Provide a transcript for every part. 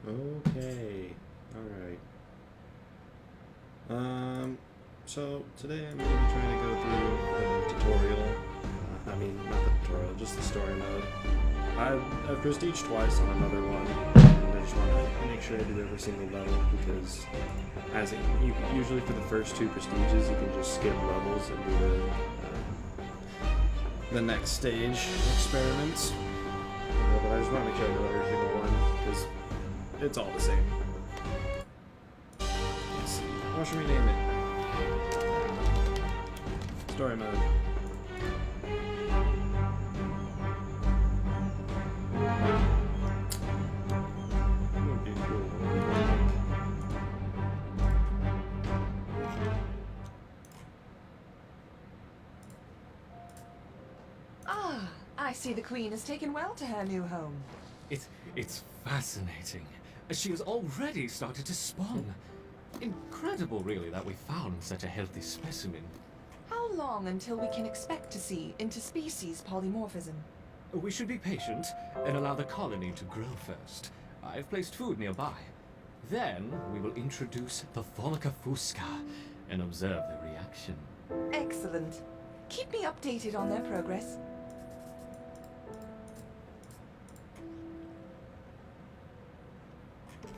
Okay. Alright. So today I'm going to be trying to go through the tutorial. Not the tutorial, just the story mode. I've prestiged twice on another one, and I just want to make sure I do every single level because, usually for the first two prestiges, you can just skip levels and do the next stage experiments. But I just want to make sure I do every single one because it's all the same. Let's see. What should we name it? Story mode. Would be cool. Ah, I see the Queen has taken well to her new home. It's fascinating. She has already started to spawn. Incredible, really, that we found such a healthy specimen. How long until we can expect to see interspecies polymorphism? We should be patient and allow the colony to grow first. I've placed food nearby. Then we will introduce the Formica fusca and observe their reaction. Excellent. Keep me updated on their progress.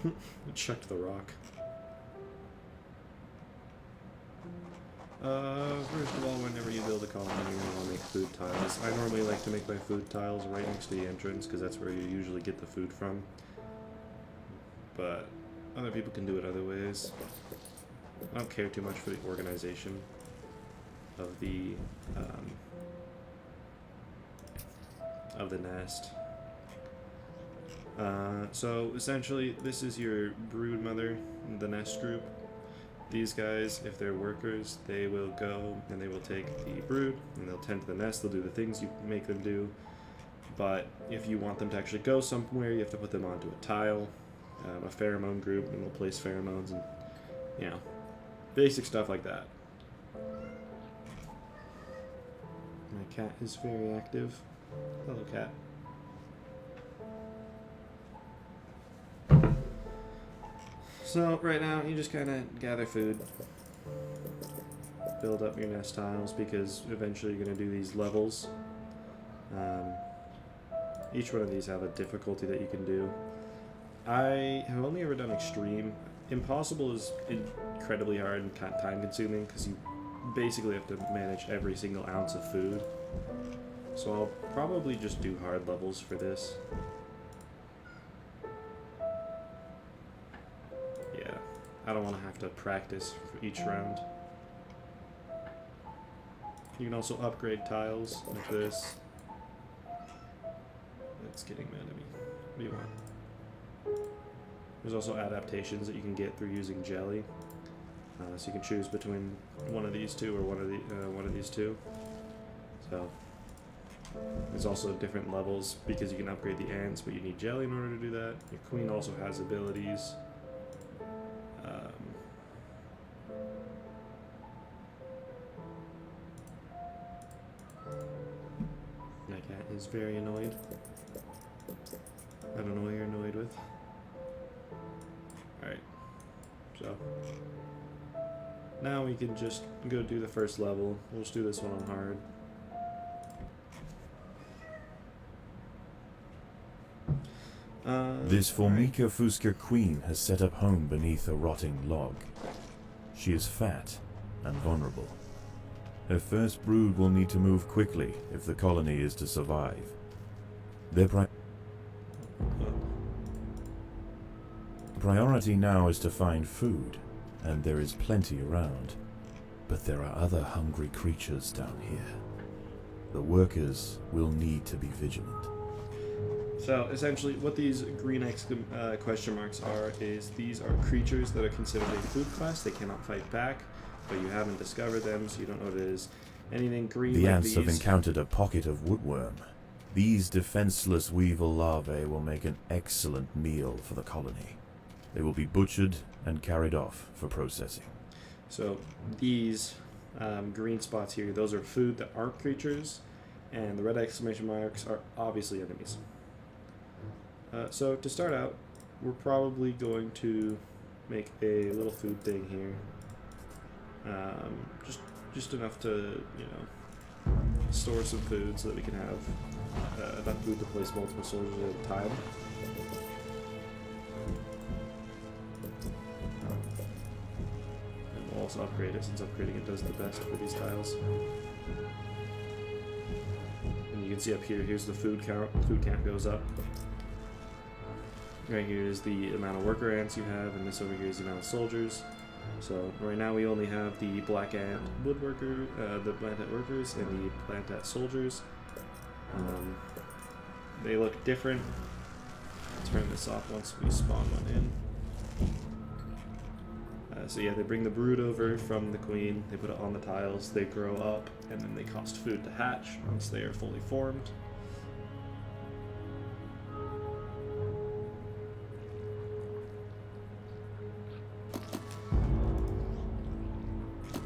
It chucked the rock. First of all, whenever you build a colony, you're going to want to make food tiles. I normally like to make my food tiles right next to the entrance, because that's where you usually get the food from. But other people can do it other ways. I don't care too much for the organization of the nest. So essentially, this is your brood mother, the nest group. These guys, if they're workers, they will go and they will take the brood and they'll tend to the nest. They'll do the things you make them do. But if you want them to actually go somewhere, you have to put them onto a tile, a pheromone group, and they'll place pheromones and, you know, basic stuff like that. My cat is very active. Hello, cat. So right now you just kind of gather food, build up your nest tiles because eventually you're going to do these levels. Each one of these have a difficulty that you can do. I have only ever done extreme. Impossible is incredibly hard and time consuming because you basically have to manage every single ounce of food. So I'll probably just do hard levels for this. I don't want to have to practice for each round. You can also upgrade tiles like this. It's getting mad at me. What do you want? There's also adaptations that you can get through using jelly. So you can choose between one of these two or one of these two. So there's also different levels because you can upgrade the ants, but you need jelly in order to do that. Your queen also has abilities. My cat is very annoyed. I don't know what you're annoyed with. Alright. So. Now we can just go do the first level. We'll just do this one on hard. This Formica fusca queen has set up home beneath a rotting log. She is fat and vulnerable. Her first brood will need to move quickly if the colony is to survive. Their priority now is to find food, and there is plenty around. But there are other hungry creatures down here. The workers will need to be vigilant. So essentially what these green question marks are is these are creatures that are considered a food class. They cannot fight back, but you haven't discovered them, so you don't know what it is. Anything green The like ants these... have encountered a pocket of woodworm. These defenseless weevil larvae will make an excellent meal for the colony. They will be butchered and carried off for processing. So these green spots here, those are food that aren't creatures, and the red exclamation marks are obviously enemies. So to start out, we're probably going to make a little food thing here. Just enough to, you know, store some food so that we can have enough food to place multiple soldiers at a time. And we'll also upgrade it, since upgrading it does the best for these tiles. And you can see up here, here's the food count. Food count goes up. Right here is the amount of worker ants you have, and this over here is the amount of soldiers. So right now we only have the black ant woodworker, the plant ant workers, and the plant ant soldiers. They look different. Turn this off once we spawn one in. So yeah, they bring the brood over from the queen, they put it on the tiles, they grow up, and then they cost food to hatch once they are fully formed.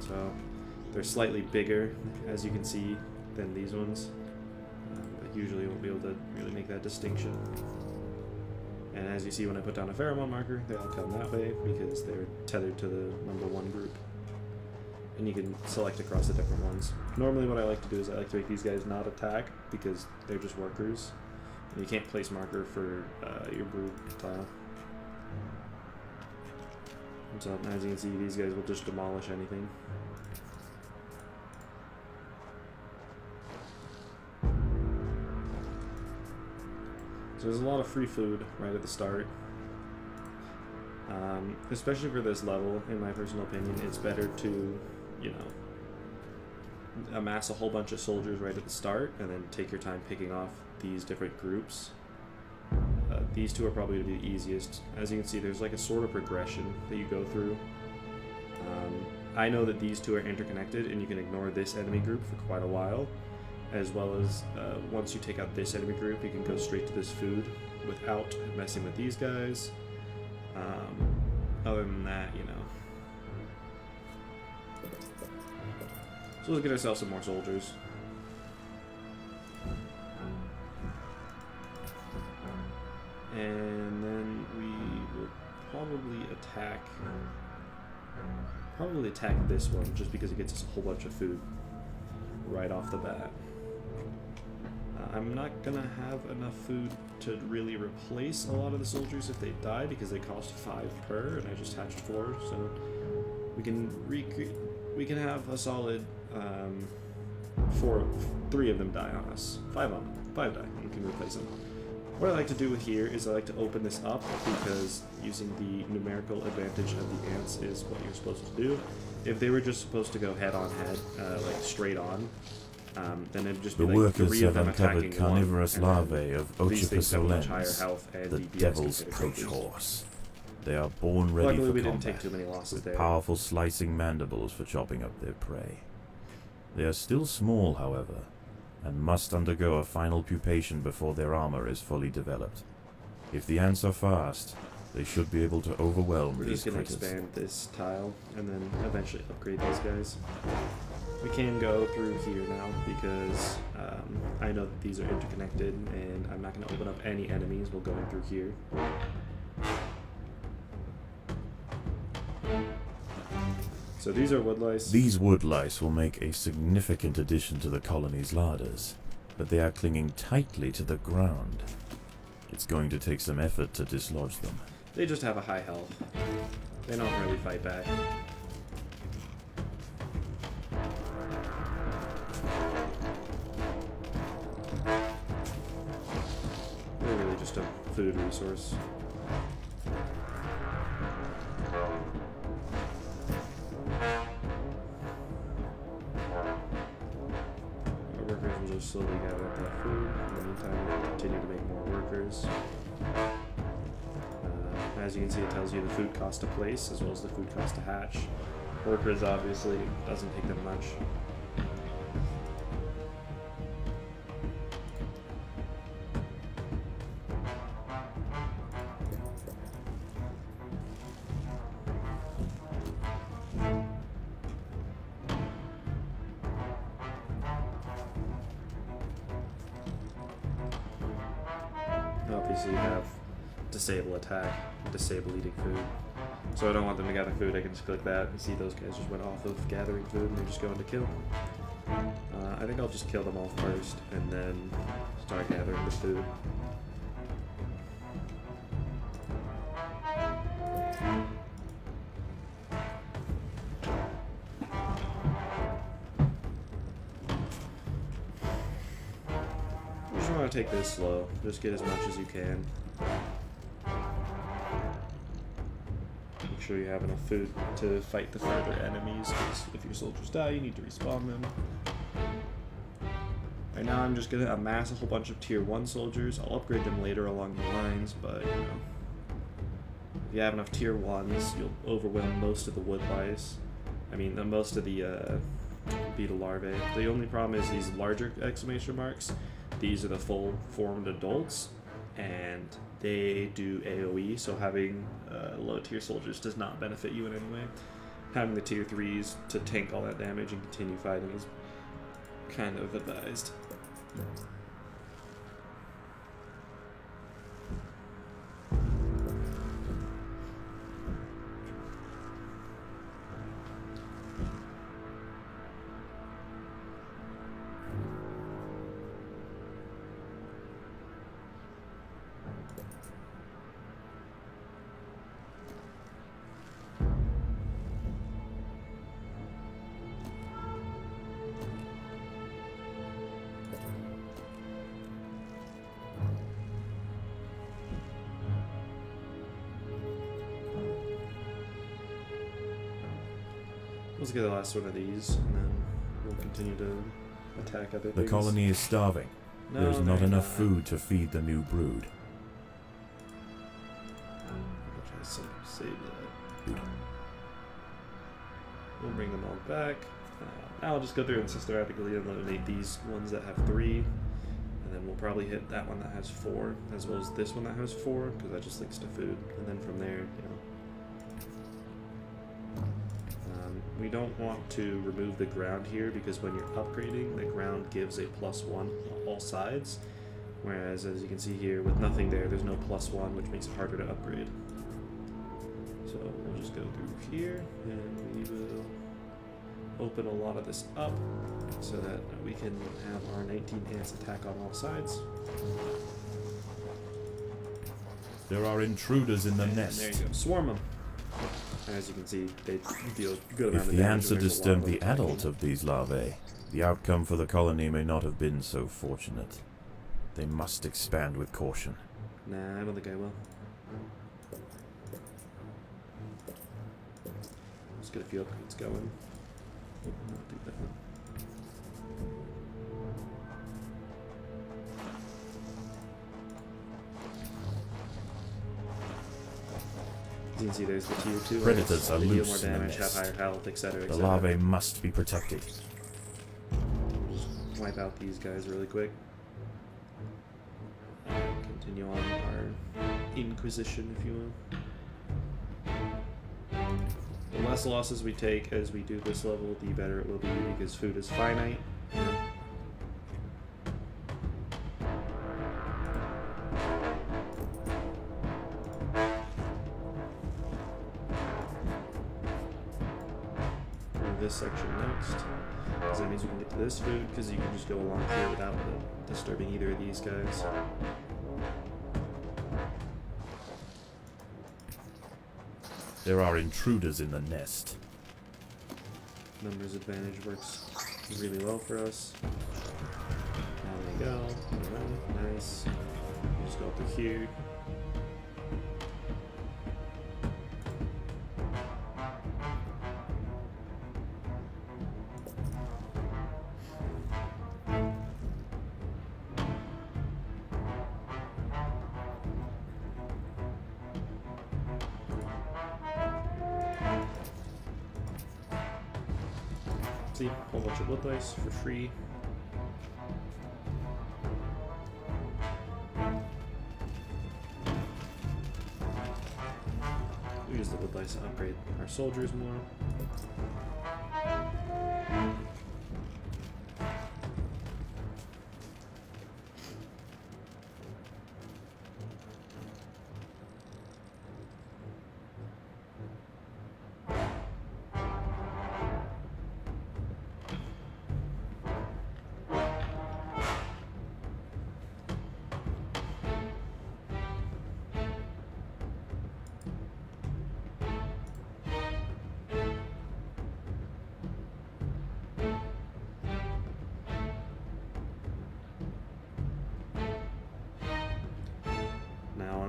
So they're slightly bigger, as you can see, than these ones. But usually won't be able to really make that distinction. And as you see, when I put down a pheromone marker, they all come that way because they're tethered to the #1 group. And you can select across the different ones. Normally what I like to do is I like to make these guys not attack because they're just workers. And you can't place marker for your brood tile. And so as you can see, these guys will just demolish anything. So there's a lot of free food right at the start. Especially for this level, in my personal opinion, it's better to, you know, amass a whole bunch of soldiers right at the start and then take your time picking off these different groups. These two are probably the easiest. As you can see, there's like a sort of progression that you go through. I know that these two are interconnected and you can ignore this enemy group for quite a while. As well as once you take out this enemy group, you can go straight to this food without messing with these guys. Other than that, you know. So let's get ourselves some more soldiers. And then we will probably attack this one just because it gets us a whole bunch of food right off the bat. I'm not gonna have enough food to really replace a lot of the soldiers if they die because they cost 5 per, and I just hatched 4, so we can have a solid 3 of them die on us. 5 on them. 5 die. We can replace them. What I like to do here is I like to open this up because using the numerical advantage of the ants is what you're supposed to do. If they were just supposed to go head on head, like straight on, then it'd just be The like workers 3 have of them uncovered attacking carnivorous one, and larvae of these things have much higher Ocypus health and the DPS devil's compared to coach soldiers. horse. They are born ready Luckily, for we didn't combat, take too many losses with there. powerful slicing mandibles for chopping up their prey. They are still small, however, and must undergo a final pupation before their armor is fully developed. If the ants are fast, they should be able to overwhelm We're these just going to critters. expand this tile and then eventually upgrade these guys. We can go through here now because I know that these are interconnected and I'm not going to open up any enemies while going through here. So these are woodlice. These woodlice will make a significant addition to the colony's larders, but they are clinging tightly to the ground. It's going to take some effort to dislodge them. They just have a high health. They don't really fight back. They're really just a food resource. Our workers will just slowly gather up that food. In the meantime, we'll continue to make more workers. As you can see, it tells you the food cost to place as well as the food cost to hatch. Workers obviously doesn't take them much. Obviously you have disable attack, disable eating food. So I don't want them to gather food, I can just click that and see those guys just went off of gathering food and they're just going to kill. I think I'll just kill them all first and then start gathering the food. You just want to take this slow, just get as much as you can. Make sure you have enough food to fight the further enemies, because if your soldiers die, you need to respawn them. Right now, I'm just going to amass a whole bunch of tier 1 soldiers. I'll upgrade them later along the lines, but, you know, if you have enough tier 1s, you'll overwhelm most of the wood lice. I mean, most of the beetle larvae. The only problem is these larger exclamation marks. These are the full-formed adults, and they do AoE, so having low-tier soldiers does not benefit you in any way. Having the tier 3s to tank all that damage and continue fighting is kind of advised. Let's get the last one of these, and then we'll continue to attack other The things. colony is starving. No, There's not they're enough not. food to feed the new brood. I'll try to save that. We'll bring them all back. Now I'll just go through and systematically eliminate these ones that have 3, and then we'll probably hit that one that has 4, as well as this one that has 4, because that just links to food. And then from there, you know. We don't want to remove the ground here, because when you're upgrading, the ground gives a +1 on all sides. Whereas, as you can see here, with nothing there, there's no +1, which makes it harder to upgrade. So we'll just go through here, and we will open a lot of this up so that we can have our 19 ants attack on all sides. There are intruders in the And nest. there you go. Swarm them. As you can see, they deal a good amount If of the damage. ants are and there's a lot of disturb the them adult of these larvae, the outcome for the colony may not have been so fortunate. They must expand with caution. Nah, I don't think I will. Let's get a few upgrades going. Not do that. As you can see, there's the tier 2. Predators are they deal more loose in the damage, have nest. higher health, etc. The larvae must be protected. Wipe out these guys really quick. Continue on our Inquisition, if you will. The less losses we take as we do this level, the better it will be, because food is finite. You know? This section next, because that means we can get to this food, because you can just go along here without disturbing either of these guys. There are intruders in the nest. Numbers advantage works really well for us. There we go. Alright, nice. Just go through here. See, a whole bunch of wood dice for free. We use the wood dice to upgrade our soldiers more.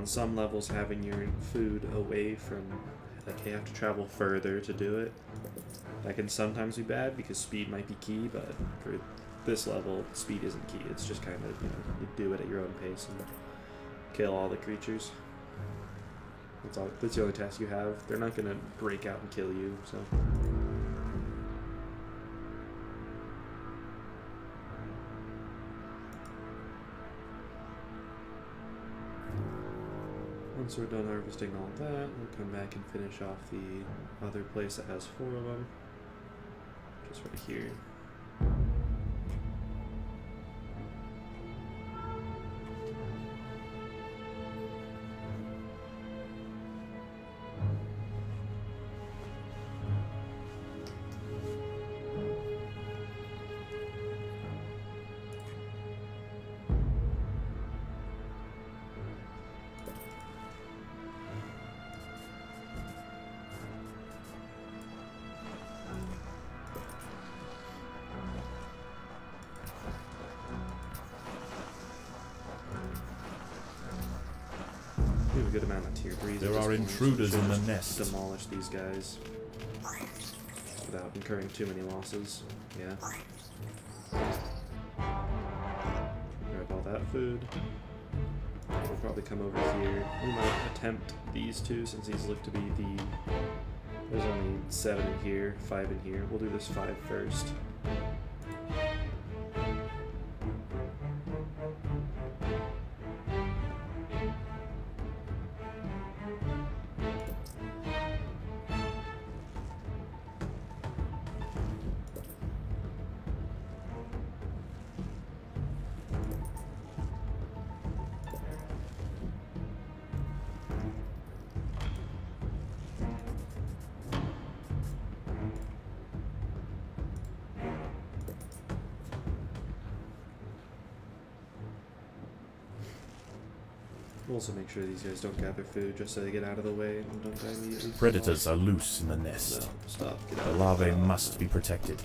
on some levels, having your food away from, like, you have to travel further to do it. That can sometimes be bad because speed might be key, but for this level, speed isn't key. It's just kind of, you do it at your own pace and kill all the creatures. That's the only task you have. They're not gonna break out and kill you, so. Once we're done harvesting all that, we'll come back and finish off the other place that has 4 of them. Just right here. We have a good amount of tier 3s. There are intruders in the nest. Demolish these guys without incurring too many losses. Yeah. Grab all that food. We'll probably come over here. We might attempt these 2 since these look to be the... There's only 7 in here, 5 in here. We'll do this 5 first. We'll also make sure these guys don't gather food just so they get out of the way and don't die immediately. Predators are loose in the nest. No, stop. Get out. The larvae must be protected.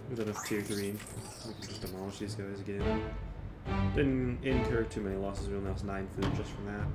With enough tier 3, we can just demolish these guys again. Didn't incur too many losses, we only lost 9 food just from that.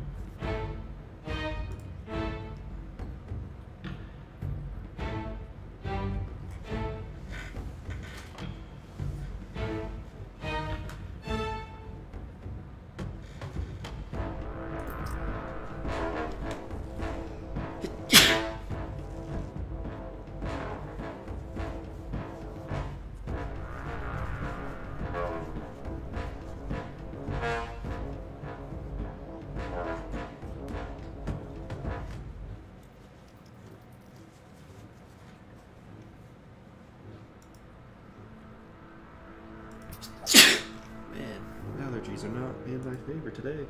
Man, allergies are not in my favor today.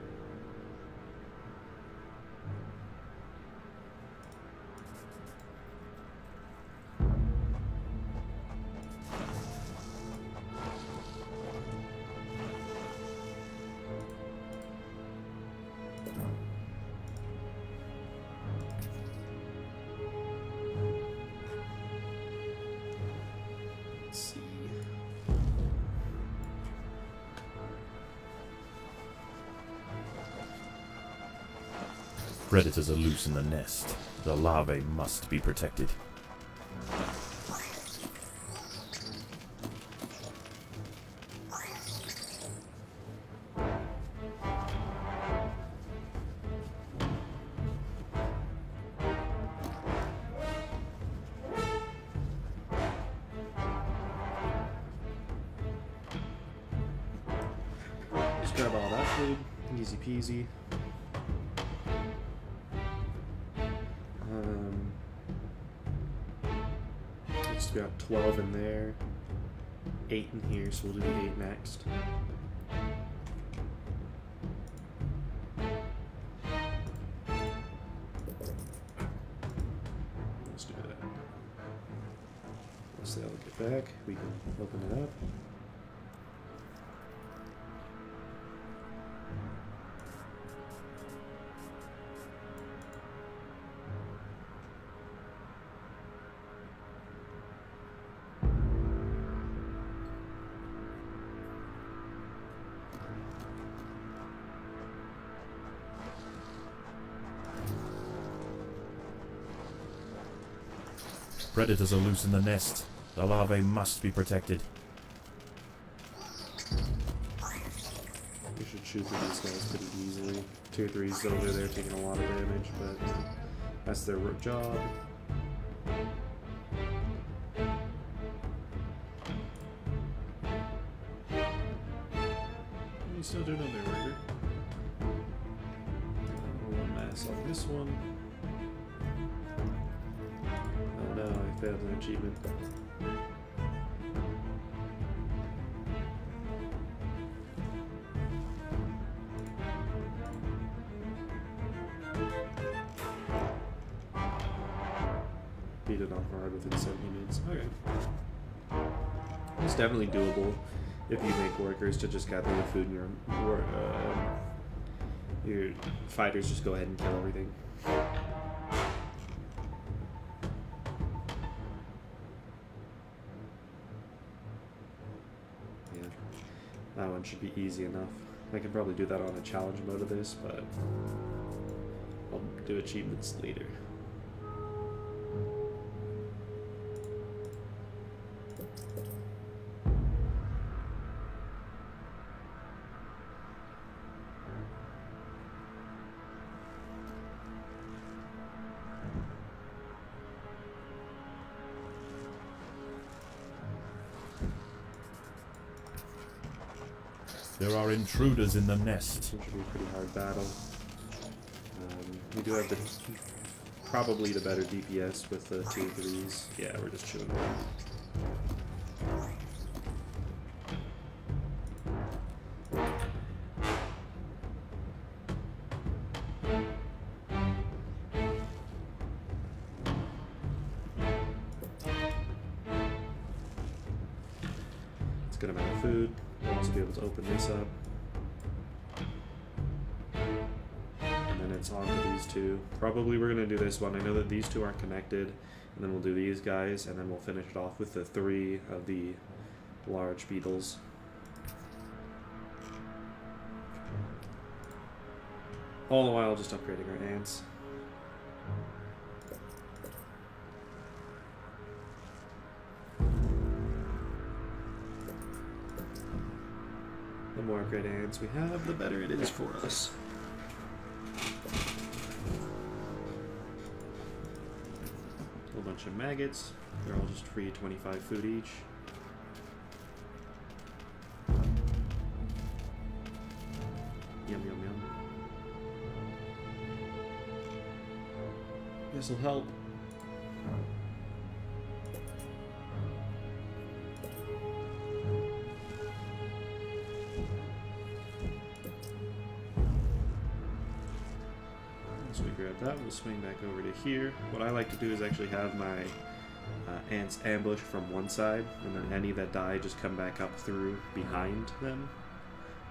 Let's see. Predators are loose in the nest. The larvae must be protected. Just grab all that food. Easy peasy. We got 12 in there, 8 in here, so we'll do the 8 next. Let's do that. Once they all get back, we can open it up. Predators are loose in the nest. The larvae must be protected. We should shoot through these guys pretty easily. Tier 3's over there taking a lot of damage, but that's their job. You still doing Underworker? One mass on this one. Oh no, I failed an achievement. Beat it on hard within 7 minutes. Okay. It's definitely doable if you make workers to just gather the food and your fighters just go ahead and kill everything. Yeah, that one should be easy enough. I can probably do that on a challenge mode of this, but I'll do achievements later. There are intruders in the nest. This should be a pretty hard battle. We do have probably the better DPS with the tier 3s. Yeah, we're just chilling around. It's a good amount of food. We'll also be able to open this up. And then it's on to these two. Probably we're going to do this one. I know that these two aren't connected. And then we'll do these guys. And then we'll finish it off with the 3 of the large beetles. All the while just upgrading our ants. The more upgrade ants we have, the better it is for us. A whole bunch of maggots. They're all just free 25 food each. Yum, yum, yum. This'll help. So we grab that, we'll swing back over to here. What I like to do is actually have my ants ambush from one side, and then any that die just come back up through behind them.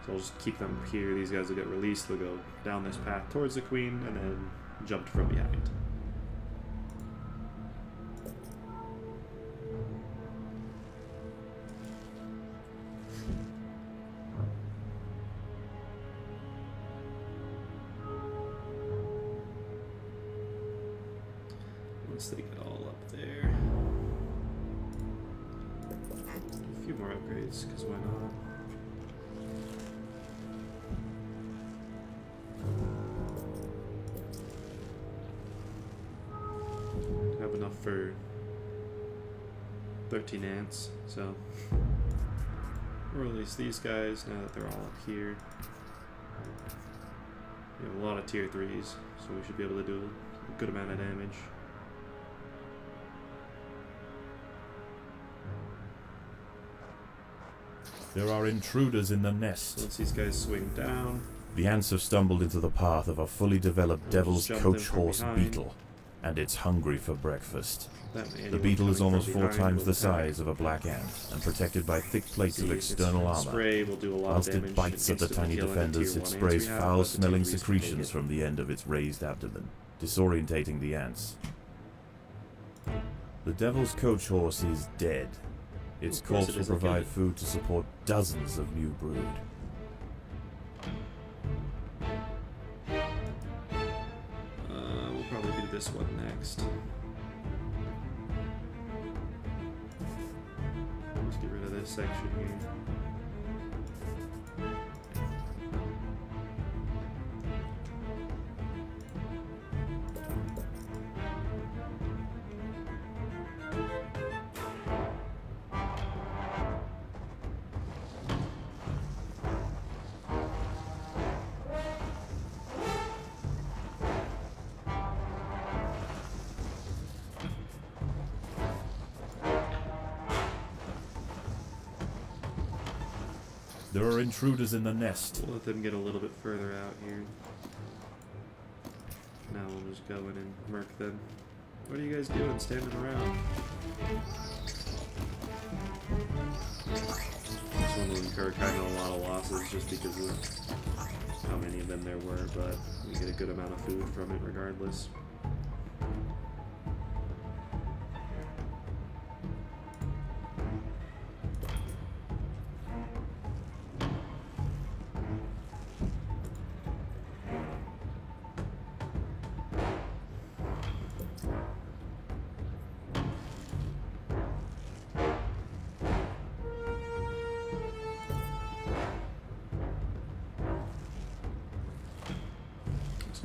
So I'll just keep them here. These guys will get released, they'll go down this path towards the queen, and then jump from behind. Once they get all up there. A few more upgrades, because why not? Have enough for 13 ants, so we'll release these guys now that they're all up here. We have a lot of tier 3s, so we should be able to do a good amount of damage. There are intruders in the nest. Once these guys swing down, The ants have stumbled into the path of a fully developed devil's jump them coach from horse behind. beetle, and it's hungry for breakfast. that The anyone beetle is coming almost from 4 behind times will the attack. size of a black ant, and protected by thick plates See, of its external armor. spray will do a lot Whilst of damage. it bites at the instantly tiny killing defenders, tier it 1 sprays ants we have, foul but the tier smelling 3s can take secretions it. from the end of its raised abdomen, disorientating the ants. The devil's coach horse is dead. Its Of course corpse it will is, I killed provide it. food to support dozens of new brood. We'll probably do this one next. this section here. There are intruders in the nest. We'll let them get a little bit further out here. Now we'll just go in and murk them. What are you guys doing standing around? This one will incur kind of a lot of losses just because of how many of them there were, but we get a good amount of food from it regardless.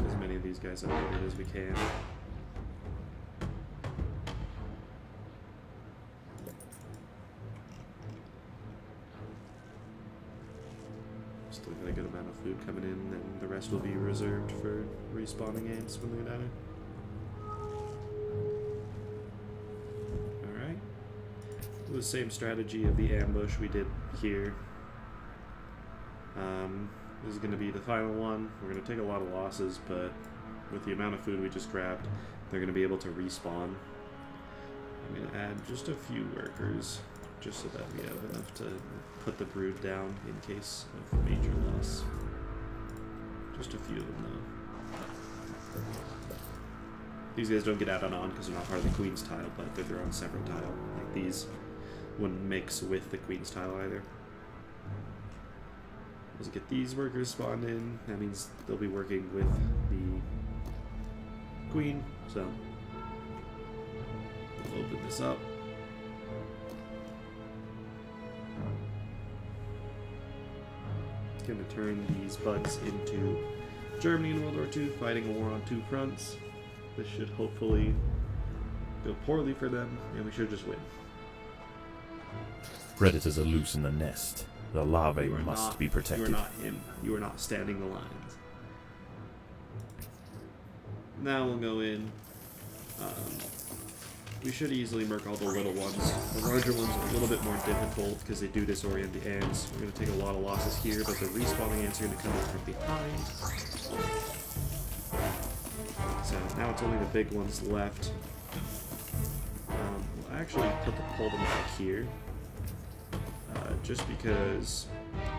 As many of these guys upgraded as we can. Still got a good amount of food coming in, and the rest will be reserved for respawning ants when they die. Alright. The same strategy of the ambush we did here. This is going to be the final one. We're going to take a lot of losses, but with the amount of food we just grabbed, they're going to be able to respawn. I'm going to add just a few workers, just so that we have enough to put the brood down in case of major loss. Just a few of them, though. These guys don't get added on because they're not part of the queen's tile, but they're their own separate tile. Like these wouldn't mix with the queen's tile either. Let's get these workers spawned in. That means they'll be working with the queen. So we'll open this up. Gonna turn these bugs into Germany in World War II, fighting a war on two fronts. This should hopefully go poorly for them, and we should just win. Predators are loose in the nest. The larvae must be protected. You are not him. You are not standing the lines. Now we'll go in. We should easily murk all the little ones. The larger ones are a little bit more difficult because they do disorient the ants. We're going to take a lot of losses here, but the respawning ants are going to come in from behind. So now it's only the big ones left. We'll actually pull them back here. Just because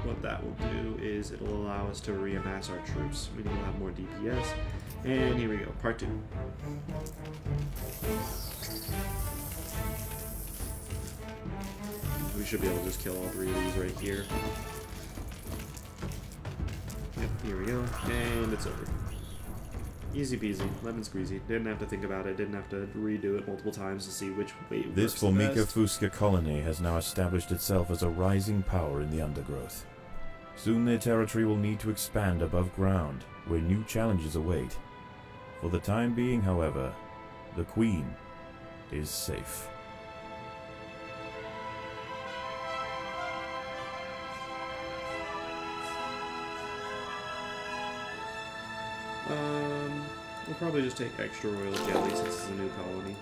what that will do is it'll allow us to reamass our troops, meaning we'll have more DPS. And here we go, part 2. We should be able to just kill all 3 of these right here. Yep, here we go, and it's over. Easy peasy, lemon squeezy. Didn't have to think about it, didn't have to redo it multiple times to see which way it This works the Formica best. Fusca colony has now established itself as a rising power in the Undergrowth. Soon their territory will need to expand above ground, where new challenges await. For the time being, however, the Queen is safe. We'll probably just take extra royal jelly since it's a new colony.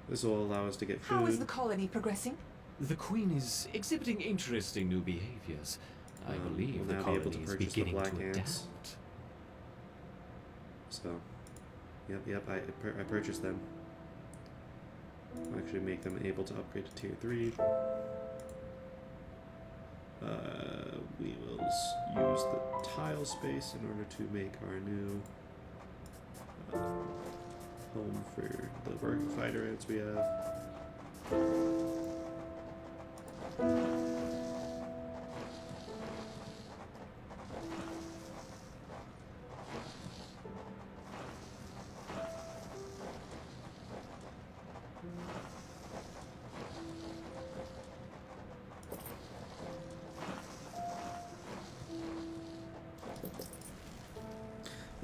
This will allow us to get food. How is the colony progressing? The Queen is exhibiting interesting new behaviors. I believe we'll the now be able to colony is purchase the beginning black to ants. adapt. So, yep, I purchased them. I'll actually make them able to upgrade to tier 3. We will use the tile space in order to make our new home for the work fighter ants we have.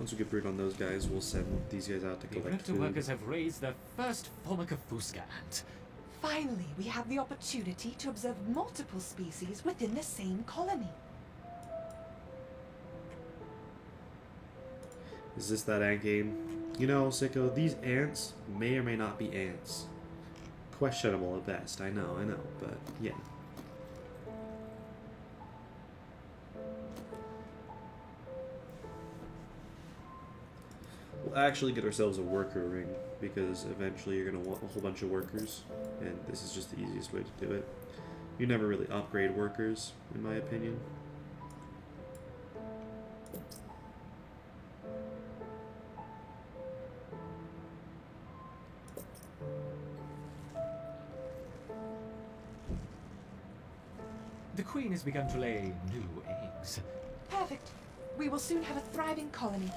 Once we get brood on those guys, we'll send these guys out to The collect Rector food. workers have raised their first Formica fusca ant. Finally, we have the opportunity to observe multiple species within the same colony. Is this that ant game? You know, Sicko, these ants may or may not be ants. Questionable at best, I know, but yeah. We'll actually get ourselves a worker ring, because eventually you're going to want a whole bunch of workers, and this is just the easiest way to do it. You never really upgrade workers, in my opinion. The queen has begun to lay new eggs. Perfect. We will soon have a thriving colony.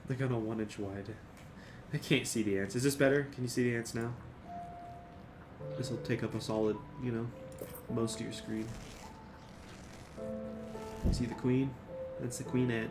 They're gonna 1 inch wide. I can't see the ants. Is this better? Can you see the ants now? This will take up a solid, you know, most of your screen. See the queen? That's the queen ant.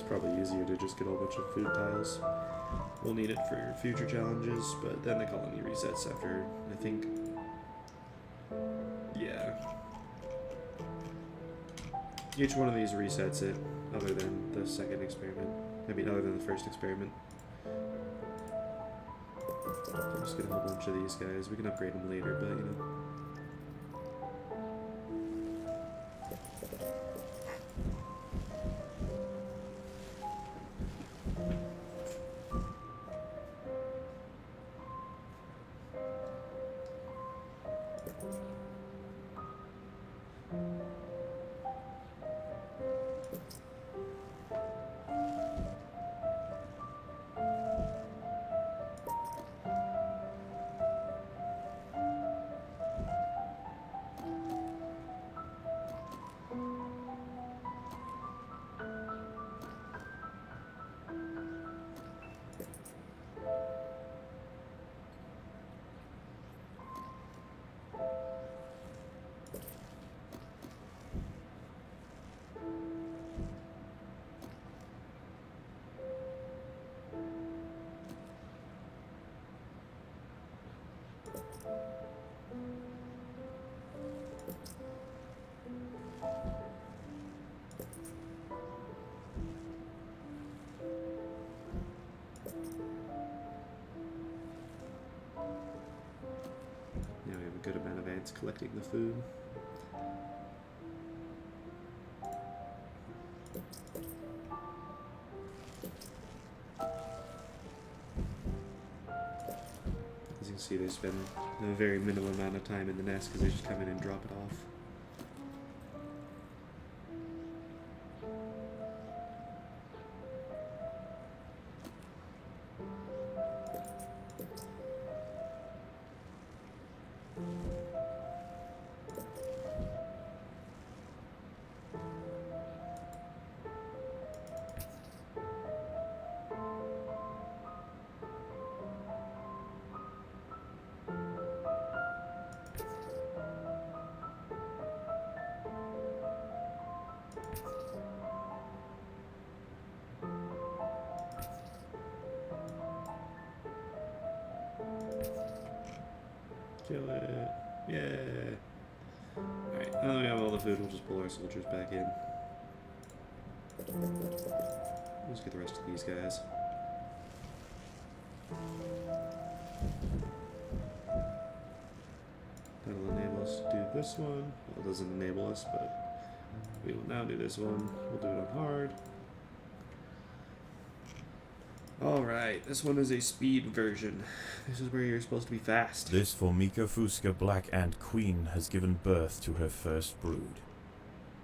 Probably easier to just get a whole bunch of food tiles. We'll need it for future challenges, but then the colony resets after, I think, yeah. Each one of these resets it, other than the second experiment. I mean, other than the first experiment. I'll just get a whole bunch of these guys. We can upgrade them later, but you know. Now we have a good amount of ants collecting the food. As you can see, they spend a very minimal amount of time in the nest because they just come in and drop it off. Kill it. Yeah. Alright, now that we have all the food, we'll just pull our soldiers back in. Let's get the rest of these guys. That'll enable us to do this one. Well, it doesn't enable us, but we will now do this one. We'll do it on hard. Alright, this one is a speed version. This is where you're supposed to be fast. This Formica Fusca Black Ant Queen has given birth to her first brood.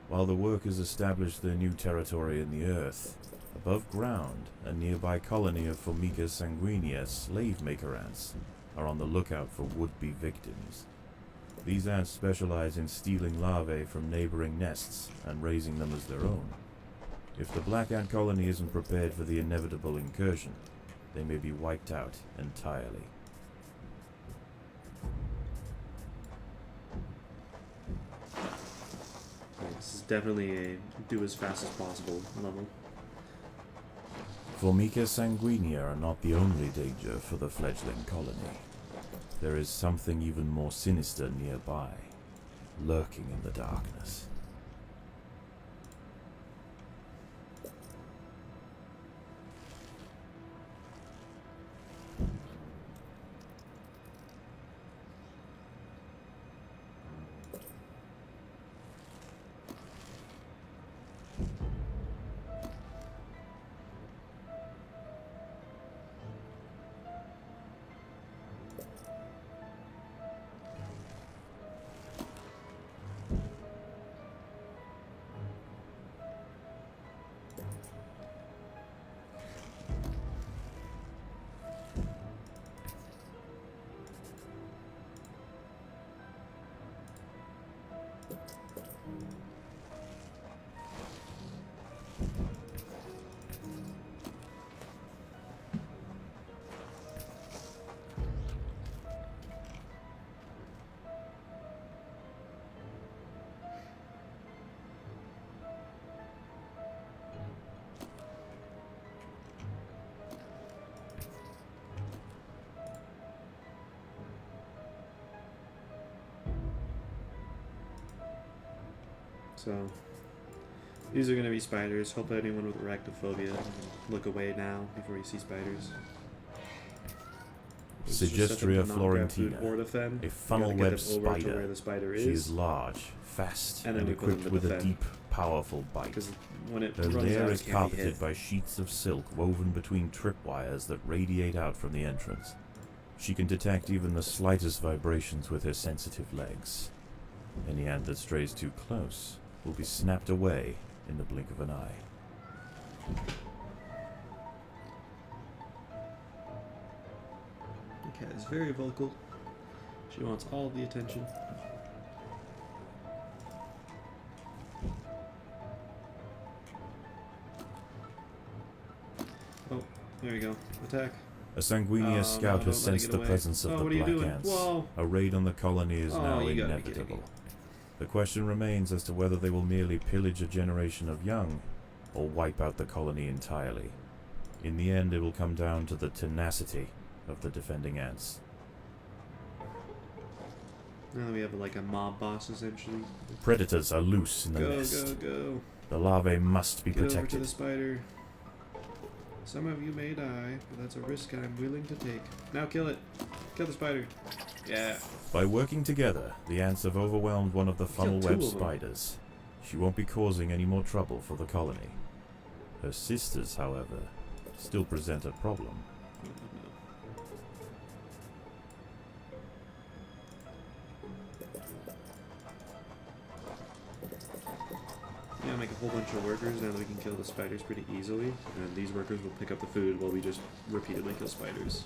While the workers establish their new territory in the earth, above ground, a nearby colony of Formica sanguinea slave maker ants are on the lookout for would-be victims. These ants specialize in stealing larvae from neighboring nests and raising them as their own. If the black ant colony isn't prepared for the inevitable incursion, they may be wiped out entirely. This is definitely a do as fast as possible level. Formica sanguinea are not the only danger for the fledgling colony. There is something even more sinister nearby, lurking in the darkness. So, these are going to be spiders. Hope anyone with arachnophobia can look away now before you see spiders. Sigestria florentina, a a funnel-webbed spider. where the spider She is large, fast, And and, then we put them equipped to with the a fen. deep, powerful bite. because when it Her runs lair out, is it can't be hit. carpeted by sheets of silk woven between tripwires that radiate out from the entrance. She can detect even the slightest vibrations with her sensitive legs. Any ant that strays too close will be snapped away in the blink of an eye. The cat is very vocal. She wants all the attention. Oh, there you go. Attack. A sanguinea Oh, scout no, has don't let it sensed get the away. presence of Oh, the what are you black doing? ants. Whoa. A raid on the colony is Oh, now you gotta be kidding inevitable. me. The question remains as to whether they will merely pillage a generation of young, or wipe out the colony entirely. In the end, it will come down to the tenacity of the defending ants. Now that we have like a mob boss essentially. Predators are loose in the Go, nest. go. The larvae must be Get over to protected. the spider. Some of you may die, but that's a risk I'm willing to take. Now kill it. Kill the spider. Yeah. By working together, the ants have overwhelmed one of the Killed two funnel-web of them. spiders. She won't be causing any more trouble for the colony. Her sisters, however, still present a problem. Yeah, make a whole bunch of workers now that we can kill the spiders pretty easily. And these workers will pick up the food while we just repeatedly kill spiders.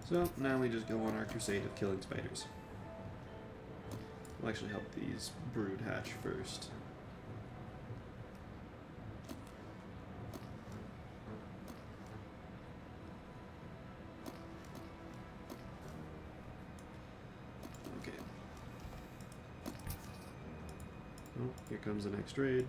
So, now we just go on our crusade of killing spiders. We'll actually help these brood hatch first. Oh, here comes the next raid.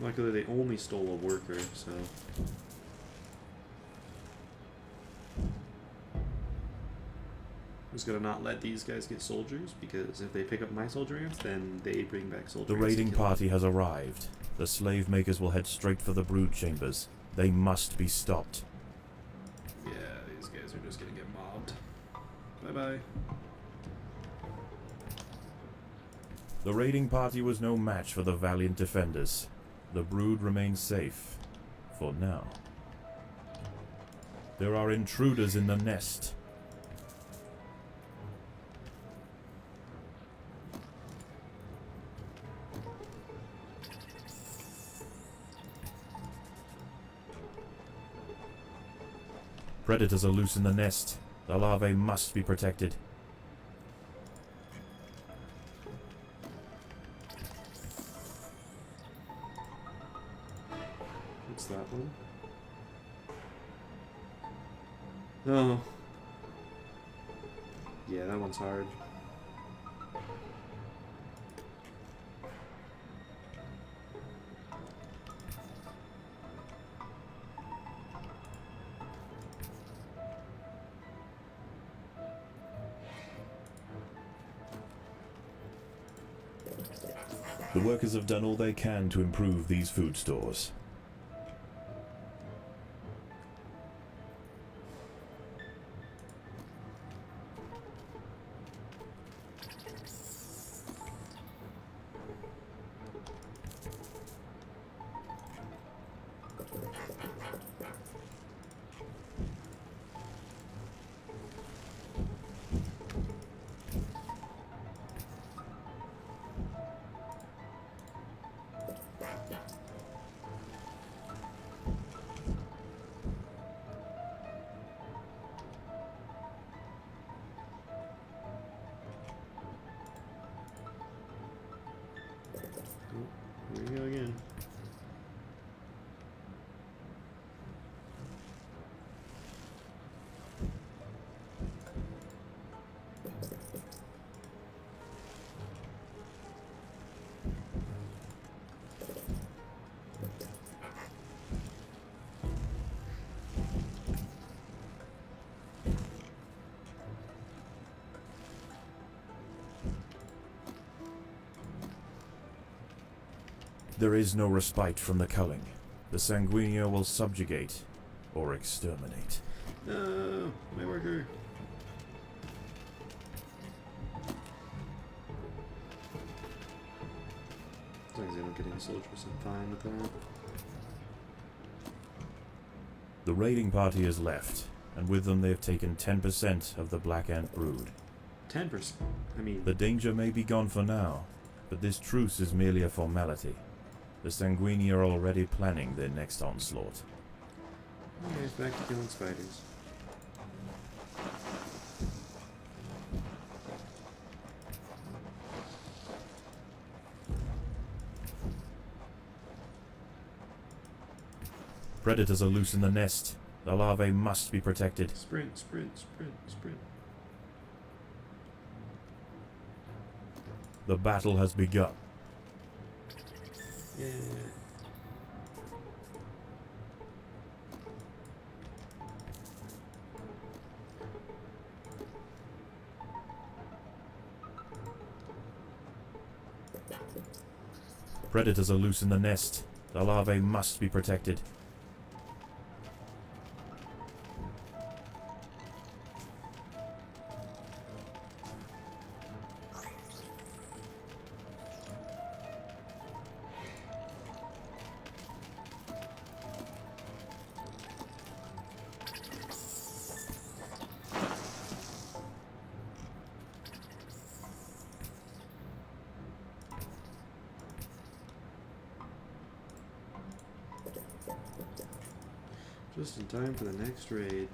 Luckily, they only stole a worker, so... I'm just gonna not let these guys get soldiers, because if they pick up my soldier ants, then they bring back soldiers. The raiding party has arrived. The slave makers will head straight for the brood chambers. They must be stopped. Yeah, these guys are just gonna get mobbed. Bye-bye. The raiding party was no match for the valiant defenders. The brood remains safe. For now. There are intruders in the nest. Predators are loose in the nest. The larvae must be protected. What's that one? Oh. Yeah, that one's hard. The workers have done all they can to improve these food stores. Here we go again. There is no respite from the culling. The Sanguinio will subjugate or exterminate. No, my worker. As long as I don't get any soldiers, I'm fine with that. The raiding party has left, and with them they have taken 10% of the black ant brood. 10%. I mean, The danger may be gone for now, but this truce is merely a formality. The Sanguini are already planning their next onslaught. okay, back to killing spiders. Predators are loose in the nest. The larvae must be protected. Sprint, sprint, sprint, sprint. The battle has begun. Yeah. Predators are loose in the nest. The larvae must be protected. Just in time for the next raid.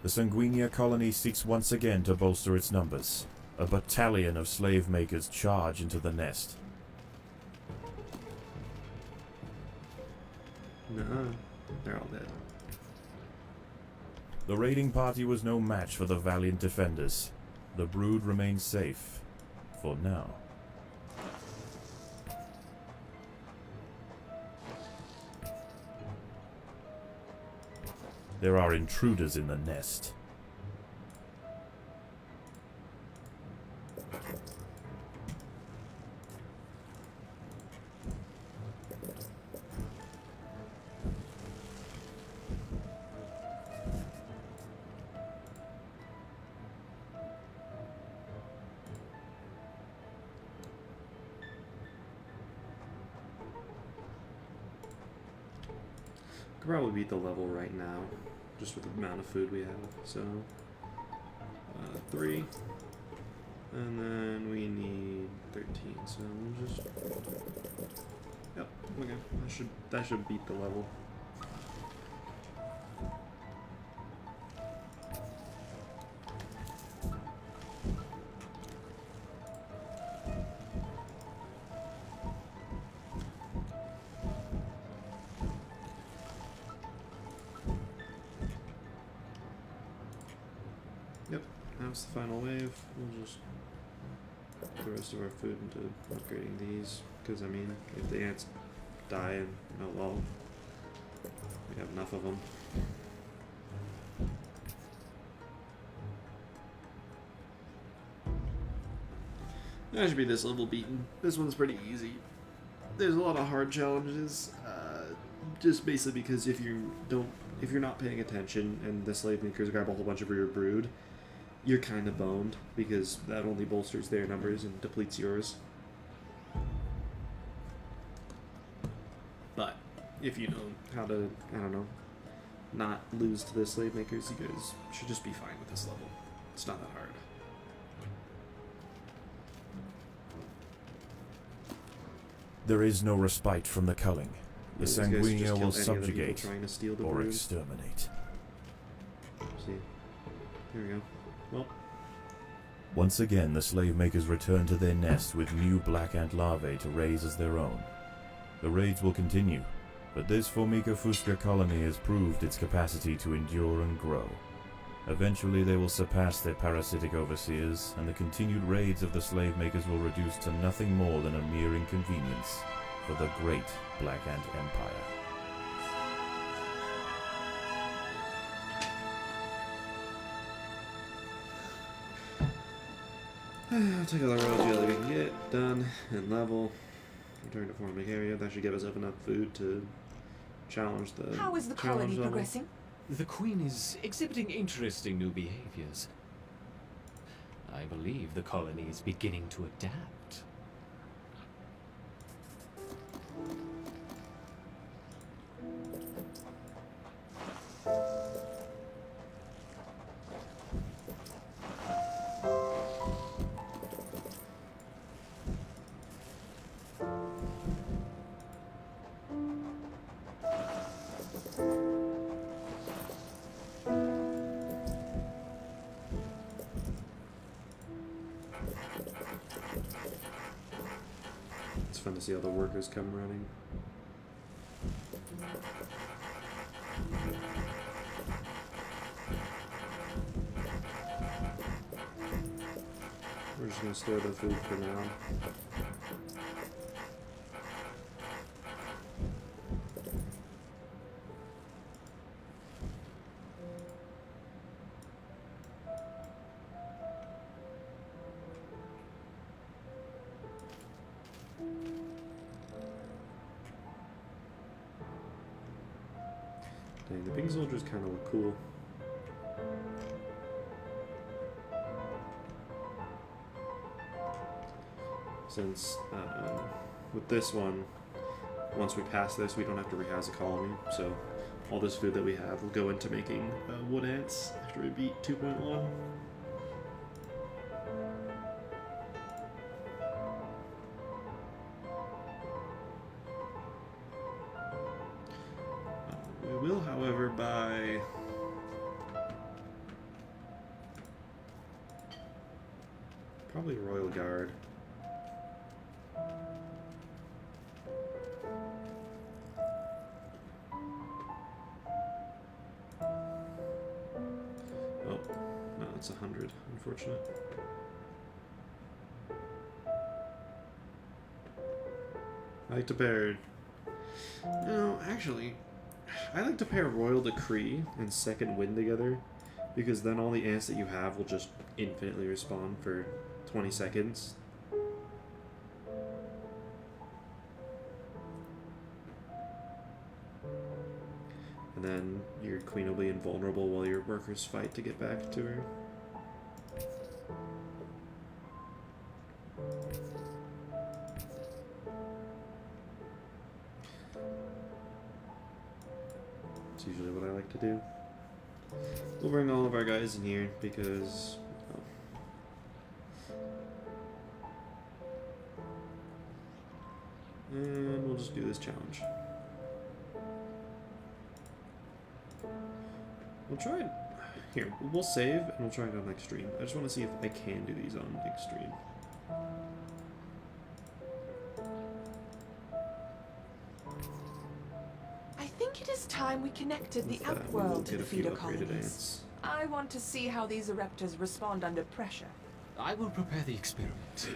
The Sanguinia colony seeks once again to bolster its numbers. A battalion of slave makers charge into the nest. Nuh-uh. They're all dead. The raiding party was no match for the valiant defenders. The brood remains safe. For now. There are intruders in the nest. Could probably beat the level right now, just with the amount of food we have. So, 3, and then we need 13. So we'll just, yep, okay. That should beat the level. That's the final wave. We'll just put the rest of our food into upgrading these. Because, I mean, if the ants die, and oh well, we have enough of them. That should be this level beaten. This one's pretty easy. There's a lot of hard challenges, just basically because if you're not paying attention and the slave makers grab a whole bunch of your brood, you're kind of boned, because that only bolsters their numbers and depletes yours. But if you know how to, I don't know, not lose to the slave makers, you guys should just be fine with this level. It's not that hard. There is no respite from the culling. The These guys should just Sanguinia kill will any of the people subjugate trying to steal the or brood. exterminate. See, here we go. Well, Once again, the slave makers return to their nest with new black ant larvae to raise as their own. The raids will continue, but this Formica fusca colony has proved its capacity to endure and grow. Eventually they will surpass their parasitic overseers, and the continued raids of the slave makers will reduce to nothing more than a mere inconvenience for the great Black Ant Empire. I'll take all the royal jelly we can get, done, and level. Return to formic area. That should give us enough food to challenge the How is the challenge colony level. progressing? The Queen is exhibiting interesting new behaviors. I believe the colony is beginning to adapt. It's fun to see all the workers come running. We're just gonna store the food for now. Dang, the pink soldiers kind of look cool. Since with this one, once we pass this, we don't have to rehouse a colony. So all this food that we have will go into making wood ants after we beat 2.1. We will, however, buy Probably Royal Guard. Oh, no, it's 100. Unfortunate. I like to pair. No, actually, I like to pair Royal Decree and Second Wind together, because then all the ants that you have will just infinitely respawn for 20 seconds. And then your queen will be invulnerable while your workers fight to get back to her. It's usually what I like to do. We'll bring all of our guys in here because... And we'll just do this challenge. We'll try it. Here, we'll save and we'll try it on extreme. I just want to see if I can do these on extreme. I think it is time we connected the With that, we will outworld to get the a few feeder upgraded colonies. ants. I want to see how these Ereptors respond under pressure. I will prepare the experiment.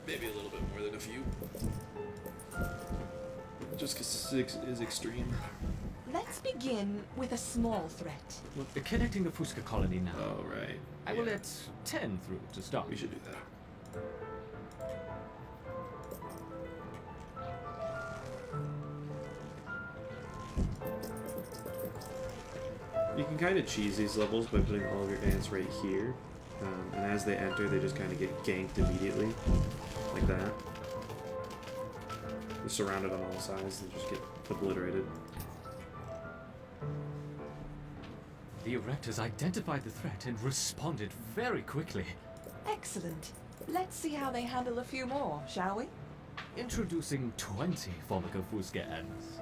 Maybe a little bit more than a few. Just because 6 is extreme. Let's begin with a small threat. Connecting the Fusca colony now. Oh, right. I will let 10 through to start. We should do that. You can kind of cheese these levels by putting all of your ants right here. And as they enter, they just kind of get ganked immediately. Like that. They're surrounded on all sides, they just get obliterated. The Ereptors identified the threat and responded very quickly. Excellent. Let's see how they handle a few more, shall we? Introducing 20 Formica Fusca ants.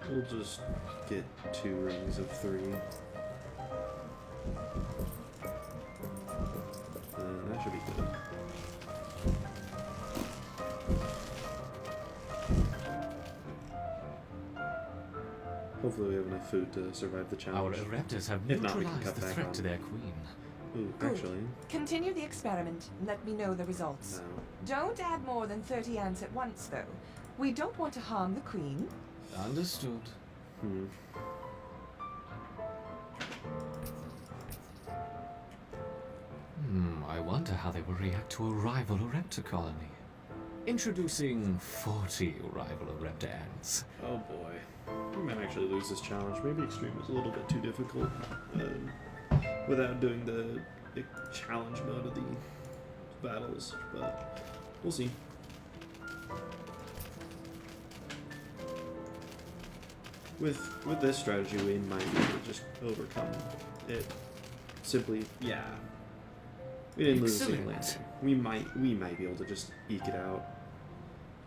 We'll just get 2 rings of 3. That should be good. Hopefully we have enough food to survive the Our challenge. Ereptors have If not, we can neutralized cut the back threat on. to their queen. Ooh, Good. actually, Continue the experiment and let me know the results. no. Don't add more than 30 ants at once, though. We don't want to harm the queen. Understood. I wonder how they will react to a rival Ereptor colony. Introducing 40 rival Ereptor ants. Oh boy. We might actually lose this challenge. Maybe extreme was a little bit too difficult without doing the challenge mode of the battles, but we'll see. With this strategy, we might be able to just overcome it. Simply, yeah. We didn't lose a single Excellent. answer. We might be able to just eke it out.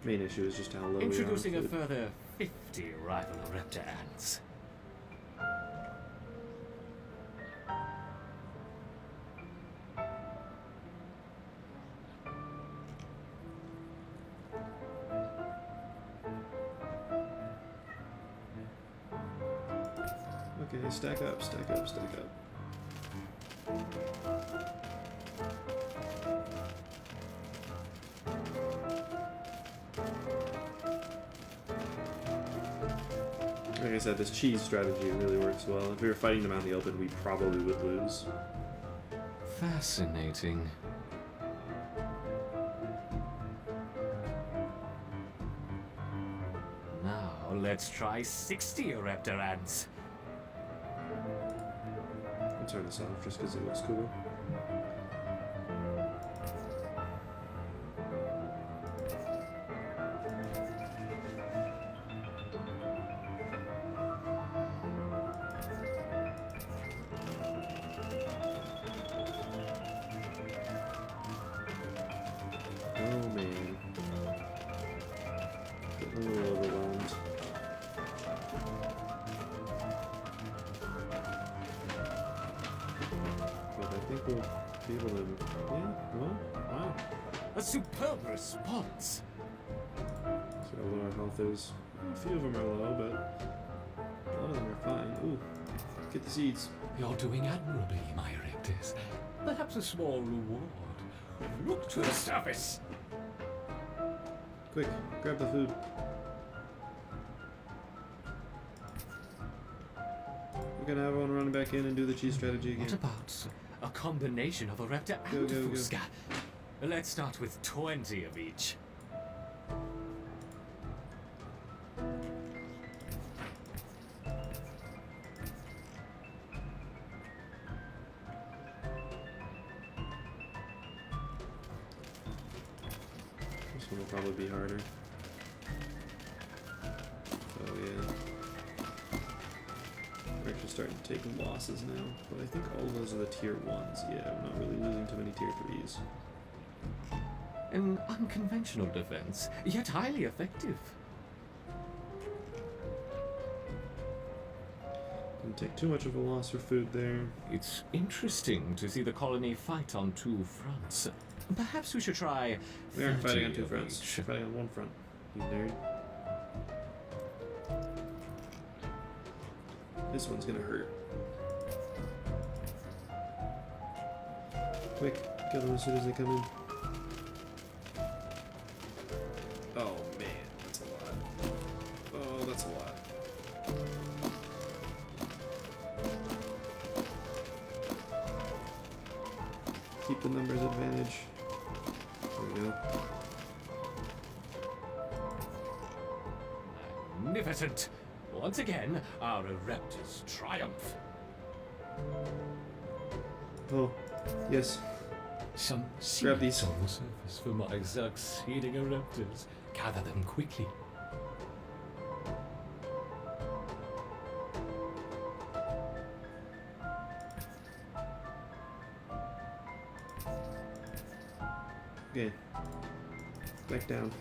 Main issue is just how low Introducing we are a on food. further 50 rival Ereptor ants. Okay, stack up, stack up, stack up. Like I said, this cheese strategy really works well. If we were fighting them out in the open, we probably would lose. Fascinating. Now let's try 60 Ereptor ants. I'll turn this off just because it looks cool. Oh man. Getting a little overwhelmed. think we'll be able to. Yeah, well, wow. A superb response. See how low our health is. A few of them are low, but a lot of them are fine. Ooh, get the seeds. You're doing admirably, my Erectus. Perhaps a small reward. Look to the surface. Quick, grab the food. We're gonna have everyone run back in and do the cheese strategy again. What about a combination of a raptor and Go, a go, go. Fusca? Let's start with 20 of each. This one will probably be harder. Oh yeah. We're actually starting to take losses now, but I think all of those are the tier 1s. Yeah, we're not really losing too many tier 3s. An unconventional defense, yet highly effective. Didn't take too much of a loss for food there. It's interesting to see the colony fight on two fronts. Perhaps we should try. We aren't fighting on 30 two of fronts. each. We're fighting on one front, you nerd. This one's gonna hurt. Quick, kill them as soon as they come in. Oh man, that's a lot. Oh, that's a lot. Keep the numbers advantage. There we go. Magnificent! Once again, our Ereptus triumph. Oh, yes. Some Grab these. seeds on the surface for my succeeding Ereptus. Gather them quickly. Okay. Back down.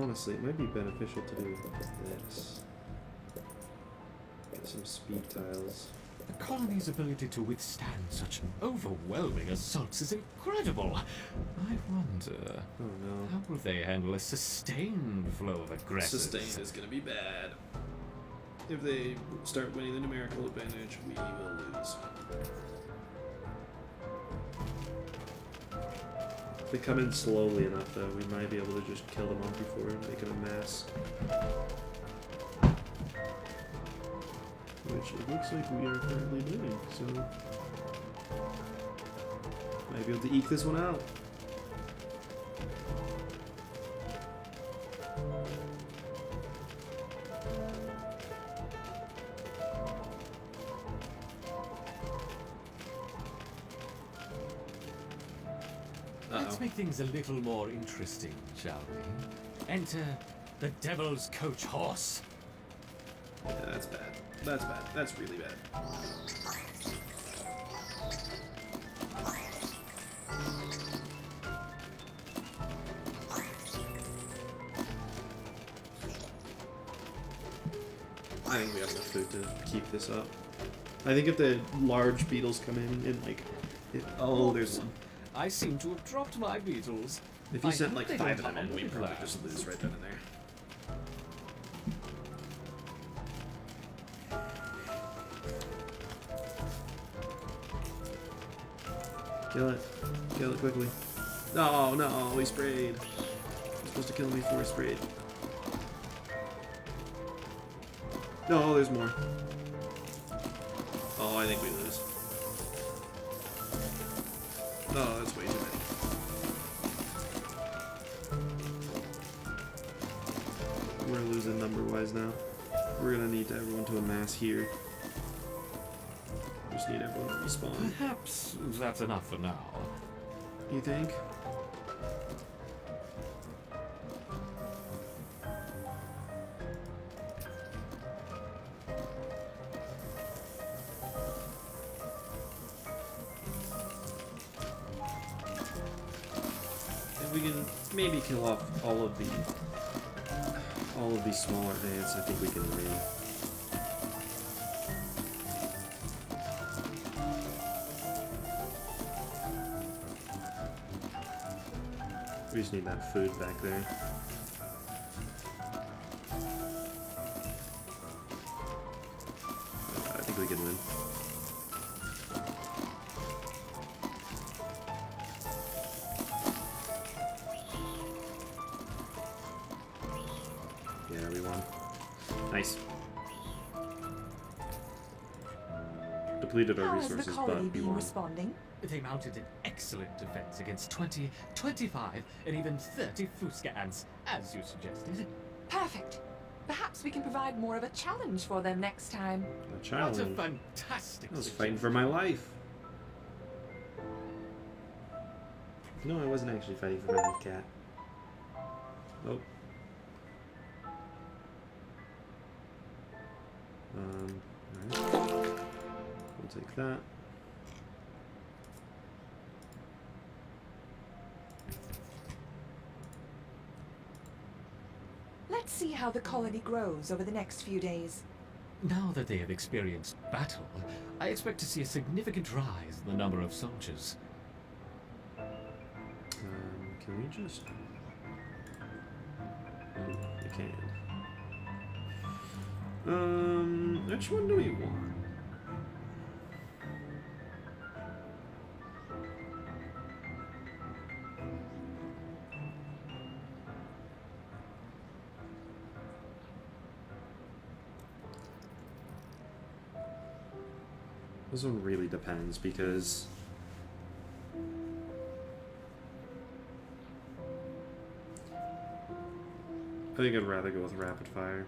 Honestly, it might be beneficial to do this. Get some speed tiles. The colony's ability to withstand such an overwhelming assault is incredible. I wonder, Oh no. how will they handle a sustained flow of aggressors? Sustain is gonna be bad. If they start winning the numerical advantage, we will lose. If they come in slowly enough, though, we might be able to just kill them off before making a mass. Which it looks like we are currently doing, so might be able to eke this one out. Let's make things a little more interesting, shall we? Enter the Devil's Coach Horse. Yeah, that's bad. That's bad. That's really bad. I think we have enough food to keep this up. I think if the large beetles come in and like, oh, there's one. I seem to have dropped my beetles. If you I sent hope like they 5 of don't them in, have we any probably plans. just lose right then and there. Kill it. Kill it quickly. No, no, he sprayed. He's supposed to kill me before he sprayed. No, there's more. Oh, I think we lose. No, that's way too many. We're losing number-wise now. We're gonna need everyone to amass here. Just need everyone to respawn. Perhaps that's enough for now. You think? If we can maybe kill off all of these smaller ants, I think we can win. We just need that food back there. I think we can win. Yeah, we won. Nice. Depleted our How has the resources, colony but we been won. responding? They mounted an excellent defense against 20, 25, and even 30 Fusca ants, as you suggested. Perfect. Perhaps we can provide more of a challenge for them next time. A What a challenge. fantastic I was suggestion. fighting for my life. No, I wasn't actually fighting for my life, cat. Oh. Alright. We'll take that. Let's see how the colony grows over the next few days. Now that they have experienced battle, I expect to see a significant rise in the number of soldiers. Can we just... Oh, we can. Which one do we want? This one really depends because I think I'd rather go with rapid fire.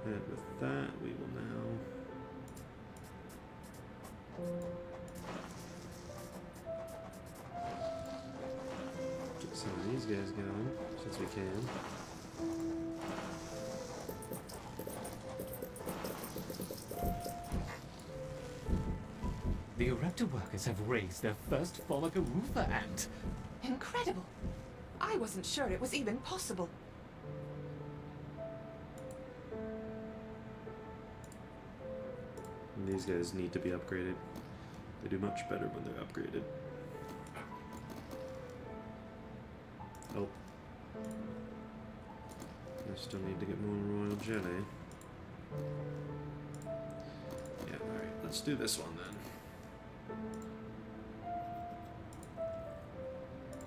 And with that, we will now get some of these guys going since we can. The Erector workers have raised their first Formica Rufa ant. Incredible. I wasn't sure it was even possible. And these guys need to be upgraded. They do much better when they're upgraded. Oh. I still need to get more Royal Jet, eh? Yeah, alright, let's do this one then.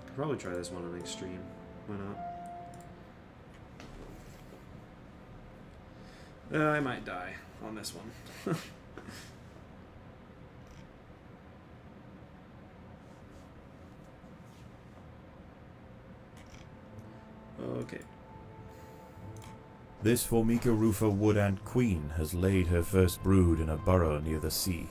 Could probably try this one on Extreme. Why not? I might die on this one. Okay. This Formica rufa wood ant queen has laid her first brood in a burrow near the sea.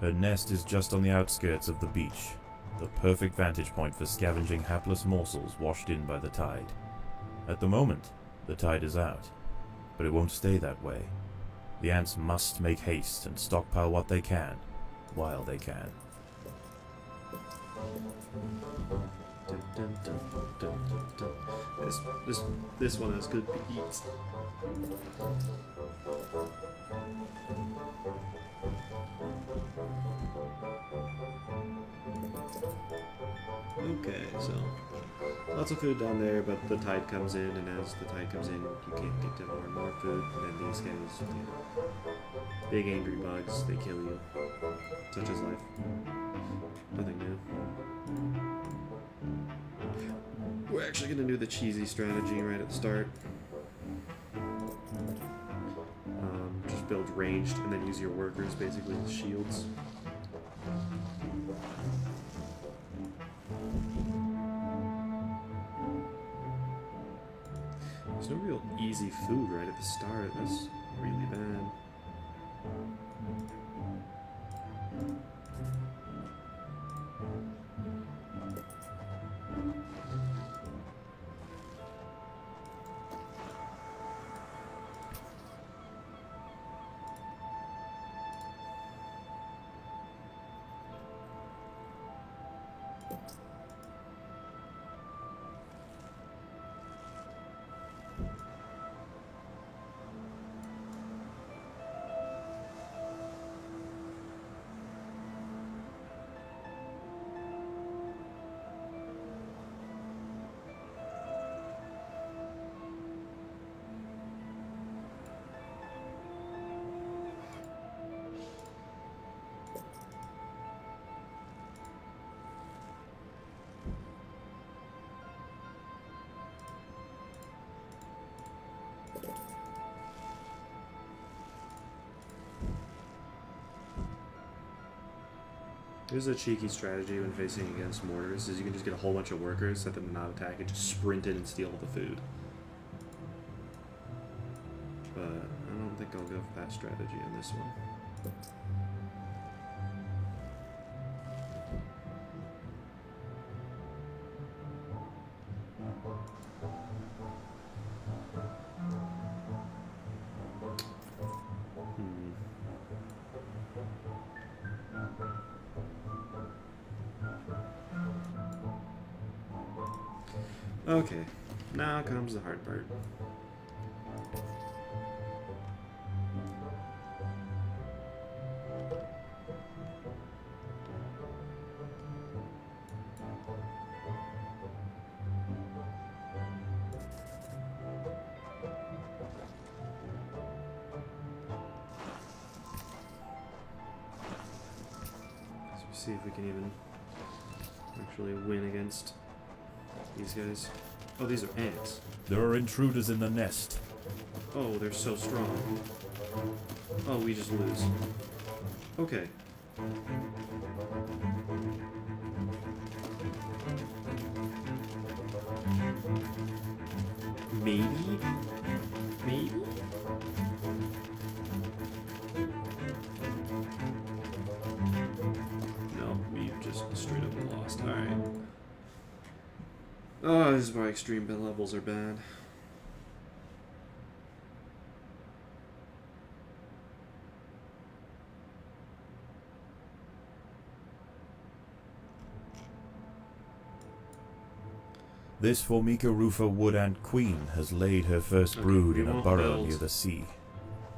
Her nest is just on the outskirts of the beach, the perfect vantage point for scavenging hapless morsels washed in by the tide. At the moment, the tide is out, but it won't stay that way. The ants must make haste and stockpile what they can, while they can. Dun, dun, dun, dun, dun, dun. This one has good beats. Okay, so lots of food down there, but the tide comes in, and as the tide comes in, you can't get to more and more food. And then these guys, you know, big angry bugs, they kill you. Such is life. Nothing new. We're actually gonna do the cheesy strategy right at the start. Just build ranged and then use your workers basically as shields. There's no real easy food right at the start. That's really bad. Here's a cheeky strategy when facing against mortars, is you can just get a whole bunch of workers, set them to not attack, and just sprint in and steal all the food. But I don't think I'll go for that strategy in this one. Okay, now comes the hard part. Let's see if we can even actually win against these guys. Oh, these are ants. There are intruders in the nest. Oh, they're so strong. Oh, we just lose. Okay. Maybe? Maybe? No, we've just straight up lost. Alright. Oh, this is why extreme levels are bad. This Formica rufa wood ant queen has laid her first Okay, brood we in a won't burrow build. near the sea.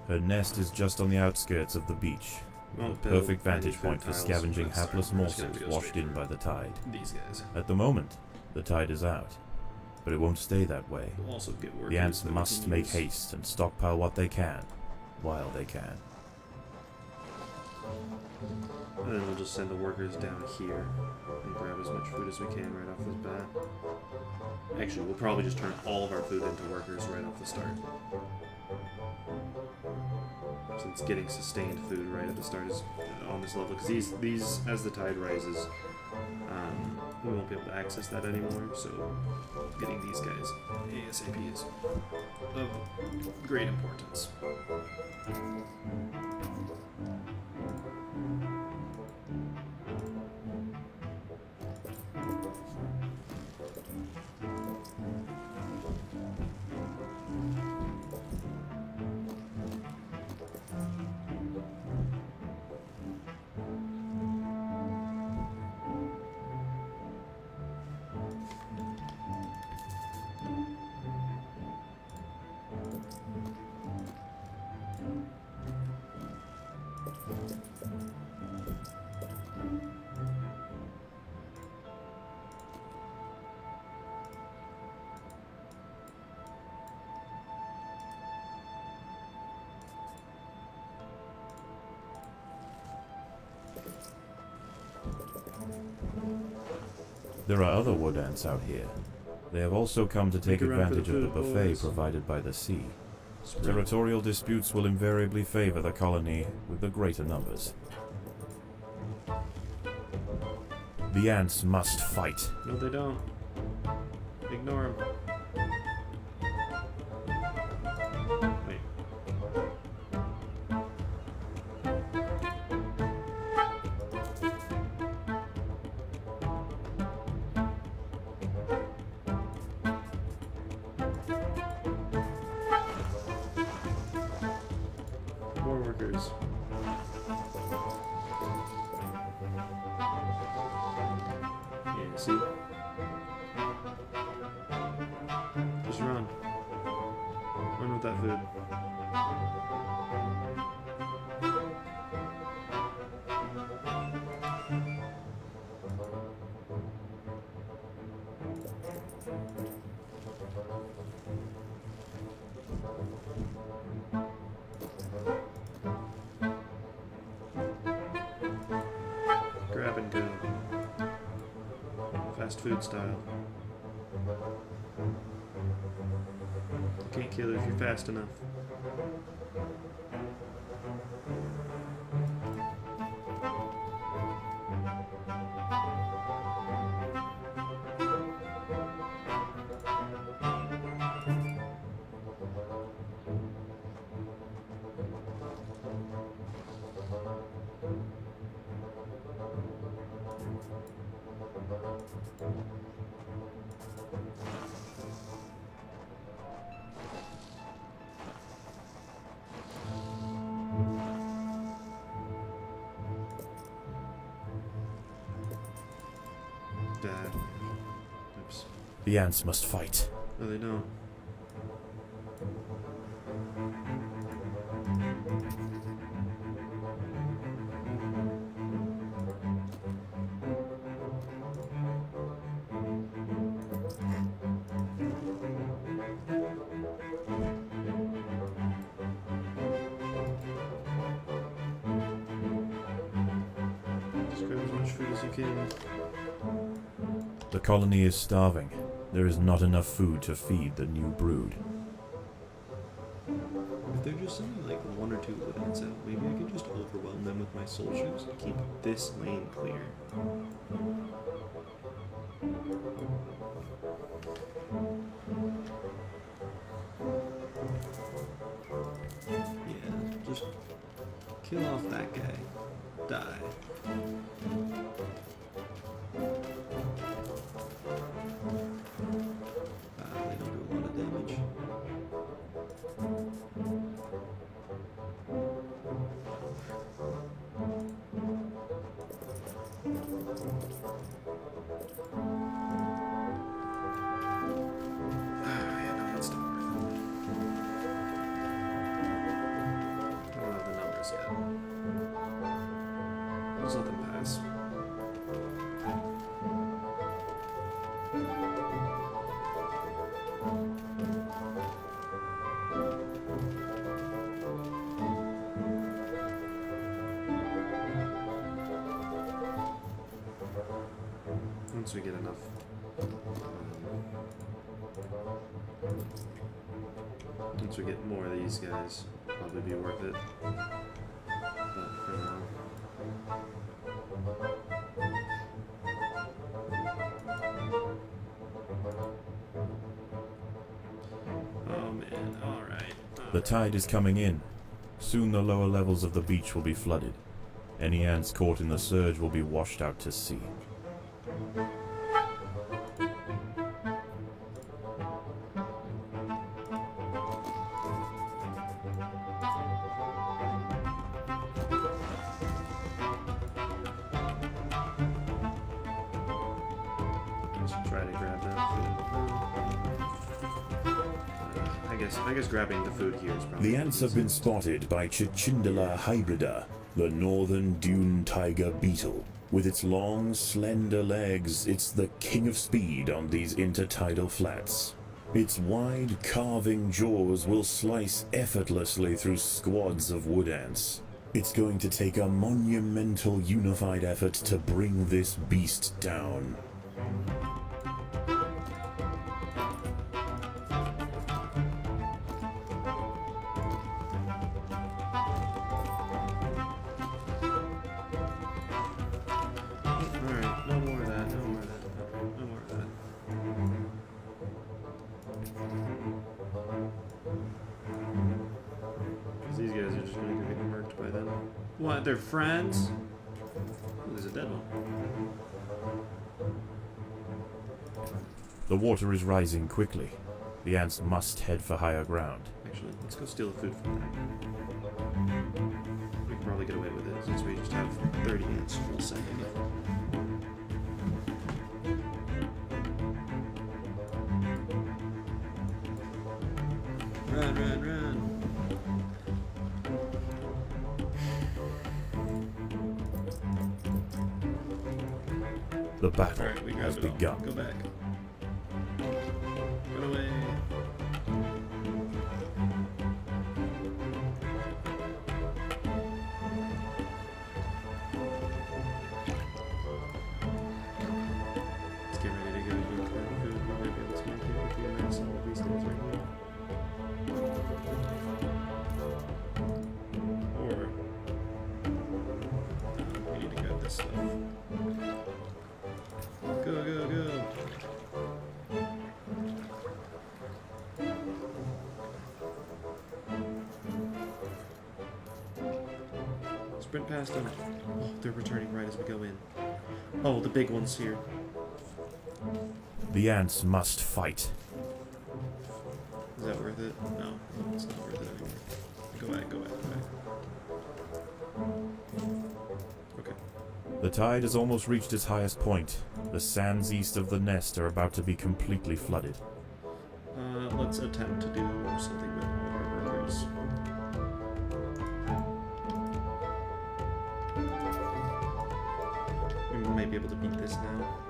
Her nest is just on the outskirts of the beach, a Won't build perfect any vantage point for tiles scavenging from the start. hapless We're just gonna morsels go washed straight in by the tide. These guys. At the moment, the tide is out, but it won't stay that way. We'll also get workers The ants that we must can make use. haste and stockpile what they can, while they can. And then we'll just send the workers down here and grab as much food as we can right off the bat. Actually, we'll probably just turn all of our food into workers right off the start. Since getting sustained food right at the start is on this level, because these as the tide rises, we won't be able to access that anymore. So getting these guys ASAP is of great importance. There are other wood ants out here. They have also come to take Make a run for the advantage of the food, buffet boys. provided by the sea. Sprint. Territorial disputes will invariably favor the colony with the greater numbers. The ants must fight. No, they don't. Ignore them. Wait. More workers. Yeah, see? Just run. Run with that food. Grab and go. Fast food style. Can't kill it if you're fast enough. Dad. Oops. The ants must fight. No, they don't. Just grab as much food as you can. The colony is starving. There is not enough food to feed the new brood. If they're just sending like one or two wood ants out, maybe I could just overwhelm them with my soldiers and keep this lane clear. Yeah, just kill off that guy. Die. They don't do a lot of damage. Yeah, no, that's not worth it. I don't have the numbers yet. Just let them pass. Once we get enough. Once we get more of these guys, probably be worth it. But for now. Oh man, alright. The tide is coming in. Soon the lower levels of the beach will be flooded. Any ants caught in the surge will be washed out to sea. Just try to grab that food. I guess grabbing the food here is probably The ants have been spotted by Cichindala hybrida, the northern dune tiger beetle. With its long, slender legs, it's the king of speed on these intertidal flats. Its wide, carving jaws will slice effortlessly through squads of wood ants. It's going to take a monumental unified effort to bring this beast down. Alright, no more of that, no more of that. Okay, no more of that. Because these guys are just going to get murked by them. What, they're friends? Oh, there's a dead one. The water is rising quickly. The ants must head for higher ground. Actually, let's go steal the food from them. We can probably get away with it since we just have 30 ants full sending it. Run, run, run. The battle Alright, we has grabbed it all. begun. Go back. Run away. Let's get ready to go look for food. We might be able to make it with the nice all these things right here. Or we need to grab this stuff. Go, go, go. Sprint past them. Oh, they're returning right as we go in. Oh, the big one's here. The ants must fight. Is that worth it? No, it's not worth it anymore. Go back, go back, go back. Okay. The tide has almost reached its highest point. The sands east of the nest are about to be completely flooded. Let's attempt to do something with all of our workers. We might be able to beat this now.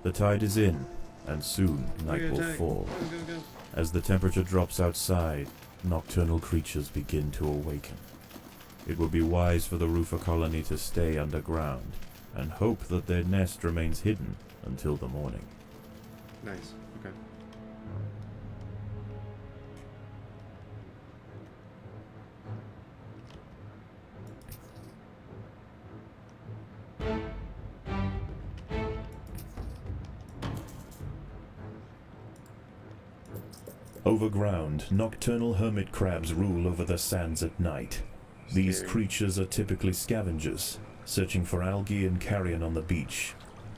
The tide is in, and soon night will Attack. fall. Go, go, go. As the temperature drops outside, nocturnal creatures begin to awaken. It would be wise for the roofer colony to stay underground, and hope that their nest remains hidden until the morning. Nice. Okay. Overground, nocturnal hermit crabs rule over the sands at night. These Scary. creatures are typically scavengers, searching for algae and carrion on the beach.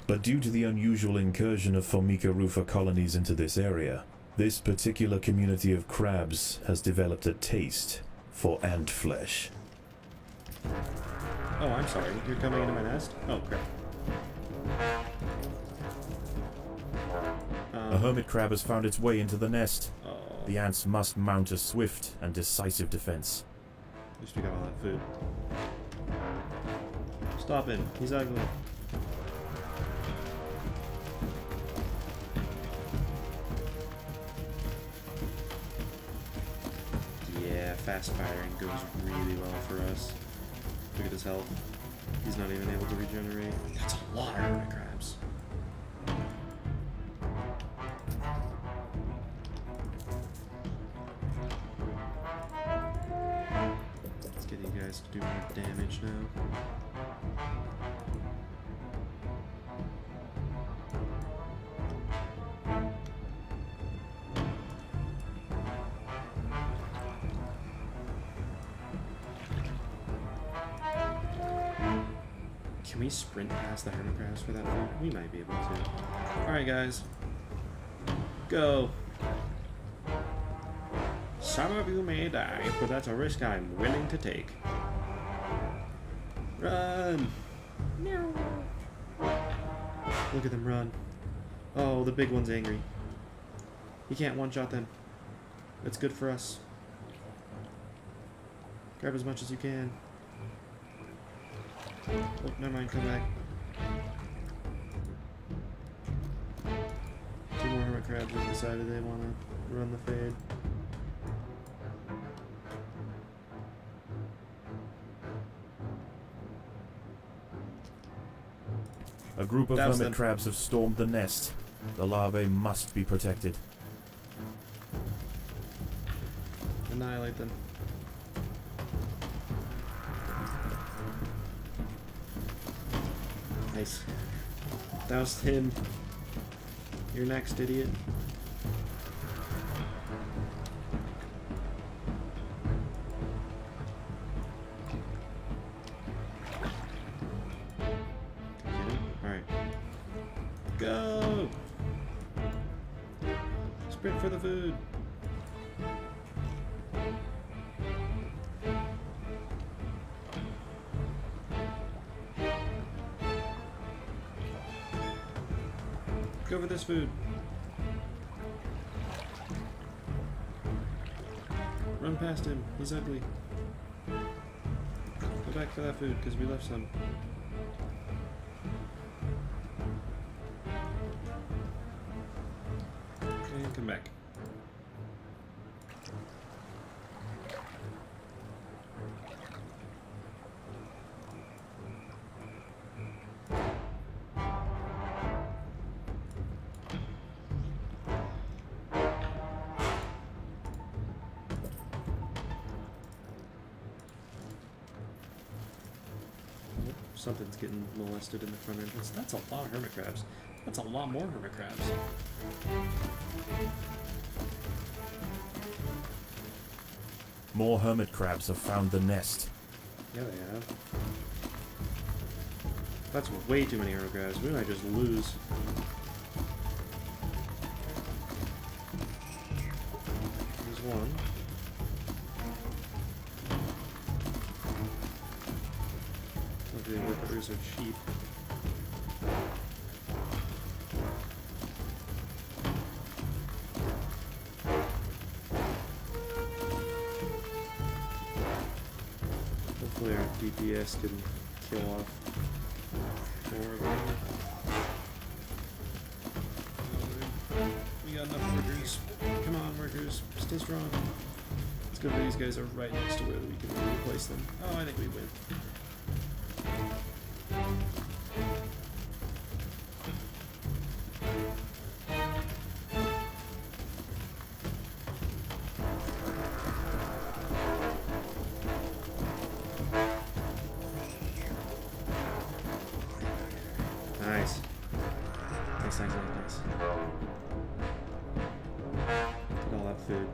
But due to the unusual incursion of Formica rufa colonies into this area, this particular community of crabs has developed a taste for ant flesh. Oh, I'm sorry. You're coming into my nest? Oh, crap. A hermit crab has found its way into the nest. Oh, The ants must mount a swift and decisive defense. at least we got all that food. Stop him. He's ugly. Yeah, fast firing goes really well for us. Look at his health. He's not even able to regenerate. That's a lot of hermit crabs. Let's get you guys to do more damage now. Can we sprint past the hermit crabs for that food? We might be able to. Alright, guys. Go. Some of you may die, but that's a risk I'm willing to take. Run! Meow. Look at them run. Oh, the big one's angry. He can't one-shot them. It's good for us. Grab as much as you can. Oh, never mind, come back. Two more hermit crabs have decided they want to run the fade. A group of Douse hermit them. crabs have stormed the nest. The larvae must be protected. Annihilate them. Nice. Doused him. You're next, idiot. Get him? Alright. Go! Sprint for the food. Go for this food. Run past him. He's ugly. Go back for that food, because we left some. And come back. Something's getting molested in the front entrance. That's a lot of hermit crabs. That's a lot more hermit crabs. More hermit crabs have found the nest. Yeah, they have. That's way too many arrow crabs. We might just lose. There's one. Hopefully the workers are cheap. Hopefully our DPS didn't kill off more of them. We got enough workers. Come on, workers. Stay strong. It's good that these guys are right next to where we can replace them. Oh, I think we win. Nice. Nice, nice, nice, nice. Get all that food.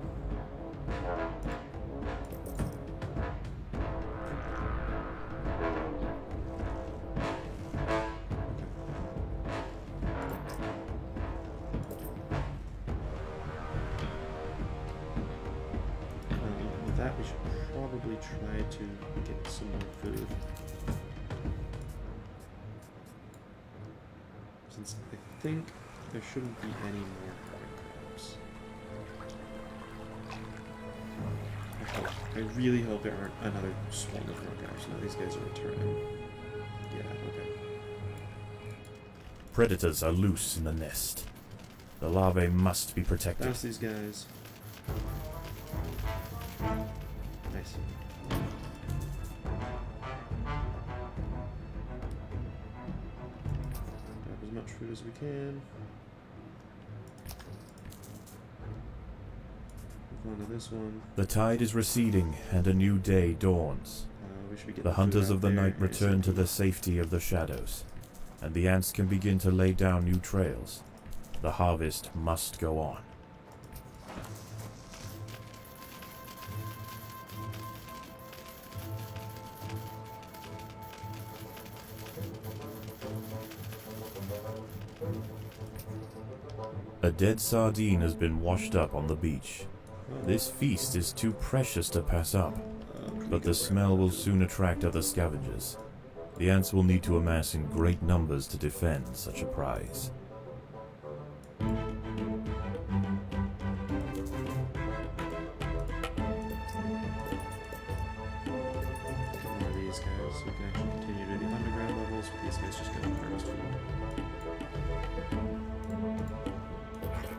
With that, we should probably try to get some more food. Since I think there shouldn't be any more hermit crabs. I really hope there aren't another swarm of hermit crabs. No, these guys are returning. Yeah, okay. Predators are loose in the nest. The larvae must be protected. Bounce these guys. Nice. Grab as much food as we can. Move on to this one. The tide is receding and a new day dawns. We should be getting The food hunters out of the there night return to ASAP. the safety of the shadows, and the ants can begin to lay down new trails. The harvest must go on. A dead sardine has been washed up on the beach. This feast is too precious to pass up, but the smell will soon attract other scavengers. The ants will need to amass in great numbers to defend such a prize. Get more of these guys so we can actually continue to do the underground levels, but these guys just go harvest food.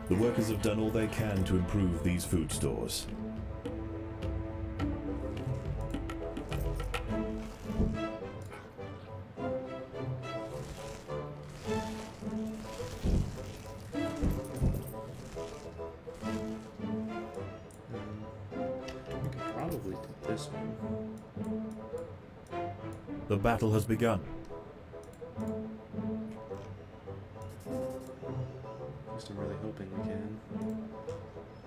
The workers have done all they can to improve these food stores. We could probably do this one. The battle has begun. At least I'm really hoping we can.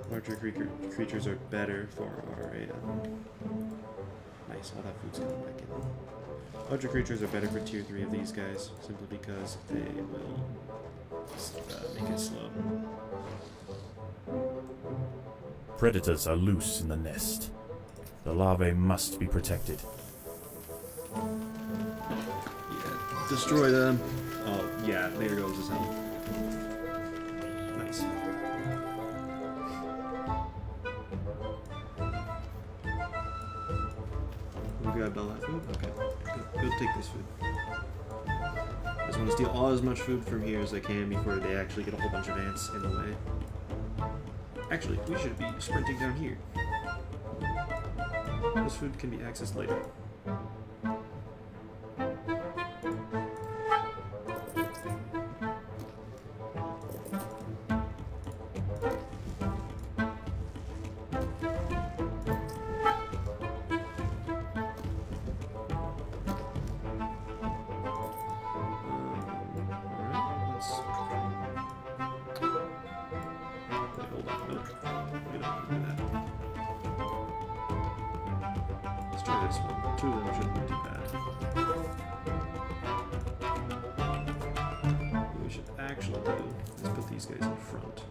Larger creatures are better for our nice, all that food's coming back in. Larger creatures are better for tier 3 of these guys, simply because they will make it slow. Predators are loose in the nest. The larvae must be protected. Yeah, destroy them. Oh, yeah, there goes his health. Nice. We grabbed all that food? Okay. Go take this food. I just want to steal all as much food from here as I can before they actually get a whole bunch of ants in the way. Actually, we should be sprinting down here. This food can be accessed later. destroy this one. Two of them shouldn't be too bad. What we should actually do is put these guys in front.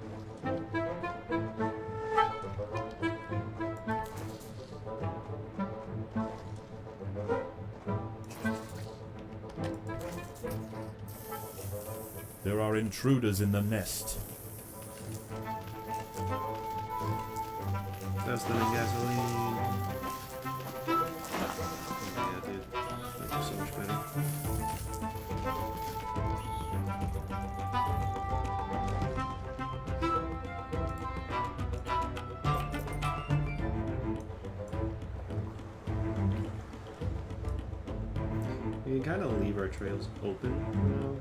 There are intruders in the nest. That's the gasoline. Yeah, dude. That's so much better. We can kind of leave our trails open, you know?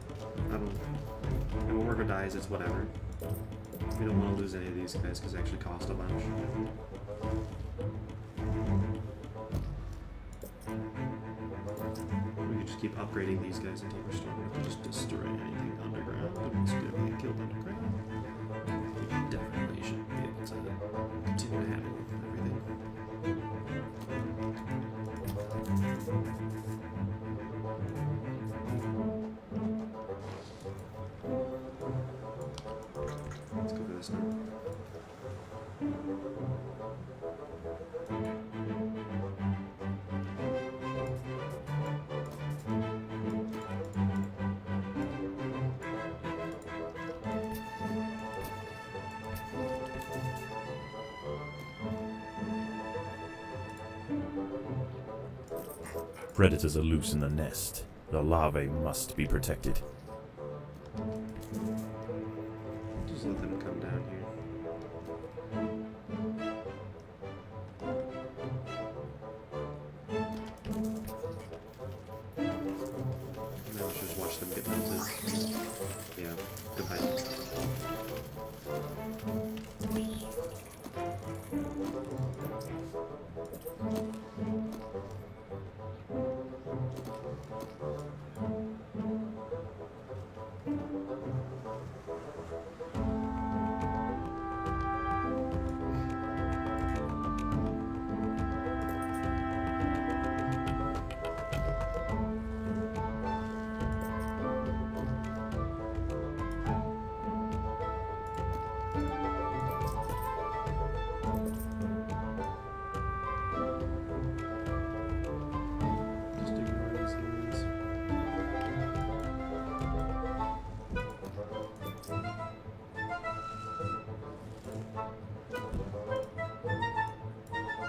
If a worker dies, it's whatever. We don't want to lose any of these guys because they actually cost a bunch. We could just keep upgrading these guys until we're strong enough to just destroy anything underground. But once we get killed underground, we definitely should be able to continue to handle everything. Let's go for this now. Predators are loose in the nest. The larvae must be protected. Just let them come down here. And then we should just watch them get melted. Yeah, goodbye. Just ignore these guys.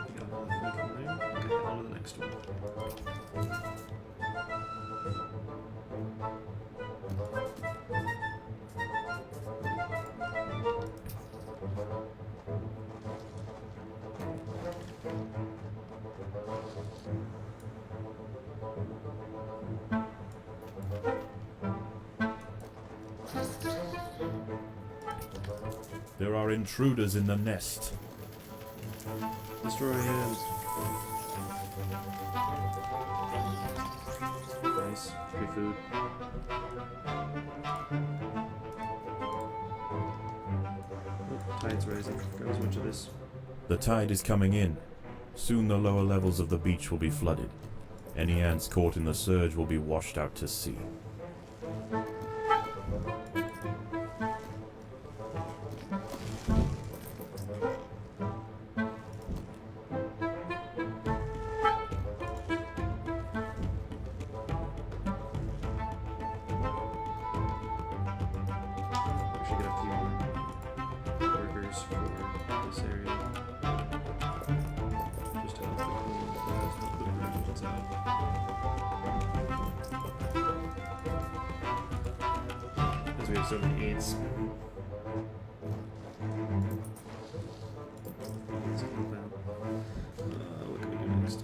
You got another food from there? Okay, on to the next one. There are intruders in the nest. Destroy him. Nice. Free food. Oh, tide's rising. Grab as much of this. The tide is coming in. Soon the lower levels of the beach will be flooded. Any ants caught in the surge will be washed out to sea. We should get a few more workers for this area. Just to help the provisions out. Because we have so many ants. Let's move out. What can we do next?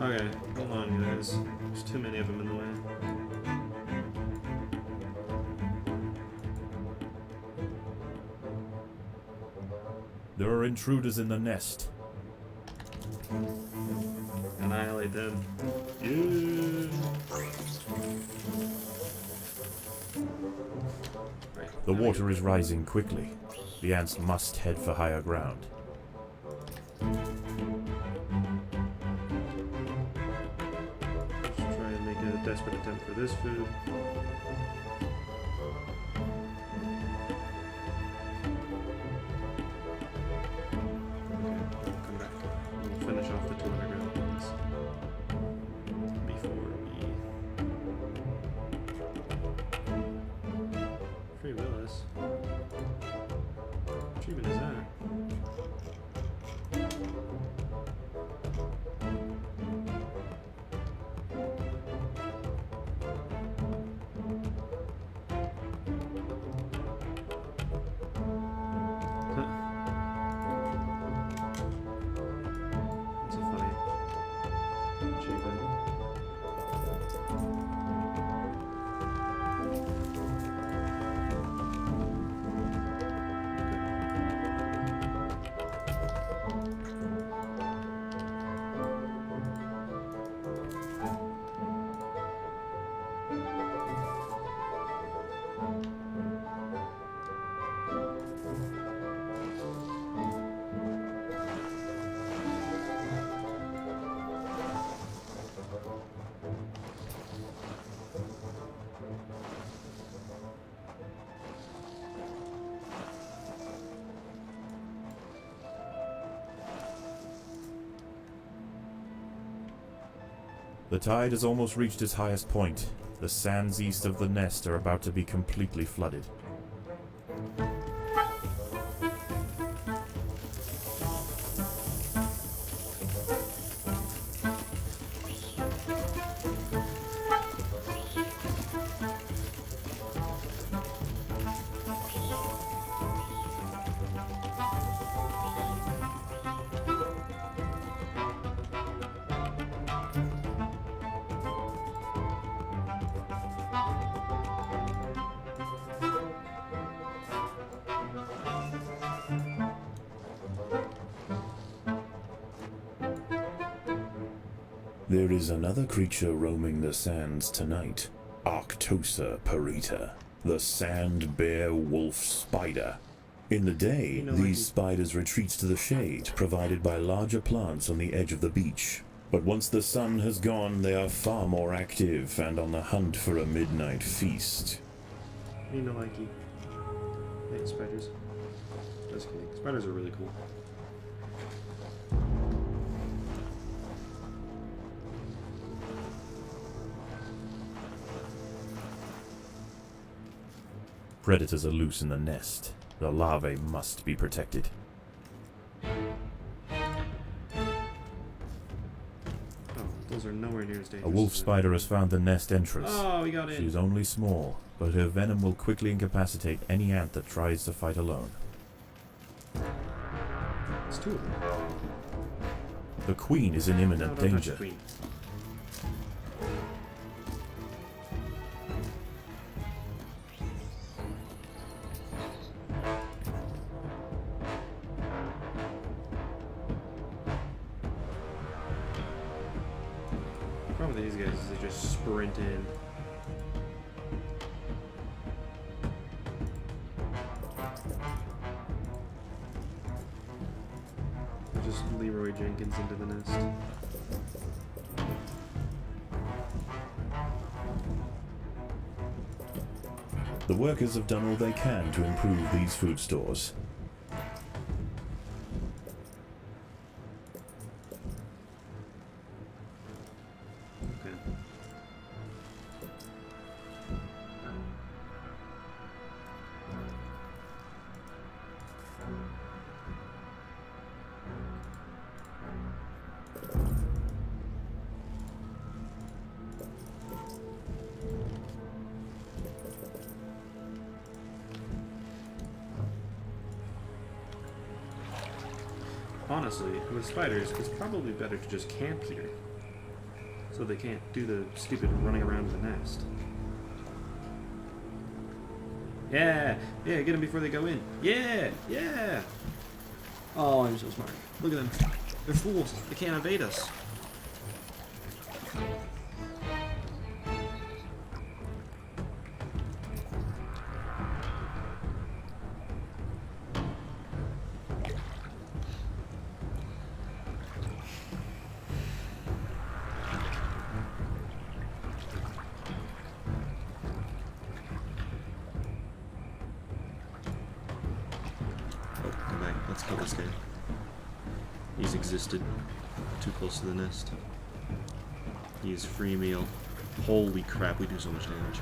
Okay, hold on guys. There's too many of them in the way. There are intruders in the nest. And I Twilight then. Yeah. Right. The water is rising quickly. The ants must head for higher ground. Let's try and make a desperate attempt for this food. Okay, come back. We'll finish off the 2 underground ones before we free will us. What achievement is that? That's a funny achievement. The tide has almost reached its highest point. The sands east of the nest are about to be completely flooded. There is another creature roaming the sands tonight. Arctosa parita, the sand bear wolf spider. In the day, these spiders retreat to the shade provided by larger plants on the edge of the beach. But once the sun has gone, they are far more active and on the hunt for a midnight feast. You know, like I hate spiders. Just kidding. Spiders are really cool. Predators are loose in the nest. The larvae must be protected. Oh, those are nowhere near as dangerous. A wolf as it- spider has found the nest entrance. Oh, we got She in. is only small, but her venom will quickly incapacitate any ant that tries to fight alone. It's 2 of them. The queen is in No, imminent don't touch danger. the queen. The problem with these guys is they just sprint in. Just Leroy Jenkins into the nest. The workers have done all they can to improve these food stores. Okay. Honestly, with spiders, it's probably better to just camp here. So they can't do the stupid running around the nest. Yeah! Yeah, get them before they go in. Yeah! Yeah! Oh, I'm so smart. Look at them. They're fools. They can't evade us. this guy. He's existed too close to the nest. He's free meal. Holy crap, we do so much damage.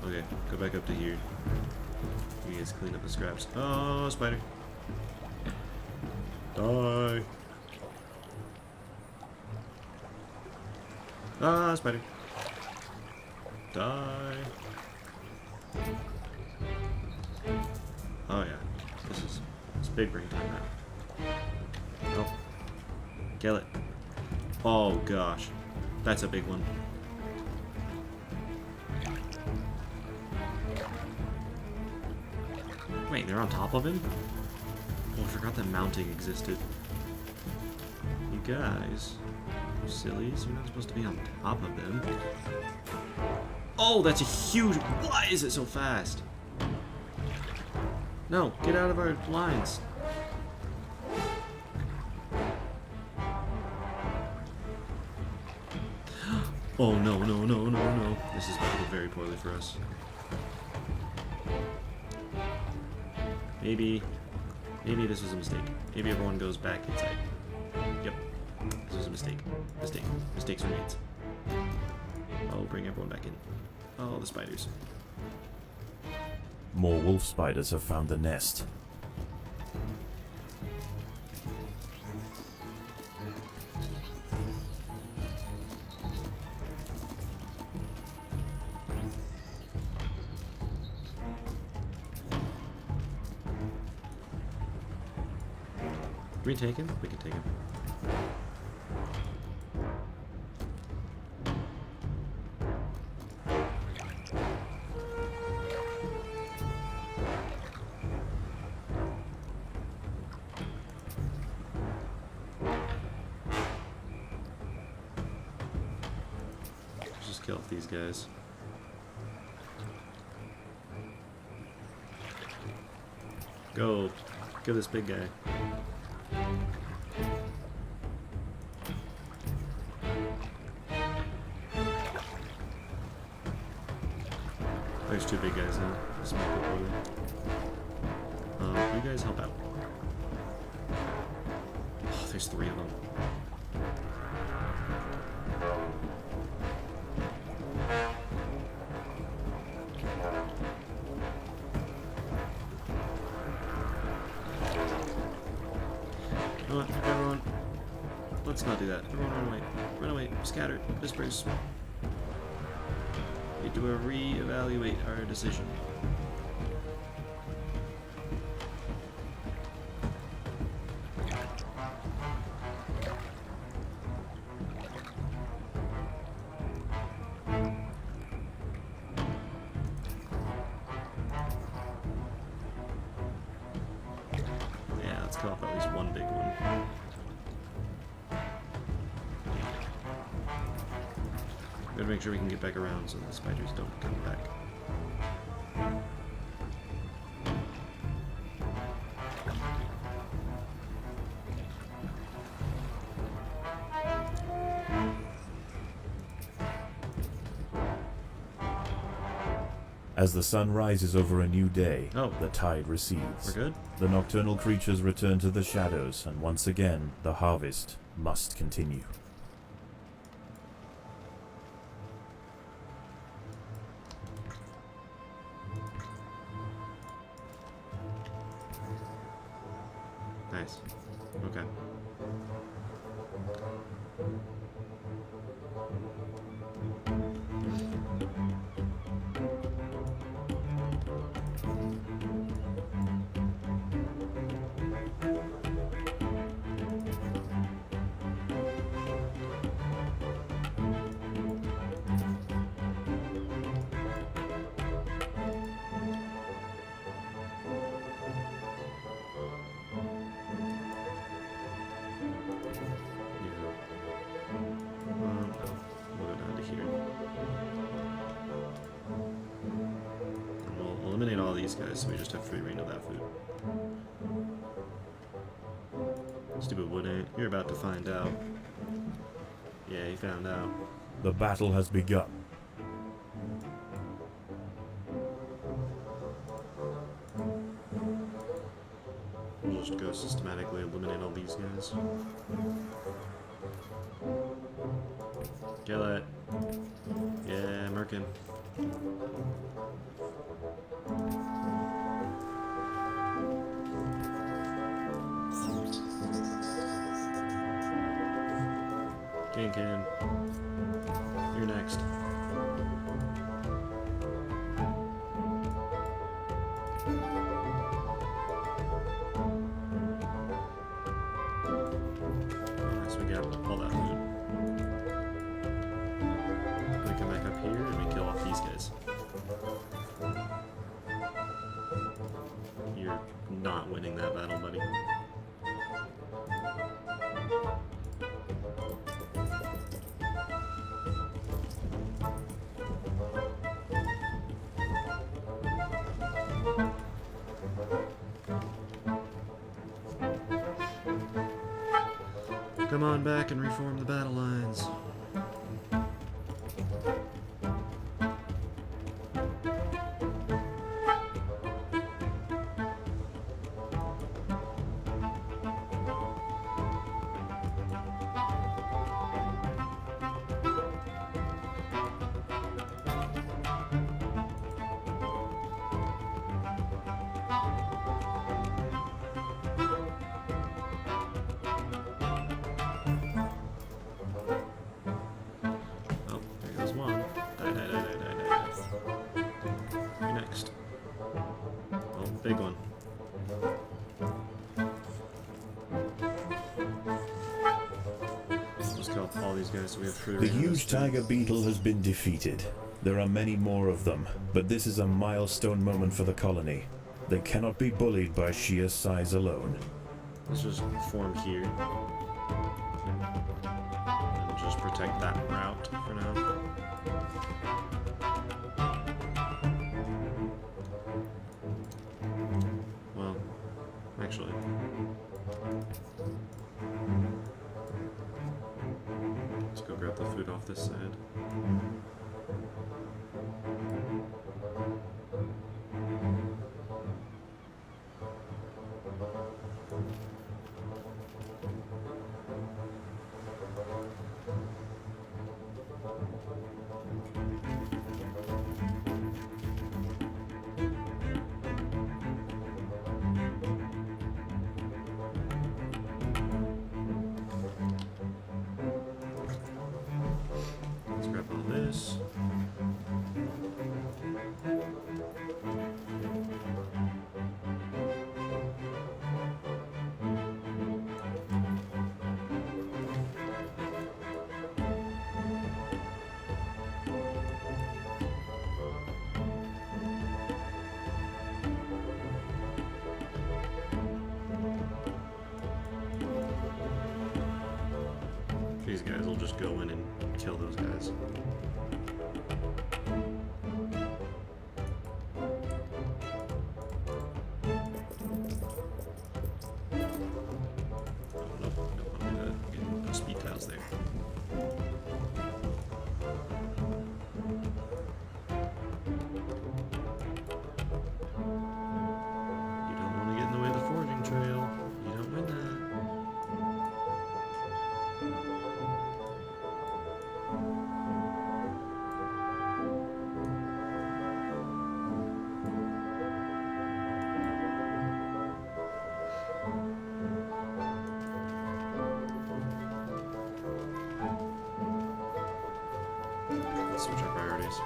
Okay, go back up to here. You guys clean up the scraps. Oh, spider. Die. Ah, spider. Die. Oh yeah, it's big brain time now. Oh, kill it. Oh gosh, that's a big one. Wait, they're on top of him? Oh, I forgot that mounting existed. You guys, you sillies, you're not supposed to be on top of them. Oh, that's a huge... Why is it so fast? No, get out of our lines. Oh, no, no, no, no, no. This is going to go very poorly for us. Maybe this was a mistake. Maybe everyone goes back inside. Yep. This was a mistake. Mistakes were made. I'll bring everyone back in. Oh, the spiders. More wolf spiders have found the nest. Can we take him? We can take him. Let's just kill off these guys. Go. Kill this big guy. There's two big guys now. This might go poorly. You guys help out. Oh, there's three of them. You know what, everyone? Let's not do that. Everyone run away. Run away. Scatter. Disperse. We need to re-evaluate our decision. Yeah, let's kill off at least one big one. Gotta make sure we can get back around so the spiders don't come back. As the sun rises over a new day, Oh. the tide recedes. We're good? The nocturnal creatures return to the shadows, and once again, the harvest must continue. Nice. Okay. We'll go down to here. And we'll eliminate all these guys so we just have free reign of that food. Stupid wood ant, you're about to find out. Yeah, he found out. The battle has begun. We'll just just go systematically eliminate all these guys. Kill it. Yeah, Merkin. Can. You're next. Alright, so we got all that food. We come back up here and we kill off these guys. You're not winning that battle, buddy. Come on back and reform the battle lines. Big one. Let's kill all these guys so we have free The reign. huge tiger beetle has been defeated. There are many more of them, but this is a milestone moment for the colony. They cannot be bullied by sheer size alone. Let's just form here. And just protect that route for now. Well, actually. Let's go grab the food off this side. Let's grab all this. These guys will just go in and kill those guys. Oh, nope, don't want to do that. Get speed tiles there. You don't want to get in the way of the foraging trail. You don't win that. Let's switch our priorities.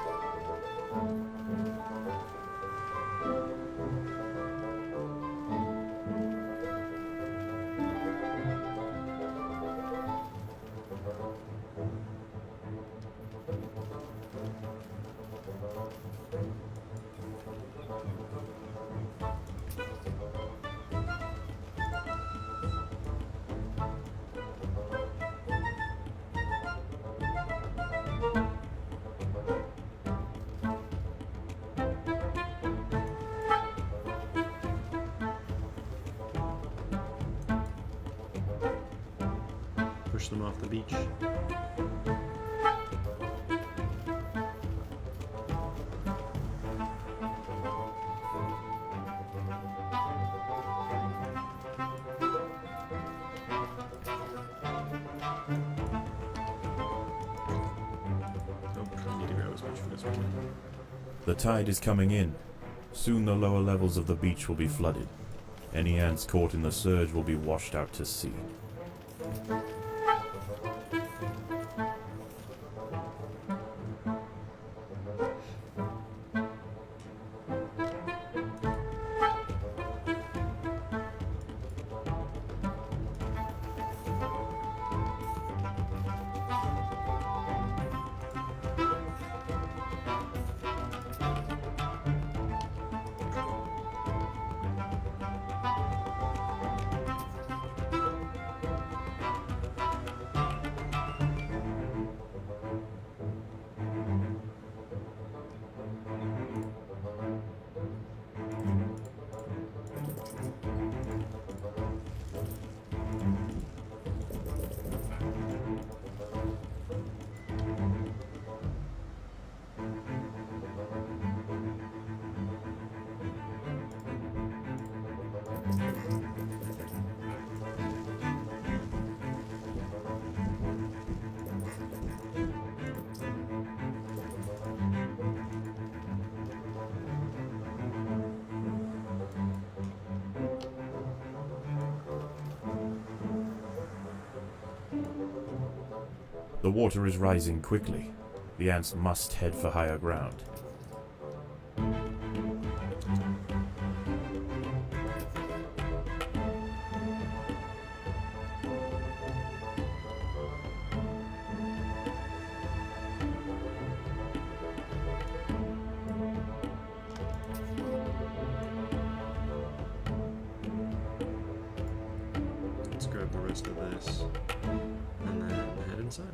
Push them off the beach. The tide is coming in. Soon the lower levels of the beach will be flooded. Any ants caught in the surge will be washed out to sea. The water is rising quickly. The ants must head for higher ground. Let's grab the rest of this and then head inside.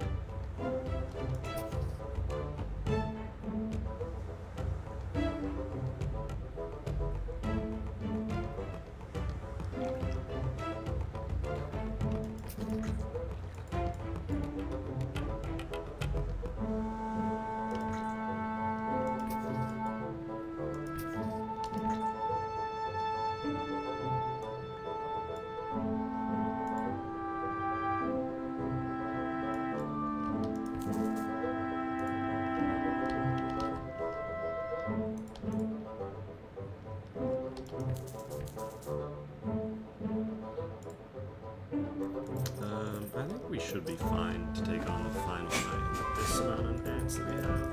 I think we should be fine to take on the final night with this amount of ants that we have.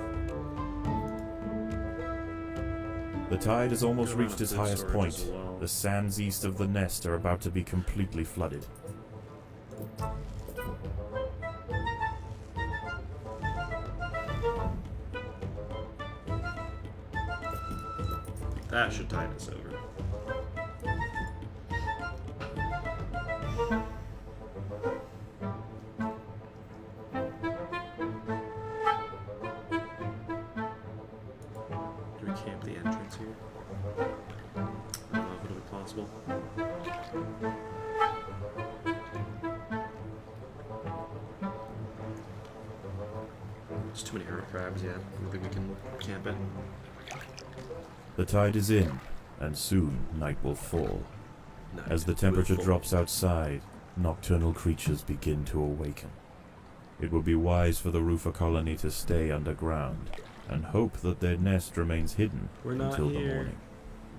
The tide has almost Good amount reached of its food highest storage point. as well. The sands east of the nest are about to be completely flooded. That should tide us over. Do we camp the entrance here? I don't know if it'll be possible. There's too many hermit crabs, yeah. I don't think we can camp it. The tide is in, and soon night will fall. As the temperature drops outside, nocturnal creatures begin to awaken. It would be wise for the roofer colony to stay underground and hope that their nest remains hidden We're not until the here. morning.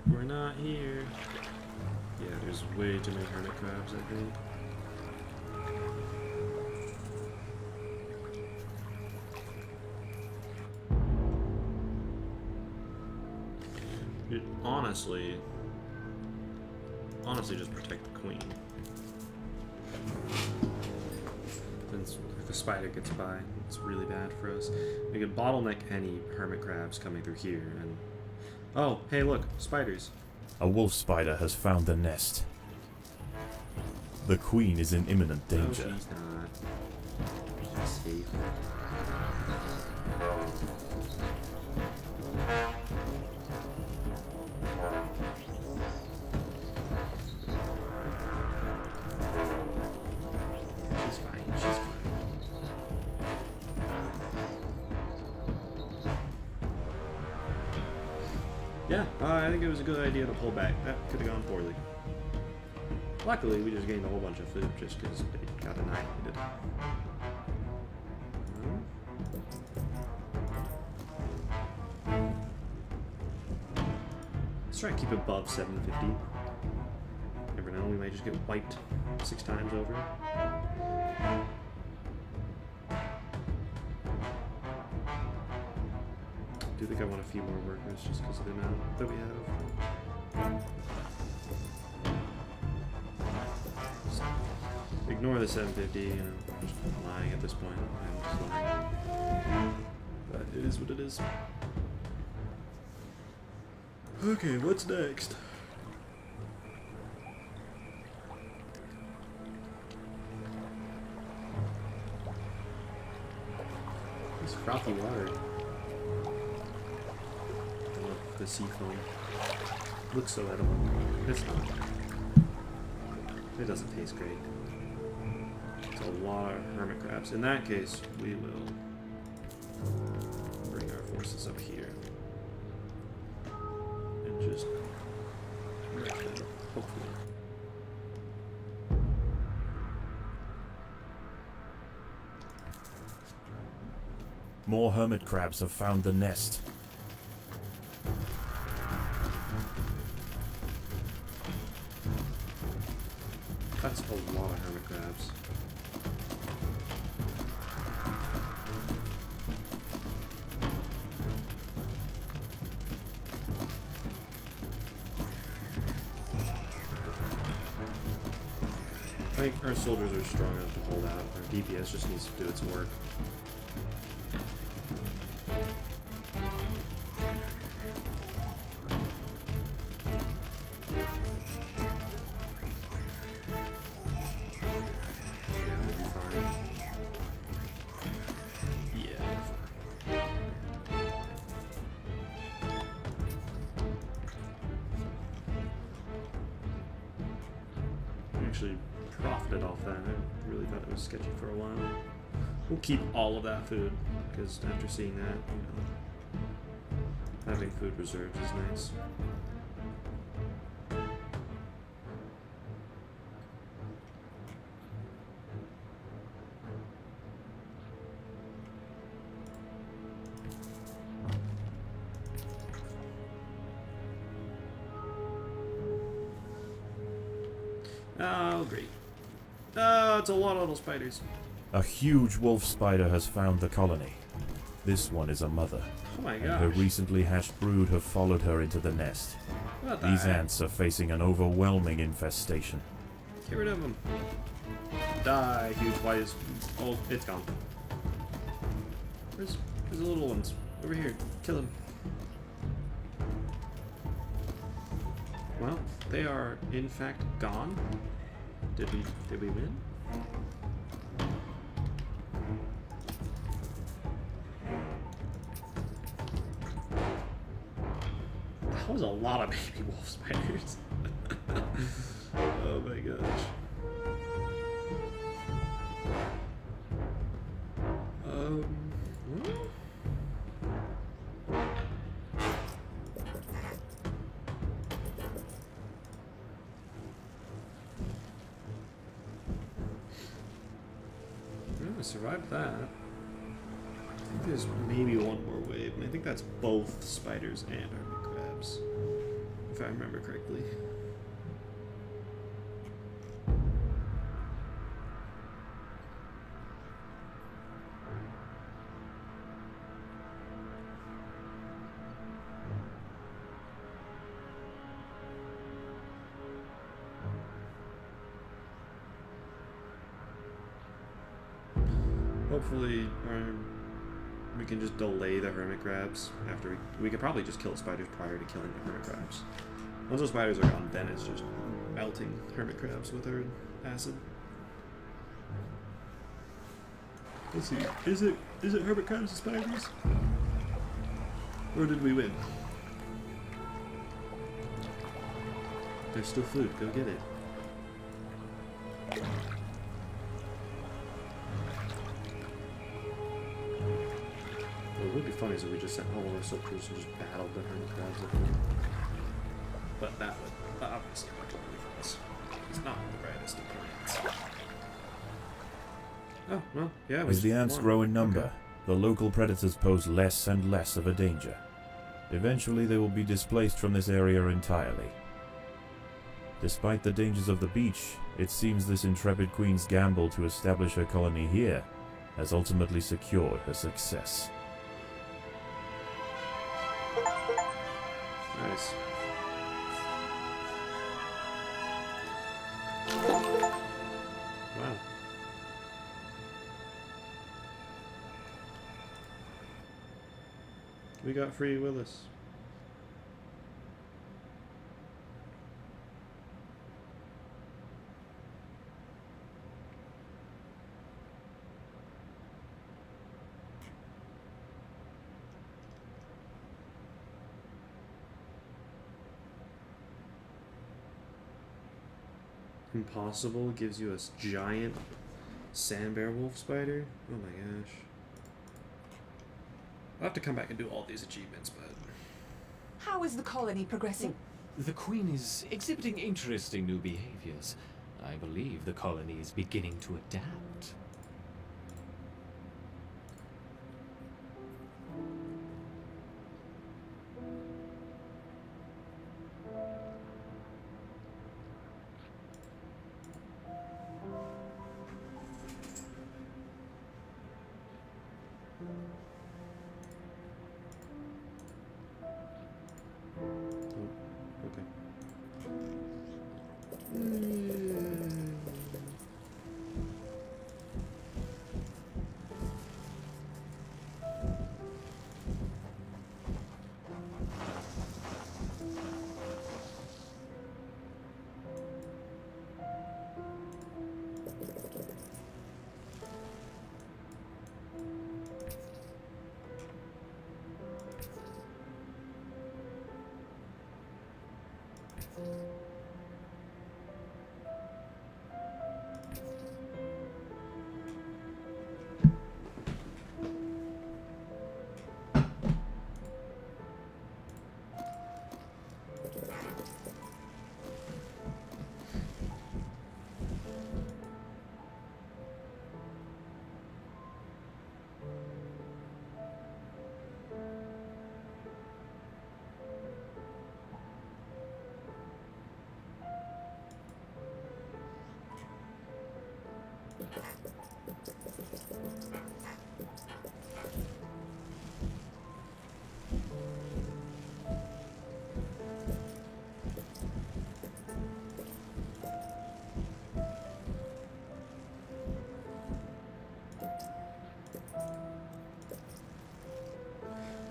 We're not here. Yeah, there's way too many hermit crabs, I think. Dude, honestly, just protect the queen. Since if the spider gets by, it's really bad for us. We could bottleneck any hermit crabs coming through here, and oh, hey, look, spiders. A wolf spider has found the nest. The queen is in imminent No, danger. she's not. She's safe. She's fine. She's fine. Yeah, I think it was a good idea to pull back. That could have gone poorly. Luckily, we just gained a whole bunch of food just because they got annihilated. try and keep it above 750. Never know, we might just get wiped 6 times over. I do think I want a few more workers just because of the amount that we have. So, ignore the 750, you know, I'm just lying at this point. I'm just lying. But it is what it is. Okay, what's next? This frothy water. I love the sea foam. Looks so edible. It's not. It doesn't taste great. It's a lot of hermit crabs. In that case, we will bring our forces up here. And just wreck them, hopefully. More hermit crabs have found the nest. That's a lot of hermit crabs. I think our soldiers are strong enough to hold out. Our DPS just needs to do its work. Actually profited off that. I really thought it was sketchy for a while. We'll keep all of that food, because after seeing that, you know, having food reserves is nice. Oh, great. Oh, it's a lot of little spiders. A huge wolf spider has found the colony. This one is a mother. Oh my And her gosh. recently hatched brood have followed her into the nest. What the These heck? ants are facing an overwhelming infestation. Get rid of them. Die, huge white is... Oh, it's gone. Where's the little ones? Over here. Kill them. Well, they are in fact gone. Did we win? That was a lot of baby wolf spiders. Oh my gosh. What? I survived that. I think there's maybe one more wave, and I think that's both spiders and hermit crabs, if I remember correctly. Hopefully, we can just delay the hermit crabs after we could probably just kill spiders prior to killing the hermit crabs. Once those spiders are gone, then it's just melting hermit crabs with our acid. Let's see. Is it hermit crabs and spiders? Or did we win? There's still food. Go get it. What would be funny is if we just sent all of our soldiers and just battled the hermit crabs up there. But that would obviously work only for us. It's not the brightest of plans. Oh, well, yeah. As the ants grow in number, the local predators pose less and less of a danger. Eventually they will be displaced from this area entirely. Despite the dangers of the beach, it seems this intrepid queen's gamble to establish her colony here has ultimately secured her success. Nice. Wow. We got free Willis. Impossible gives you a giant sand bear wolf spider. Oh my gosh. I'll have to come back and do all these achievements, but How is the colony progressing? The Queen is exhibiting interesting new behaviors. I believe the colony is beginning to adapt. okay.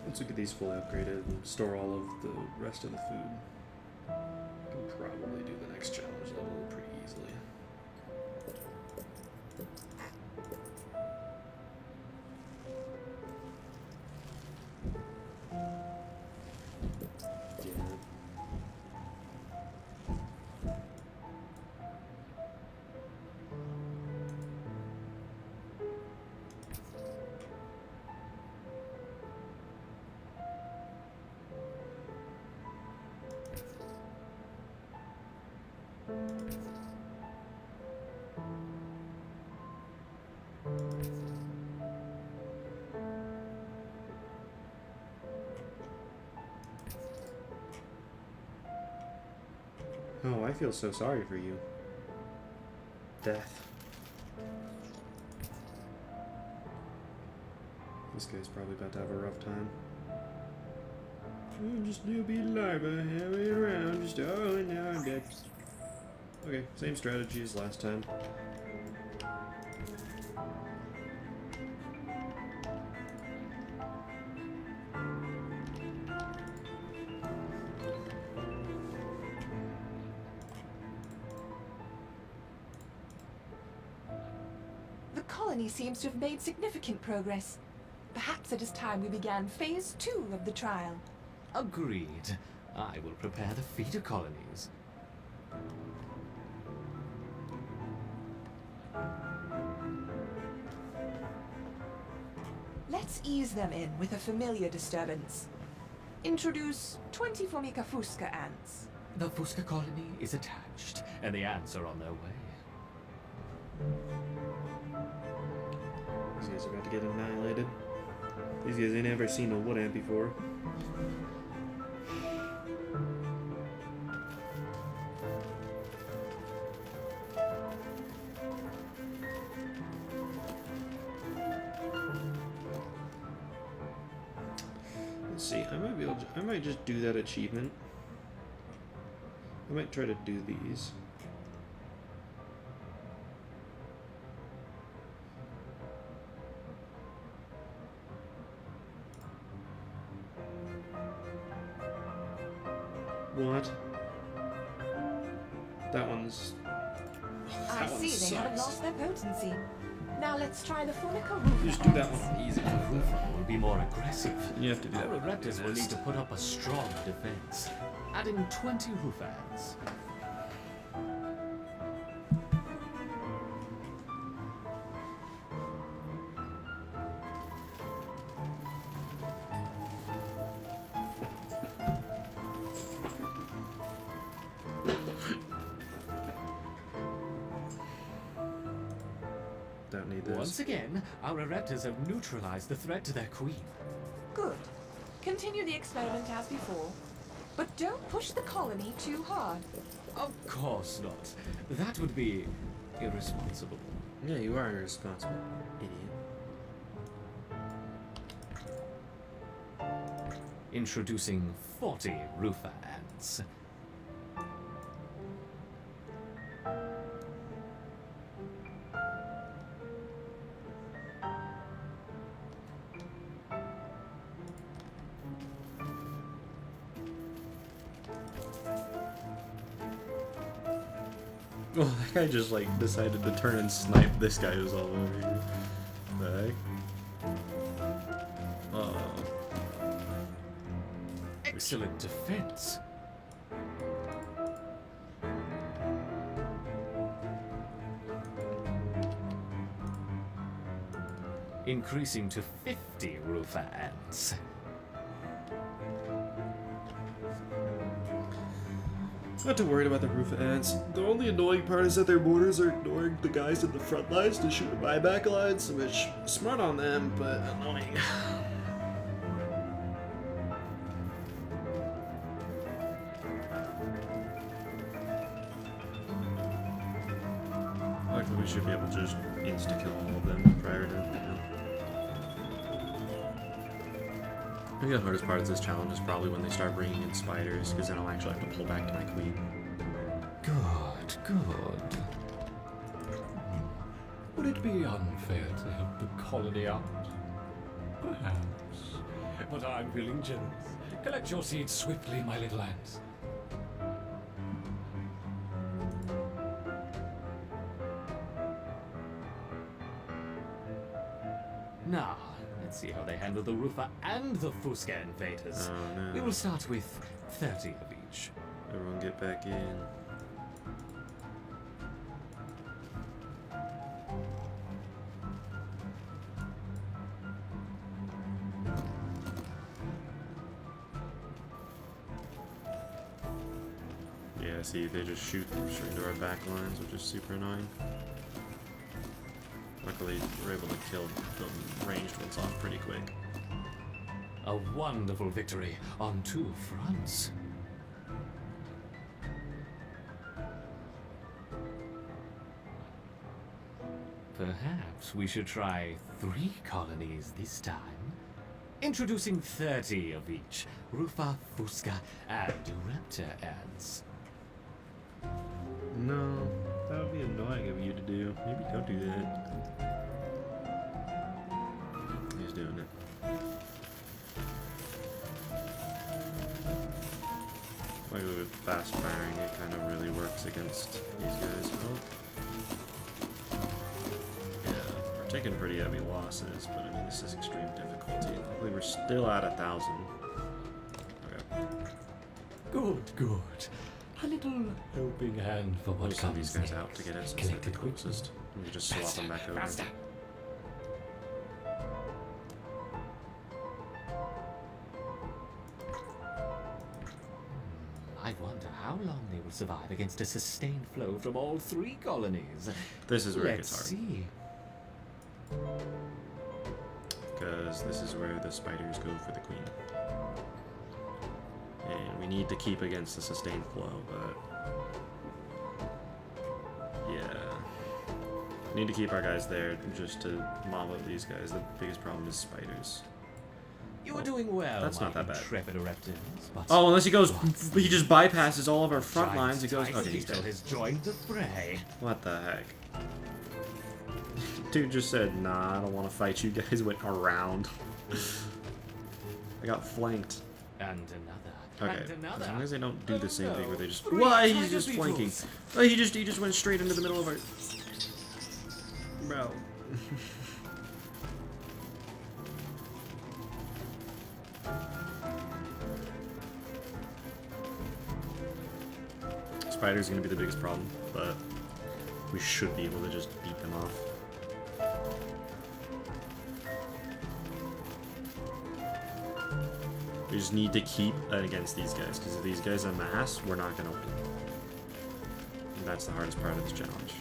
Once we get these fully upgraded and store all of the rest of the food, I can probably do the next challenge level pretty easily. Yeah. Oh, I feel so sorry for you. Death. This guy's probably about to have a rough time. Oh, just newbie larva hanging around, just oh, and now I'm dead. Okay, same strategy as last time. The colony seems to have made significant progress. Perhaps it is time we began phase 2 of the trial. Agreed. I will prepare the feeder colonies. Let's ease them in with a familiar disturbance. Introduce 20 Formica fusca ants. The Fusca colony is attached, and the ants are on their way. These guys are about to get annihilated. These guys ain't ever seen a wood ant before. see. I might be able to, I might just do that achievement. I might try to do these. What? That one's... I that one see they haven't sucks. lost their potency. Now let's try the Formica roof. Just do that one. Easy. The Rufa will be more aggressive. You have to do that Our one. Raptors will need to put up a strong defense, adding 20 roof ants. Don't need this. Once again, our Raptors have neutralized the threat to their queen. Good. Continue the experiment as before. But don't push the colony too hard. Of course not. That would be irresponsible. Yeah, you are irresponsible, idiot. Introducing 40 Rufa ants. Well, that guy just like decided to turn and snipe this guy who's all over here. The heck? Excellent defense. Increasing to 50 Rufa ants. Not too worried about the roof ants. The only annoying part is that their mortars are ignoring the guys in the front lines to shoot at my back lines, which smart on them, but annoying. Luckily, we should be able to just insta-kill all of them prior to, I think the hardest part of this challenge is probably when they start bringing in spiders, because then I'll actually have to pull back to my queen. Good, good. Would it be unfair to help the colony out? Perhaps. But I'm feeling generous. Collect your seeds swiftly, my little ants. Now, let's see how they handle the Rufa and the Fusca invaders. Oh no. We will start with 30 of each. Everyone get back in. Yeah, see, they just shoot straight into our back lines, which is super annoying. Luckily, we're able to kill the ranged ones off pretty quick. A wonderful victory on two fronts. Perhaps we should try 3 colonies this time. Introducing 30 of each. Rufa, Fusca, and Raptor ants. No, that would be annoying of you to do. Maybe don't do that. He's doing it. Like with fast firing, it kind of really works against these guys. Oh. Yeah, we're taking pretty heavy losses, but I mean, this is extreme difficulty. Luckily, we're still at 1,000. Okay. Good, good. A little helping hand for what We'll send comes these guys next. out to get us instead of the Collect it closest. And we just swap them back over. Faster. I wonder how long they will survive against a sustained flow from all 3 colonies. This is where it Let's gets hard. see. Because this is where the spiders go for the queen. And we need to keep against the sustained flow, but... yeah. We need to keep our guys there just to mob out these guys. The biggest problem is spiders. You are doing well, That's my not that bad. intrepid reptiles, but Oh, unless he goes, what? he just bypasses all of our front Giant lines. He goes, Tice okay, he's Beetle dead. has joined the fray. What the heck? Dude just said, nah, I don't want to fight you guys. Went around. I got flanked. And another. Okay, And another. as long as they don't do the same thing where they just... 3 Why? He's tiger just flanking. beetles. Oh, he just went straight into the middle of our... Bro. Spider's gonna be the biggest problem, but we should be able to just beat them off. We just need to keep against these guys, because if these guys amass, we're not gonna win. And that's the hardest part of this challenge.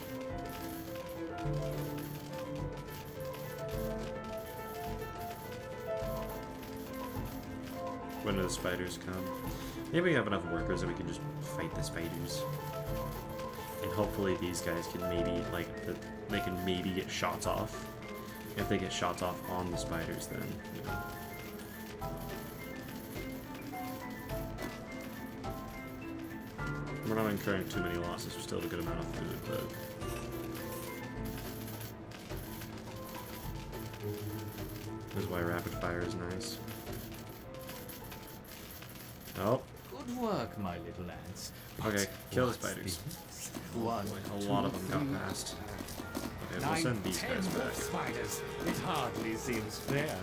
When do the spiders come? Maybe we have enough workers that we can just fight the spiders. And hopefully these guys can maybe, like, they can maybe get shots off. If they get shots off on the spiders, then, you know. We're not incurring too many losses, we still have a good amount of food, but... This is why rapid fire is nice. Oh. Good work, my little ants. Okay, kill the What's spiders. this? One, A lot of them got past. Okay, we'll send these guys 10 more back. spiders. It hardly seems fair.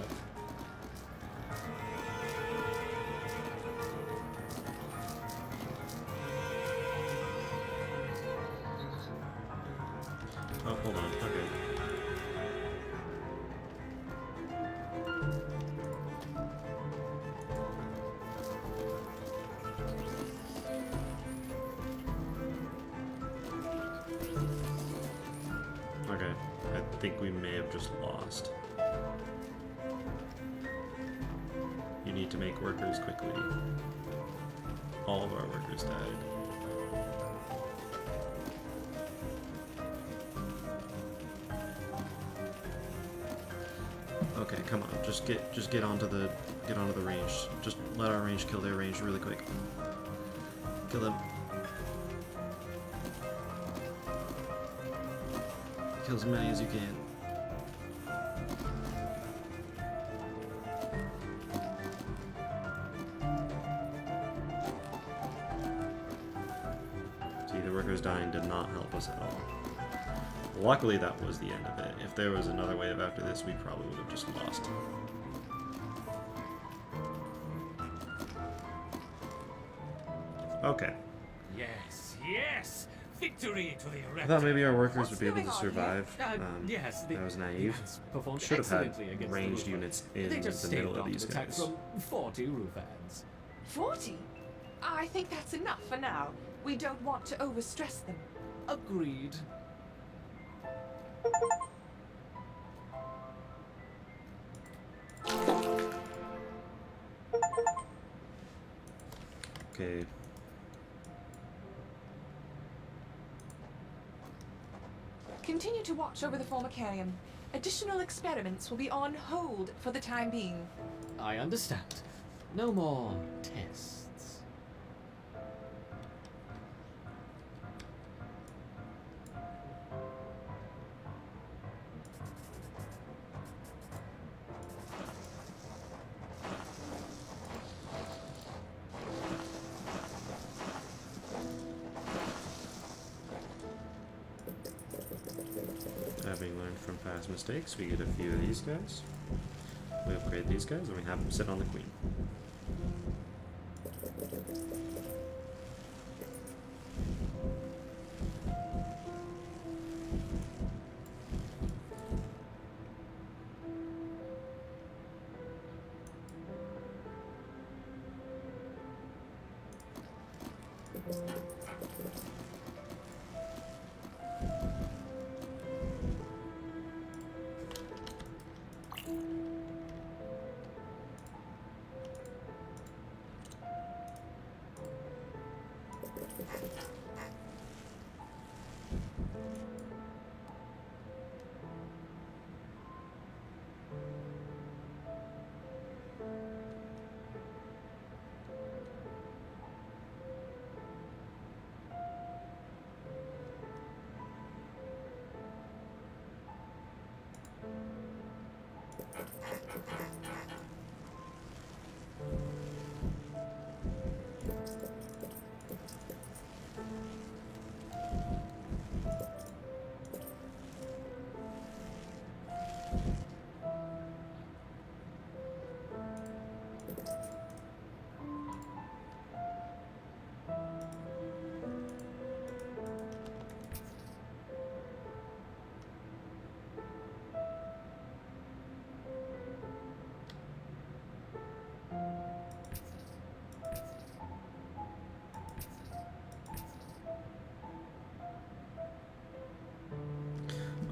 Oh, hold on. Okay. Okay. I think we may have just lost. You need to make workers quickly. All of our workers died. Okay, come on, just get onto the range. Just let our range kill their range really quick. Kill them. Kill as many as you can. See, the workers dying did not help us at all. Luckily, that was the end of it. If there was another wave after this, we probably would have just lost. Okay. Yes, yes! Victory to the I reptiles. thought maybe our workers What's would be able to going on survive. Yes, that was naive. ants performed Should have had excellently against the ranged roof. units in They just the staved middle of off these an attack guys. from 40 roof ants. 40? I think that's enough for now. We don't want to overstress them. Agreed. Okay. Continue to watch over the formicarium. Additional experiments will be on hold for the time being. I understand. No more tests. Having learned from past mistakes, we get a few of these guys. We upgrade these guys, and we have them sit on the queen.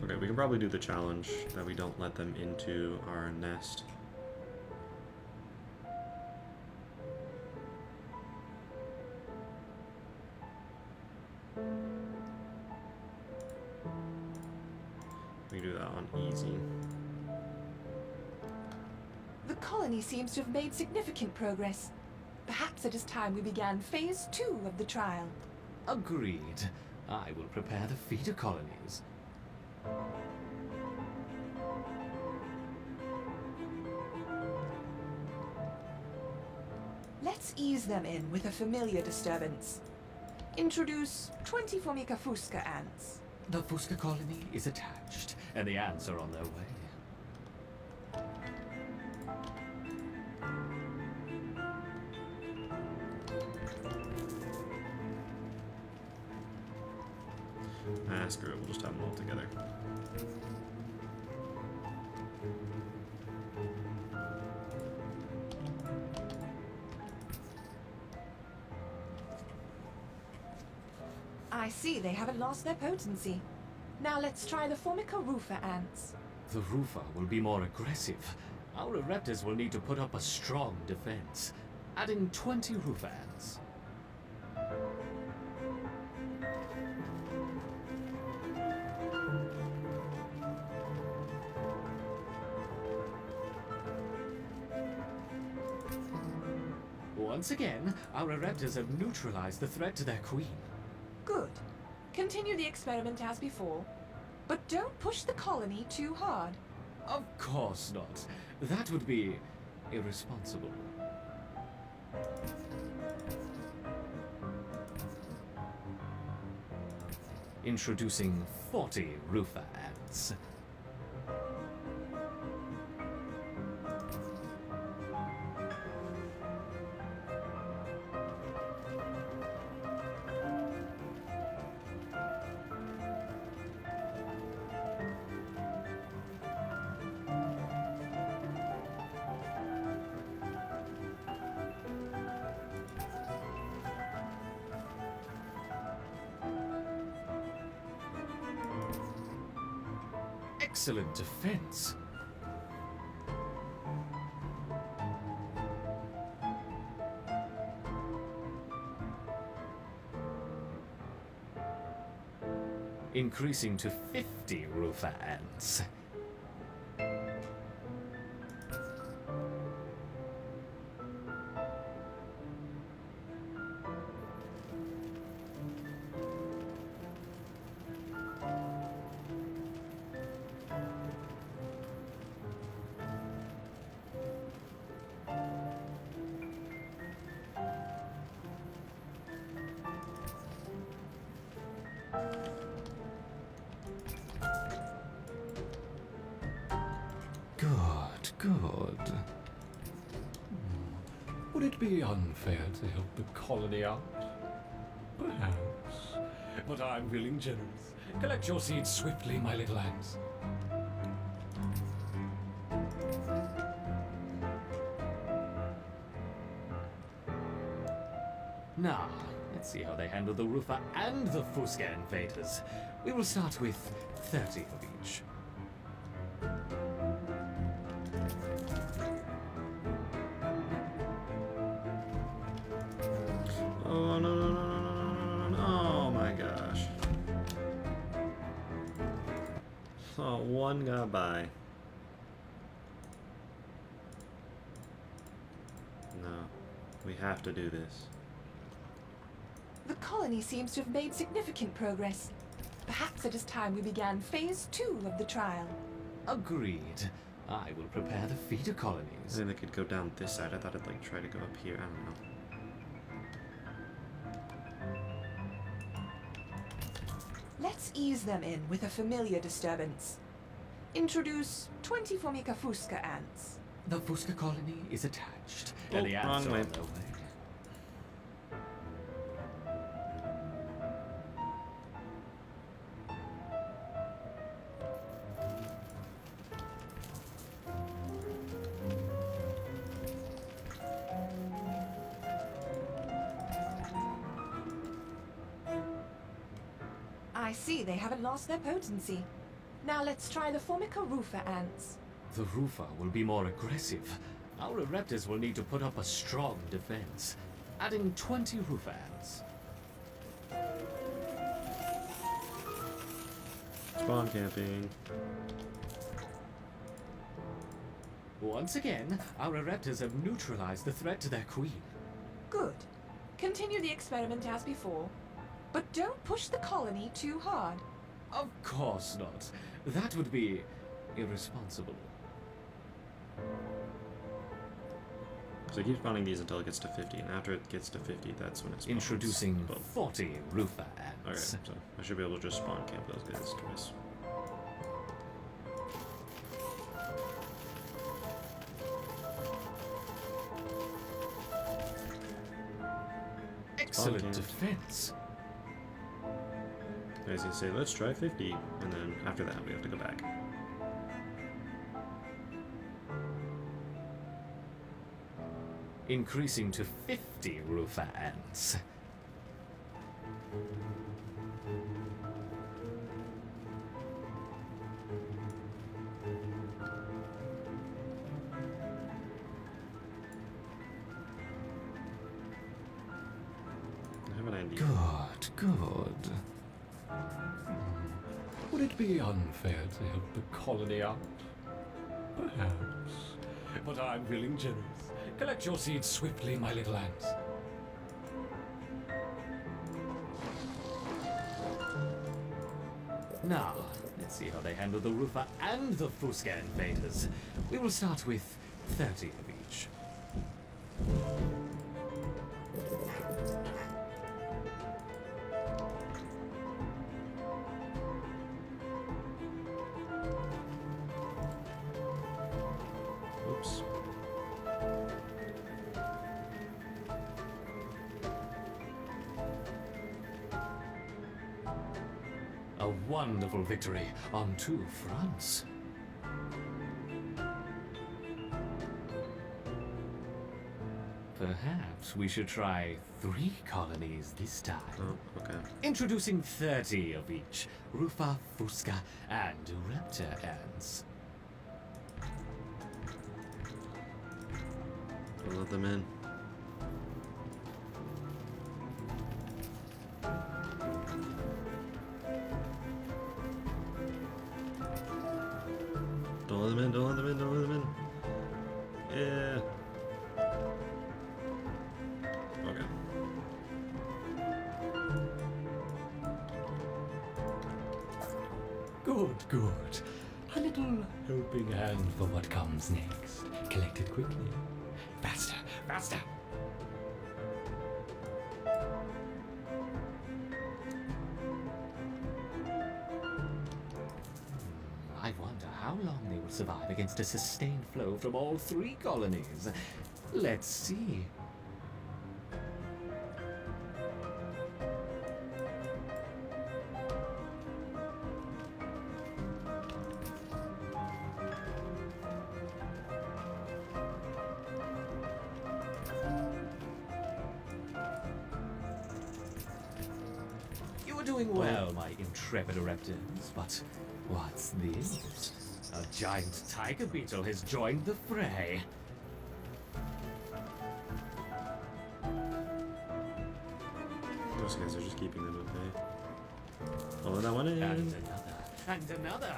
Okay, we can probably do the challenge that we don't let them into our nest. We can do that on easy. The colony seems to have made significant progress. Perhaps it is time we began phase 2 of the trial. Agreed. I will prepare the feeder colonies. Let's ease them in with a familiar disturbance. Introduce 20 Formica fusca ants. The Fusca colony is attached, and the ants are on their way. Screw it, we'll just have them all together. I see they haven't lost their potency. Now let's try the Formica rufa ants. The Rufa will be more aggressive. Our Ereptors will need to put up a strong defense. Adding 20 Rufa ants. Once again, our Ereptors have neutralized the threat to their queen. Good. Continue the experiment as before. But don't push the colony too hard. Of course not. That would be irresponsible. Introducing 40 Rufa ants. Excellent defense. Increasing to 50 Rufa ants. Good. Would it be unfair to help the colony out? Perhaps. But I'm feeling generous. Collect your seeds swiftly, my little ants. Now, let's see how they handle the Rufa and the Fusca invaders. We will start with 30 of each. Oh, no. Oh my gosh. Oh, one got by. No. We have to do this. The colony seems to have made significant progress. Perhaps it is time we began phase 2 of the trial. Agreed. I will prepare the feeder I colonies. think they could go down this side. I thought I'd like try to go up here. I don't know. Let's ease them in with a familiar disturbance. Introduce 20 Formica fusca ants. The Fusca colony is attached, Oh, and the ants wrong are way. on their way. I see they haven't lost their potency. Now let's try the Formica rufa ants. The Rufa will be more aggressive. Our Ereptors will need to put up a strong defense. Adding 20 Rufa ants. Spawn camping. Once again, our Ereptors have neutralized the threat to their queen. Good. Continue the experiment as before. But don't push the colony too hard. Of course not. That would be irresponsible. So keep spawning these until it gets to 50, and after it gets to 50, that's when it spawns. Introducing Boom. 40 Rufa Okay, ants. so I should be able to just spawn camp those guys twice. Excellent camp. defense. I was gonna say, let's try 50, and then after that we have to go back. Increasing to 50 Rufa ants. I have an idea. Good, good. Would it be unfair to help the colony out? Perhaps. But I'm feeling generous. Collect your seeds swiftly, my little ants. Now, let's see how they handle the Rufa and the Fusca invaders. We will start with 30 of each. Oops. A wonderful victory on two fronts. Perhaps we should try 3 colonies this time. Oh, okay. Introducing 30 of each. Rufa, Fusca, and Raptor ants. Don't let them in. Don't let them in, don't let them in, don't let them in. Yeah. Okay. Good, good. A little helping hand for what comes next. Collect it quickly. Faster, faster. I wonder how long they will survive against a sustained flow from all 3 colonies. Let's see. You are doing well, my intrepid Ereptors, but what's this? A giant tiger beetle has joined the fray. Those guys are just keeping them at bay. Oh, that one in. And another. And another.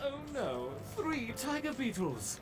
Oh no, 3 tiger beetles.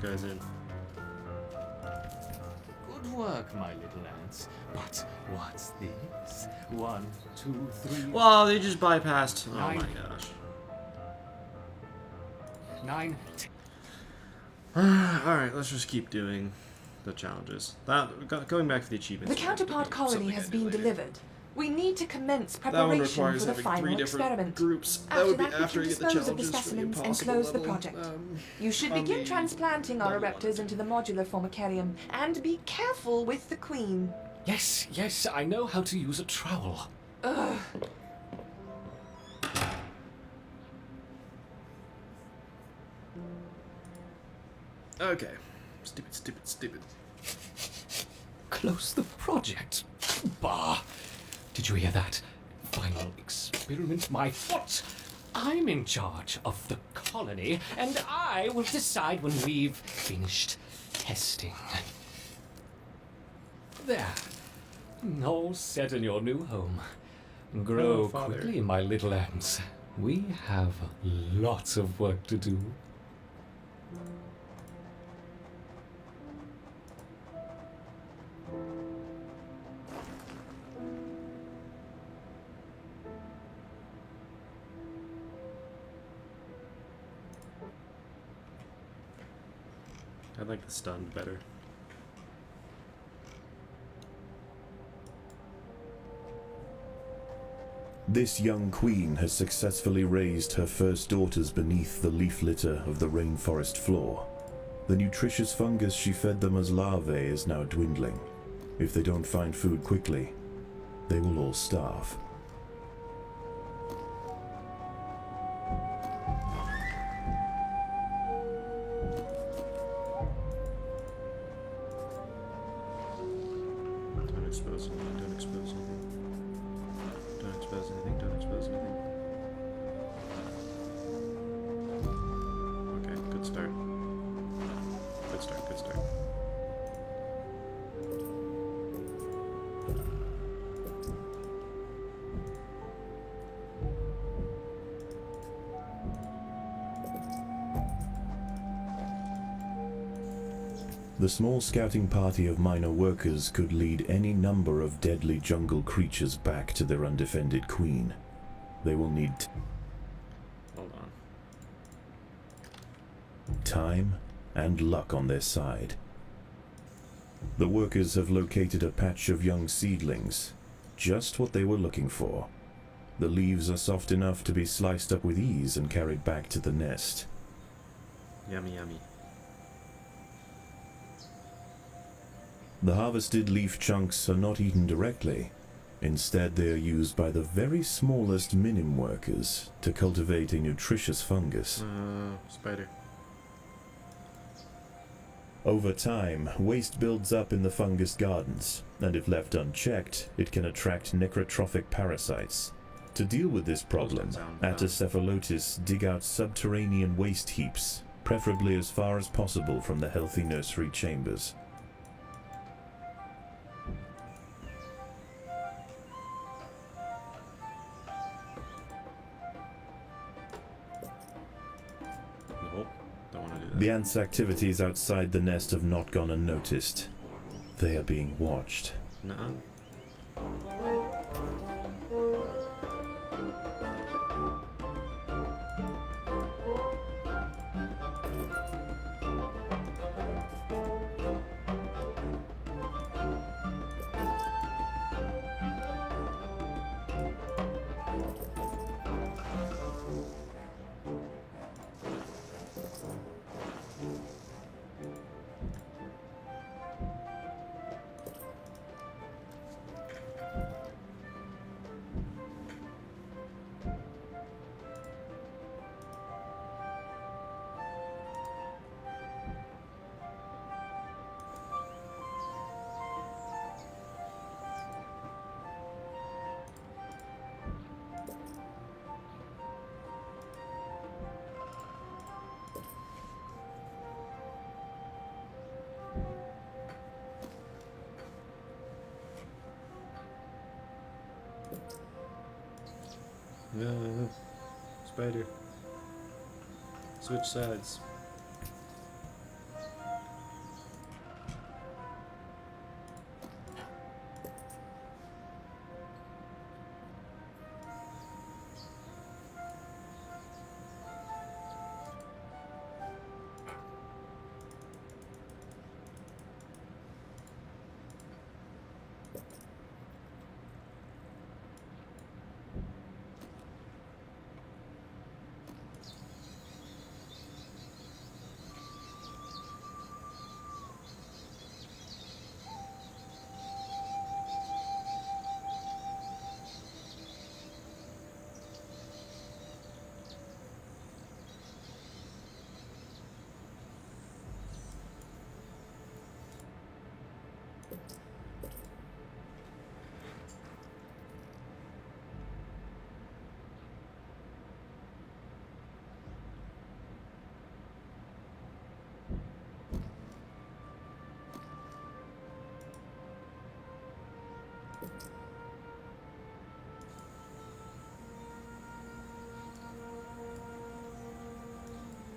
those guys in. Good work, my little ants. But what's this? 1, 2, 3. Well, they just bypassed. Oh my 9, gosh. 9, 10. Alright, let's just keep doing the challenges. Going back to the achievements. The counterpart colony has been delivered. We need to commence That one preparation requires for the having final 3 different experiment. groups. That After would be that, we after can I get the dispose of the challenges for the specimens and impossible close the level. project. You should on begin the transplanting our level 1 raptors into the modular formicarium, and be careful with the queen. Yes, I know how to use a trowel. Ugh. Okay. Stupid. Close the project. Bah! Did you hear that? Final experiment, my foot. I'm in charge of the colony, and I will decide when we've finished testing. There. All set in your new home. Grow Oh, Father. quickly, my little ants. We have lots of work to do. I like the stunned better. This young queen has successfully raised her first daughters beneath the leaf litter of the rainforest floor. The nutritious fungus she fed them as larvae is now dwindling. If they don't find food quickly, they will all starve. Don't expose anything, don't expose anything. Don't expose anything, don't expose anything. Okay, good start. Good start. The small scouting party of minor workers could lead any number of deadly jungle creatures back to their undefended queen. They will need Hold on. time and luck on their side. The workers have located a patch of young seedlings, just what they were looking for. The leaves are soft enough to be sliced up with ease and carried back to the nest. Yummy, yummy. The harvested leaf chunks are not eaten directly. Instead, they are used by the very smallest minim workers to cultivate a nutritious fungus. Spider. Over time, waste builds up in the fungus gardens, and if left unchecked, it can attract necrotrophic parasites. To deal with this problem, Atacephalotis dig out subterranean waste heaps, preferably as far as possible from the healthy nursery chambers. Nope, don't want to do that. The ants' activities outside the nest have not gone unnoticed. They are being watched. Nuh-uh. Spider. Switch sides.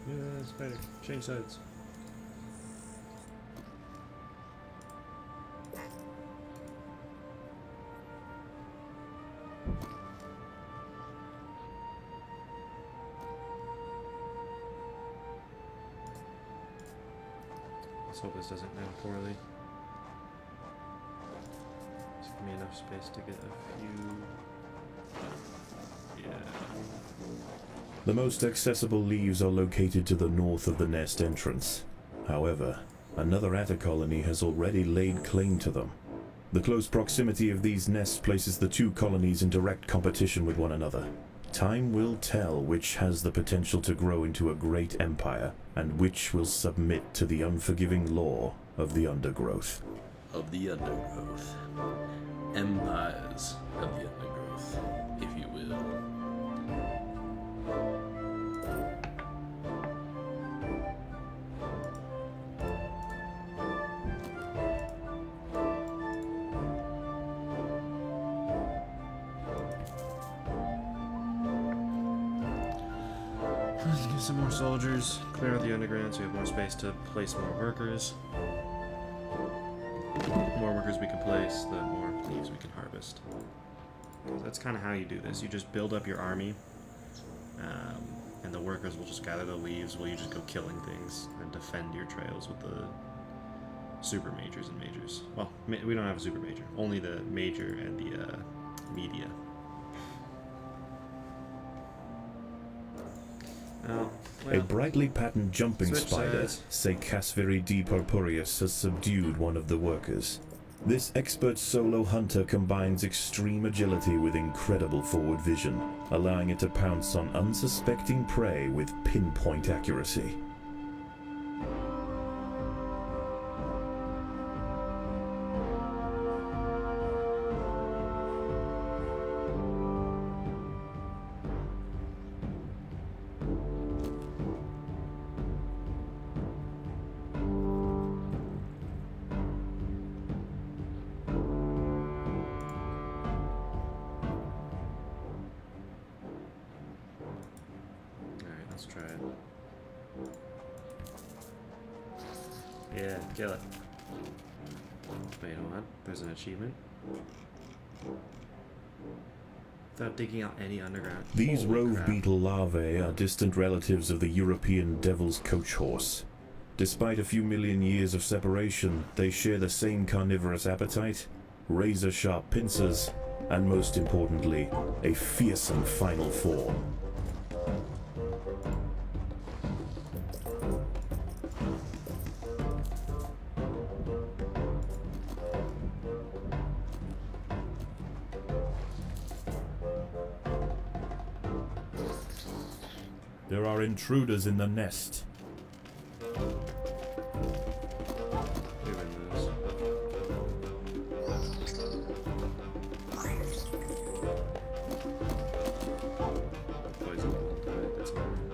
Yeah, spider. Change sides. Let's hope this doesn't end poorly. Just give me enough space to get a few. Yeah. The most accessible leaves are located to the north of the nest entrance. However, another atta colony has already laid claim to them. The close proximity of these nests places the two colonies in direct competition with one another. Time will tell which has the potential to grow into a great empire, and which will submit to the unforgiving law of the Undergrowth. Of the Undergrowth. Empires of the Undergrowth, if you will. Let's get some more soldiers. Clear out the underground so we have more space to place more workers. The more workers we can place, the more leaves we can harvest. That's kind of how you do this. You just build up your army, and the workers will just gather the leaves while you just go killing things and defend your trails with the super majors and majors. Well, we don't have a super major. Only the major and the media. Oh, well. A brightly patterned jumping Switch spider, sides. Secasveri D. purpureus, has subdued one of the workers. This expert solo hunter combines extreme agility with incredible forward vision, allowing it to pounce on unsuspecting prey with pinpoint accuracy. Alright, let's try it. Yeah, kill it. Wait, hold on. There's an achievement. Without digging out any underground. These Holy rove crap. beetle larvae are distant relatives of the European devil's coach horse. Despite a few million years of separation, they share the same carnivorous appetite, razor-sharp pincers, and most importantly, a fearsome final form. There are intruders in the nest. We win those. Poison won't die, that's fine.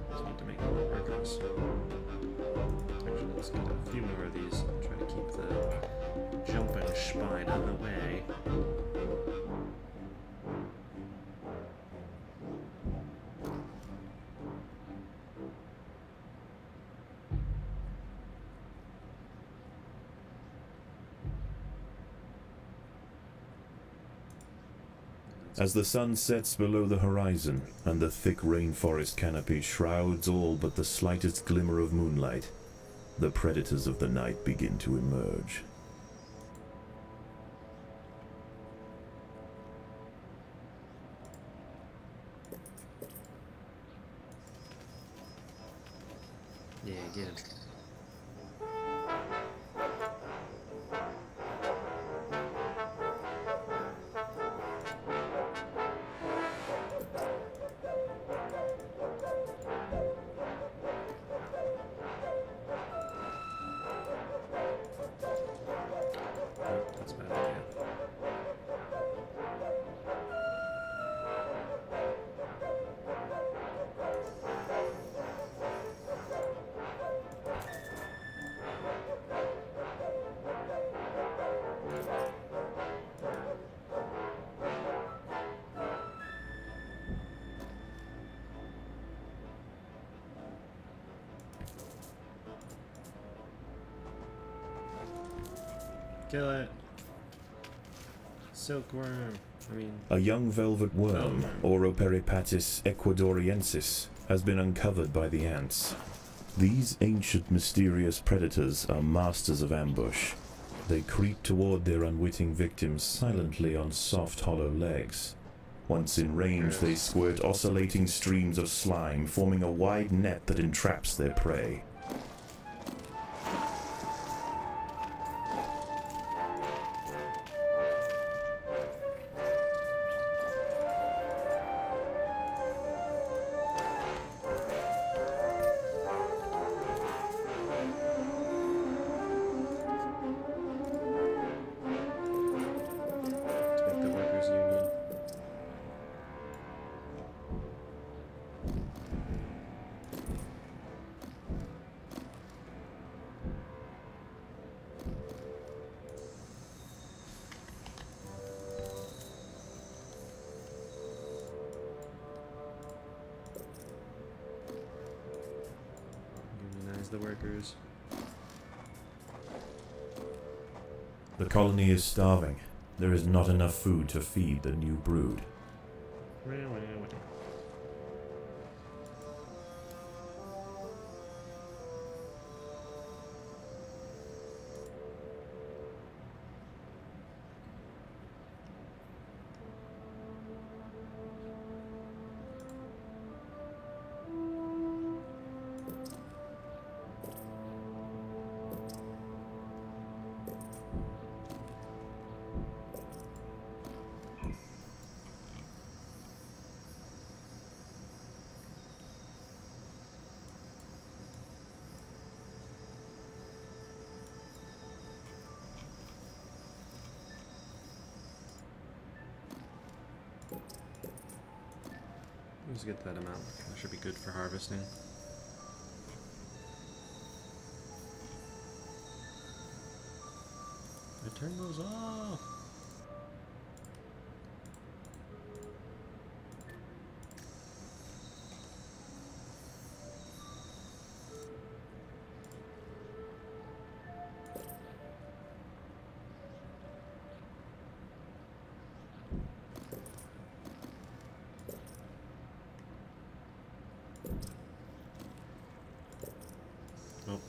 Just need to make more workers. Actually, let's get a few more of these and try to keep the jumping spider away. As the sun sets below the horizon, and the thick rainforest canopy shrouds all but the slightest glimmer of moonlight, the predators of the night begin to emerge. Yeah, get him. That's a bad idea. Kill it. Silkworm. I mean, A young velvet worm, Oroperipatis ecuadoriensis, has been uncovered by the ants. These ancient mysterious predators are masters of ambush. They creep toward their unwitting victims silently on soft, hollow legs. Once in range, they squirt oscillating streams of slime, forming a wide net that entraps their prey. let's make the workers' union. Unionize the workers. The colony is starving. There is not enough food to feed the new brood. Let's get that amount. That should be good for harvesting. I turn those off. Nope.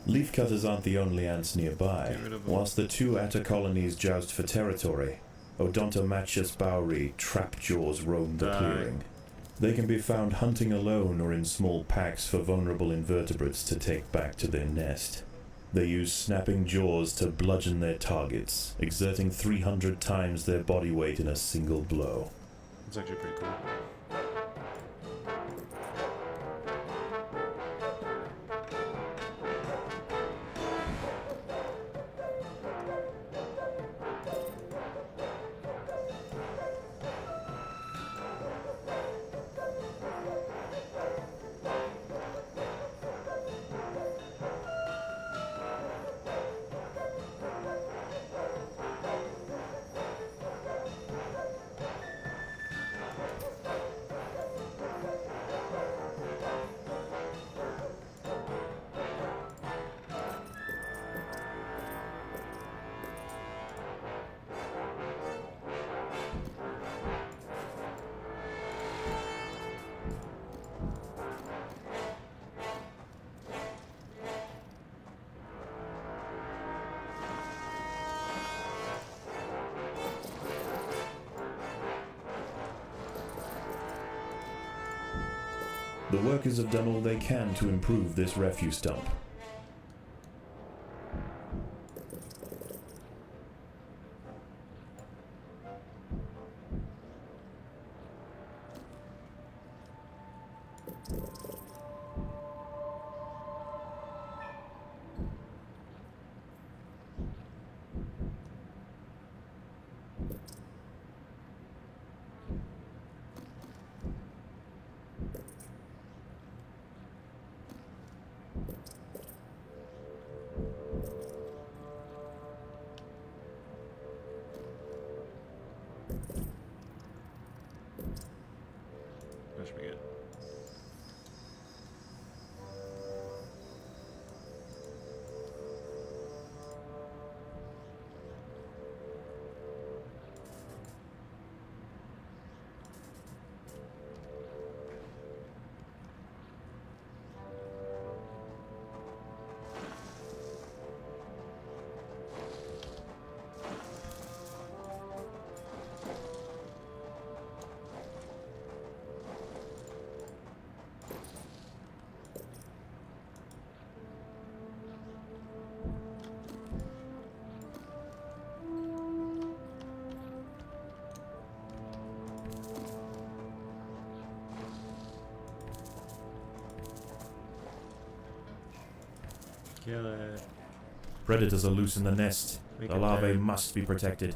Leafcutters aren't the only ants nearby. Get rid of them. Whilst the two atta colonies joust for territory, Odontomachus bauri trapjaws roam the Die. clearing. They can be found hunting alone or in small packs for vulnerable invertebrates to take back to their nest. They use snapping jaws to bludgeon their targets, exerting 300 times their body weight in a single blow. It's actually pretty cool. The workers have done all they can to improve this refuse dump. That should be good. Kill it. Predators are loose in the nest. Make The it larvae better. must be protected.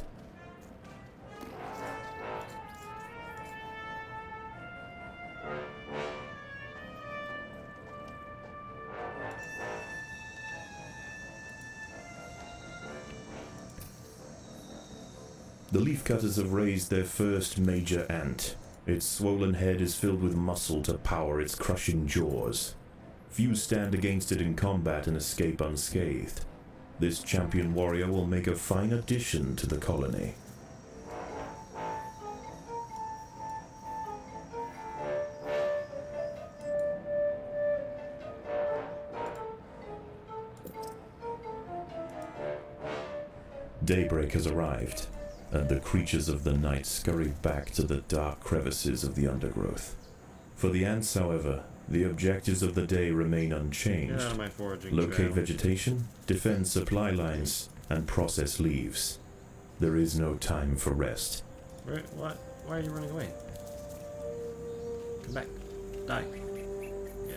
The leafcutters have raised their first major ant. Its swollen head is filled with muscle to power its crushing jaws. Few stand against it in combat and escape unscathed. This champion warrior will make a fine addition to the colony. Daybreak has arrived, and the creatures of the night scurry back to the dark crevices of the undergrowth. For the ants, however, the objectives of the day remain Get unchanged. out of my foraging Locate trail. vegetation, defend supply lines, and process leaves. There is no time for rest. What? Why are you running away? Come back. Die. Yeah.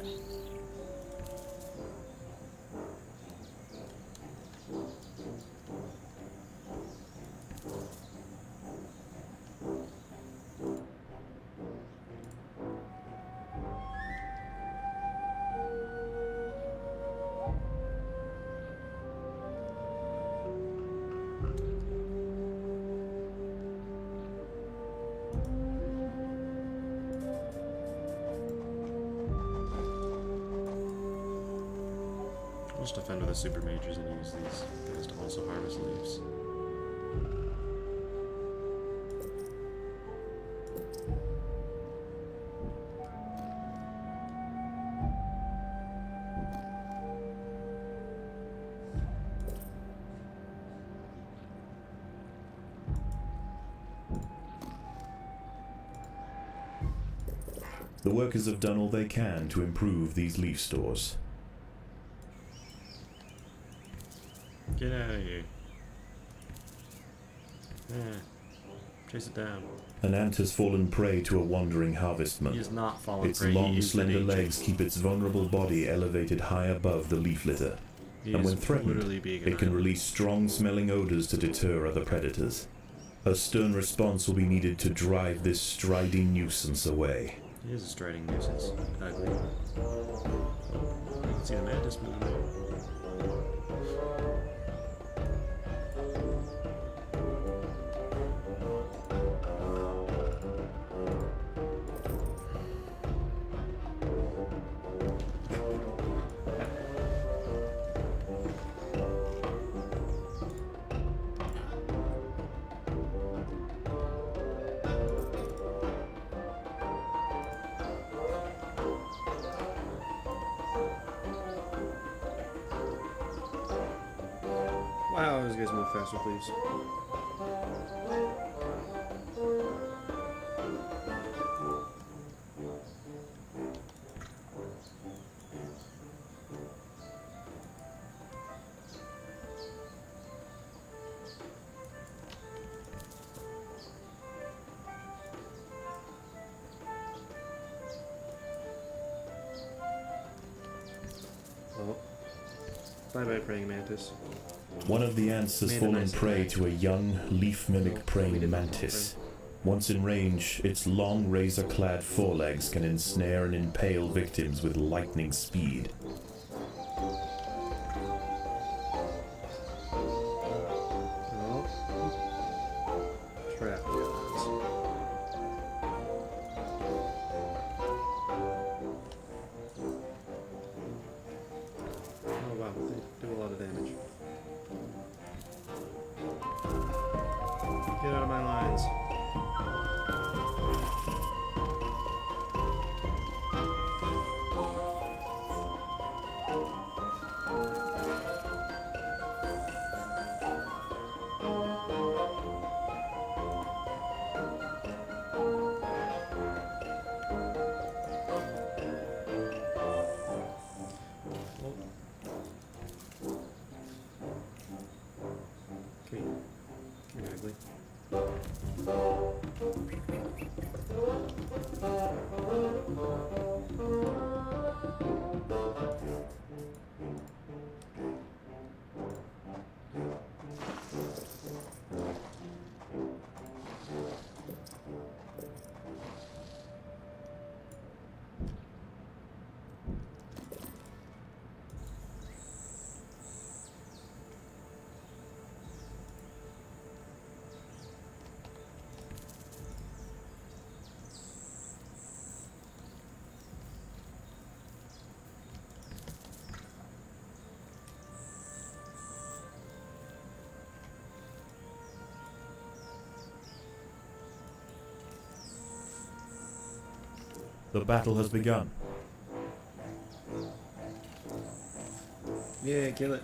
I'll just defend with the super majors and use these guys to also harvest leaves. The workers have done all they can to improve these leaf stores. Get out of here. Yeah. Chase it down. An ant has fallen prey to a wandering He harvestman. is not falling Its prey. He long, used slender an legs agent. keep its vulnerable body elevated high above the leaf litter. He And is when threatened, literally being an it can island. release strong-smelling odors to deter other predators. A stern response will be needed to drive this striding nuisance away. He is a striding nuisance. Ugly. You can see the mantis moving there. Wow, those guys move fast with leaves. Well, bye-bye, praying mantis. One of the ants has Made a fallen nice prey attack. to a young, leaf-mimic We praying didn't mantis. Once in range, its long, razor-clad forelegs can ensnare and impale victims with lightning speed. Oh. Trap guys. Oh wow, they do a lot of damage. Get out of my lines. The battle has begun. Yeah, kill it.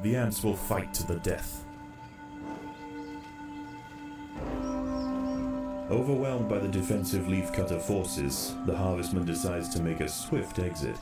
The ants will fight to the death. Overwhelmed by the defensive leafcutter forces, the harvestman decides to make a swift exit.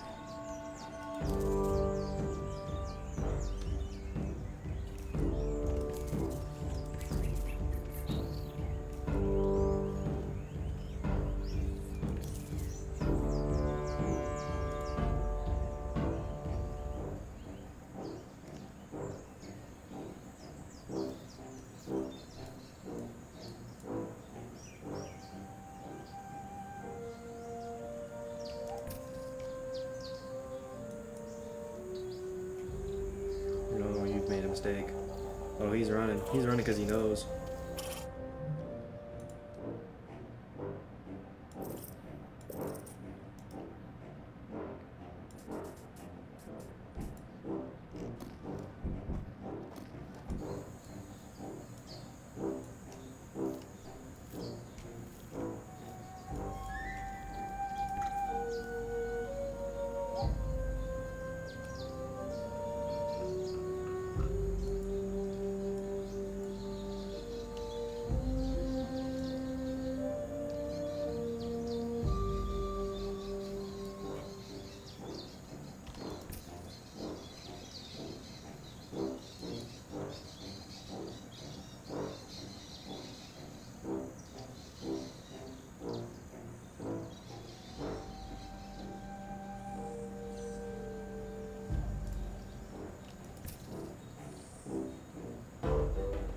No, you've made a mistake. Oh, he's running. He's running because he knows.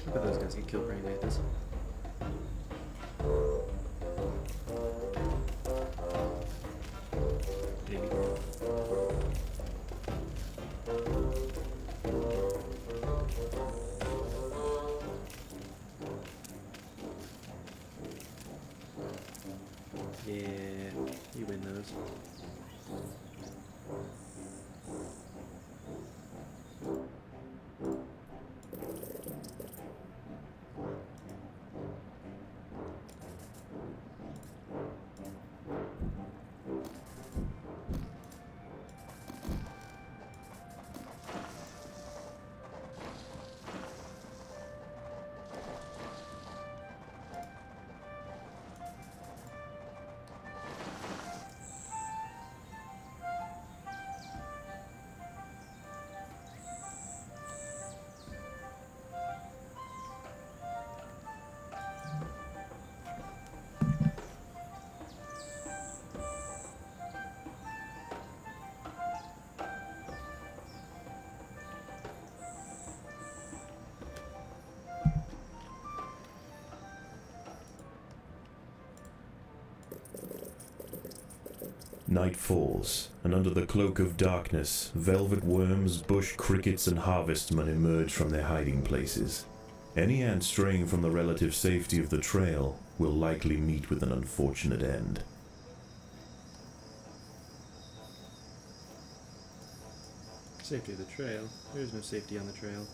I bet those guys get killed right like this. Maybe. Yeah, you win those. Night falls, and under the cloak of darkness, velvet worms, bush crickets, and harvestmen emerge from their hiding places. Any ant straying from the relative safety of the trail will likely meet with an unfortunate end. Safety of the trail? There's no safety on the trail.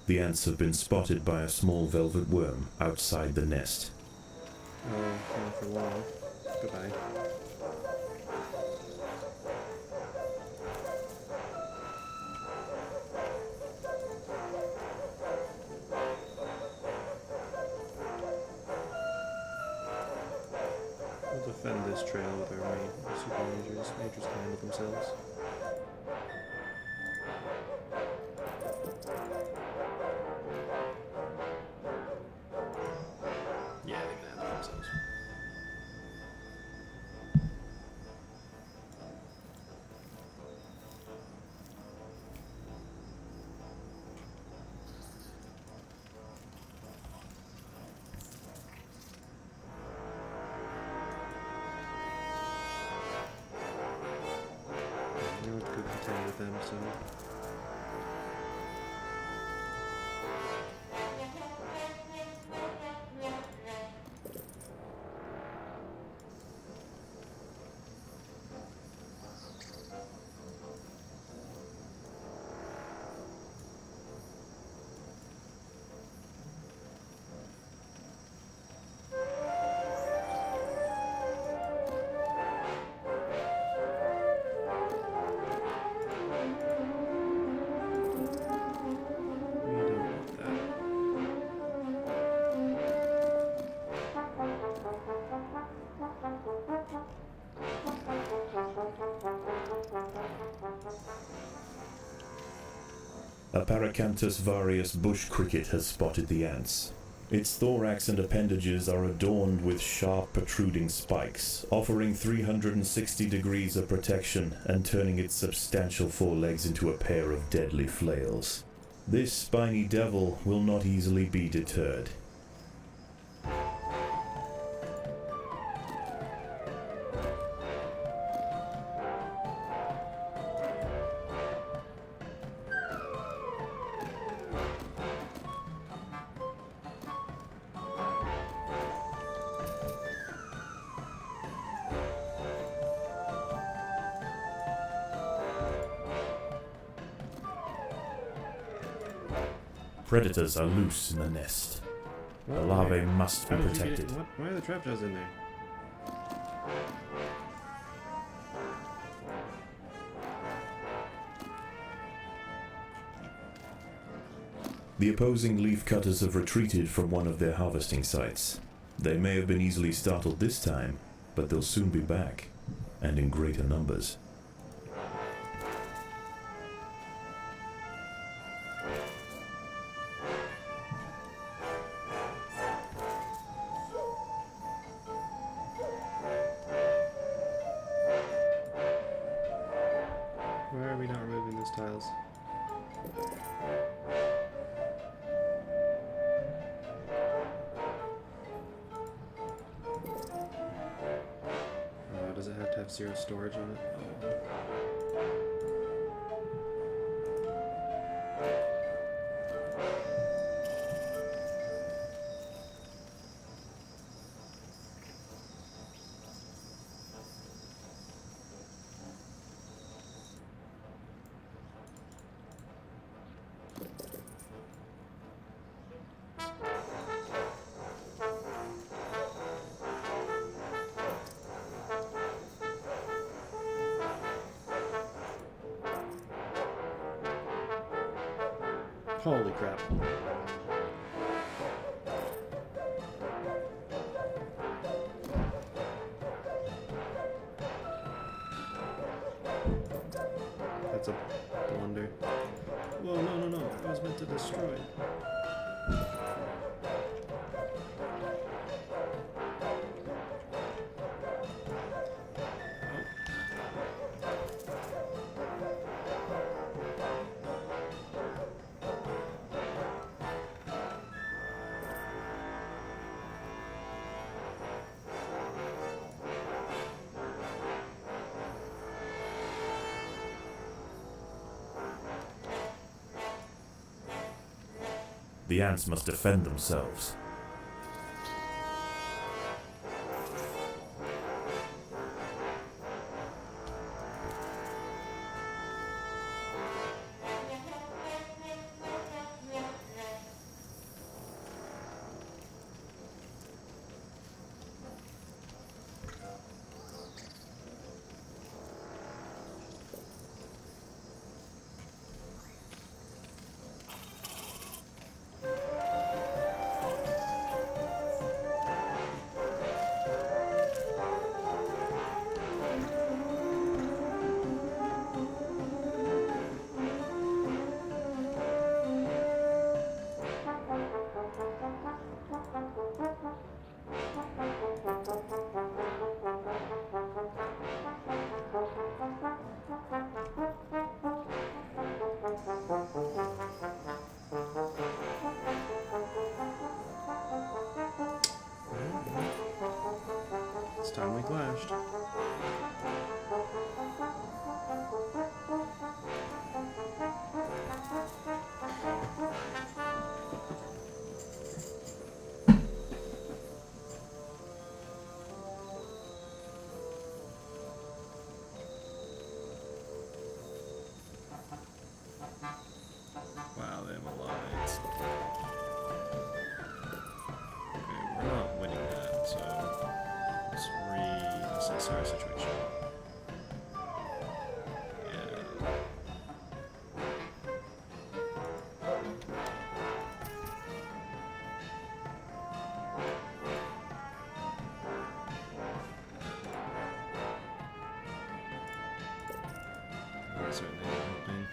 The ants have been spotted by a small velvet worm outside the nest. Oh, not for long. Goodbye. We'll defend this trail with our super majors. Majors can handle themselves. Yeah, they can handle themselves. No one could contend with them, so. We don't want that. A Paracanthus varius bush cricket has spotted the ants. Its thorax and appendages are adorned with sharp protruding spikes, offering 360 degrees of protection and turning its substantial forelegs into a pair of deadly flails. This spiny devil will not easily be deterred. Predators are loose in the nest. The larvae must be How did you get- protected. Why are the trapjaws in there? The opposing leaf cutters have retreated from one of their harvesting sites. They may have been easily startled this time, but they'll soon be back, and in greater numbers. Why are we not removing those tiles? Does it have to have 0 storage on it? Oh. Holy crap. That's a blunder. Whoa, no. I was meant to destroy. The ants must defend themselves. It's time we clashed. Wow, they have a lot of eights. Okay, we're not winning that, so let's reassess our situation. Yeah. That's certainly not helping.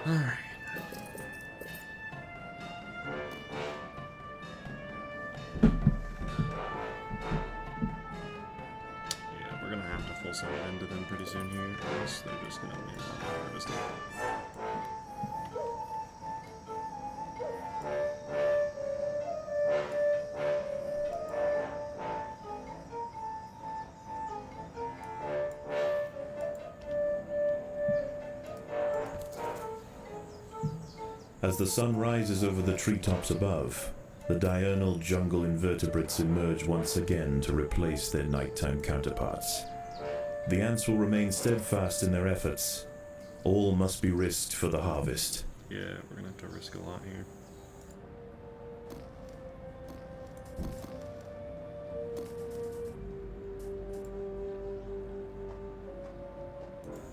Alright. Yeah, we're gonna have to full send it into them pretty soon here, or else they're just gonna win on harvesting. As the sun rises over the treetops above, the diurnal jungle invertebrates emerge once again to replace their nighttime counterparts. The ants will remain steadfast in their efforts. All must be risked for the harvest. Yeah, we're gonna have to risk a lot here.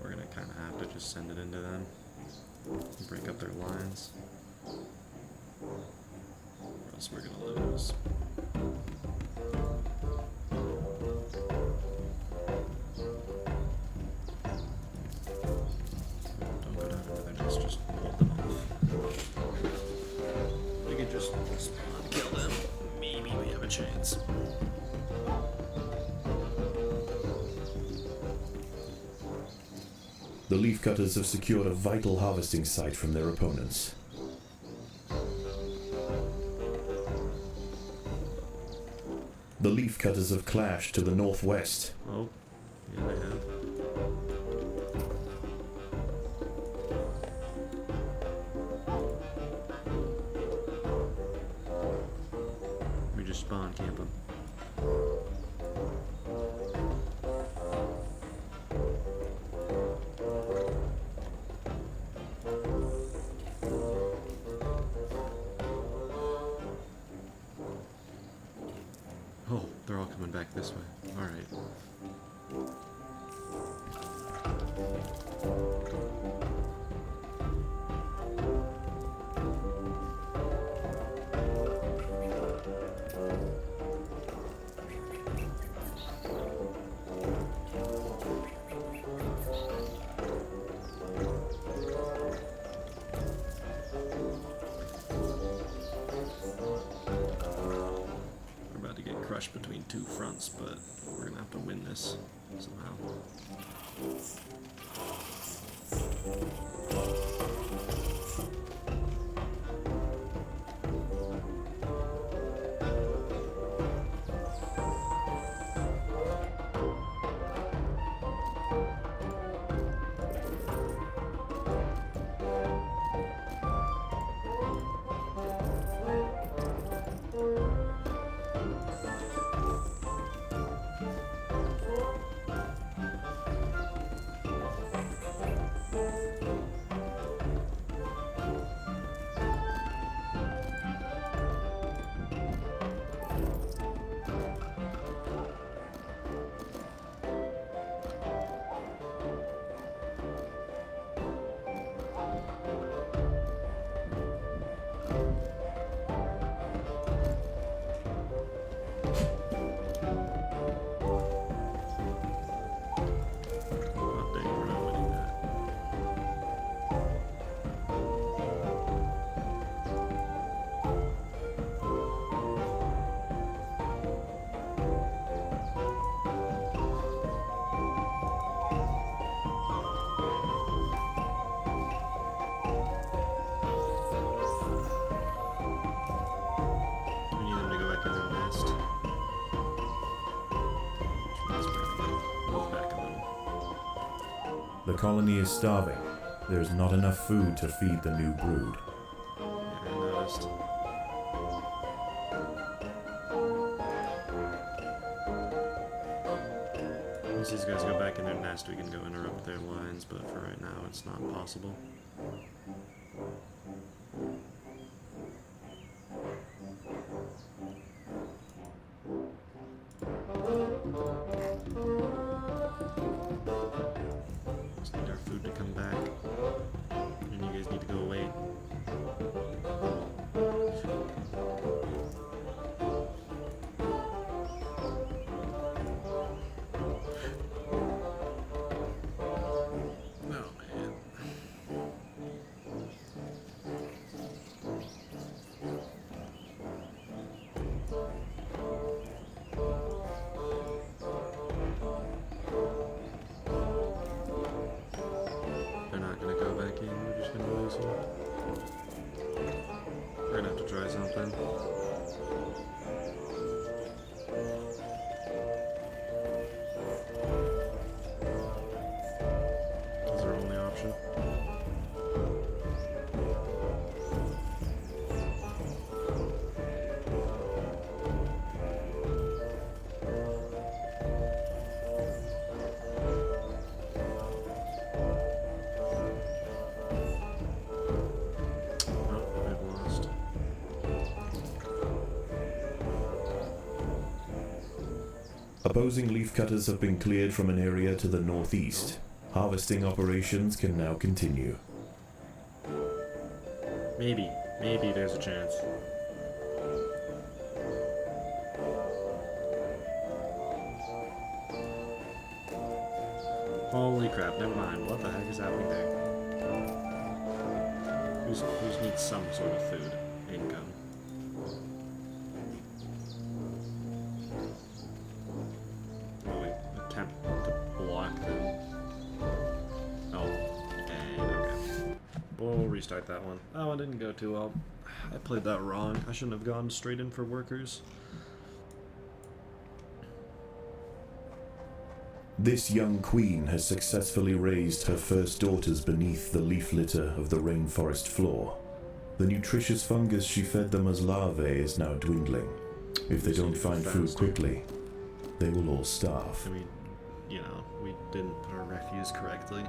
We're gonna kinda have to just send it into them. Break up their lines. Or else we're gonna lose. Don't go down into their nest, just hold them off. We can just spawn kill them. Maybe we have a chance. The leafcutters have secured a vital harvesting site from their opponents. The leafcutters have clashed to the northwest. Oh, yeah, they have. We just spawn camp them. Oh, they're all coming back this way. Alright. We're about to get crushed between two fronts, but we're gonna have to win this somehow. The colony is starving. There's not enough food to feed the new brood. Yeah, I noticed. Once these guys go back in their nest, we can go interrupt their lines, but for right now, it's not possible. Just need our food to come back, and you guys need to go away. Oh man. They're not gonna go back in, we're just gonna lose them. We're gonna have to try something. Is our only option? Oh, we've lost. Opposing leafcutters have been cleared from an area to the northeast. Harvesting operations can now continue. Maybe there's a chance. Holy crap, never mind. What the heck is happening there? Who's needs some sort of food income? Oh wait, attempt to block them. Oh, okay. We'll restart that one. That one didn't go too well. I played that wrong. I shouldn't have gone straight in for workers. This young queen has successfully raised her first daughters beneath the leaf litter of the rainforest floor. The nutritious fungus she fed them as larvae is now dwindling. If they don't find food quickly, they will all starve. I mean, you know, we didn't put our refuse correctly.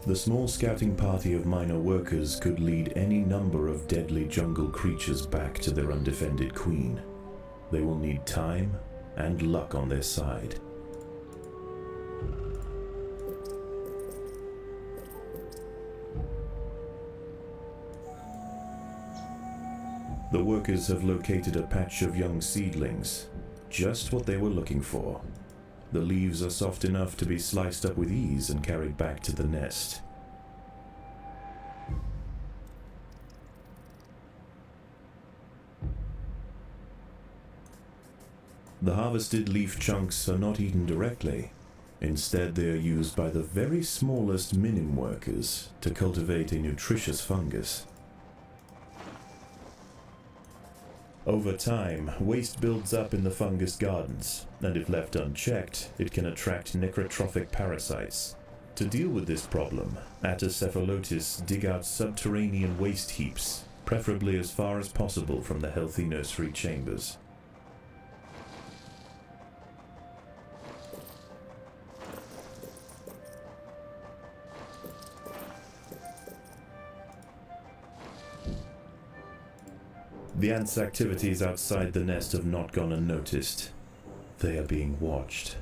The small scouting party of minor workers could lead any number of deadly jungle creatures back to their undefended queen. They will need time and luck on their side. The workers have located a patch of young seedlings, just what they were looking for. The leaves are soft enough to be sliced up with ease and carried back to the nest. The harvested leaf chunks are not eaten directly. Instead, they are used by the very smallest minim workers to cultivate a nutritious fungus. Over time, waste builds up in the fungus gardens, and if left unchecked, it can attract necrotrophic parasites. To deal with this problem, Atacephalotes dig out subterranean waste heaps, preferably as far as possible from the healthy nursery chambers. The ants' activities outside the nest have not gone unnoticed. They are being watched.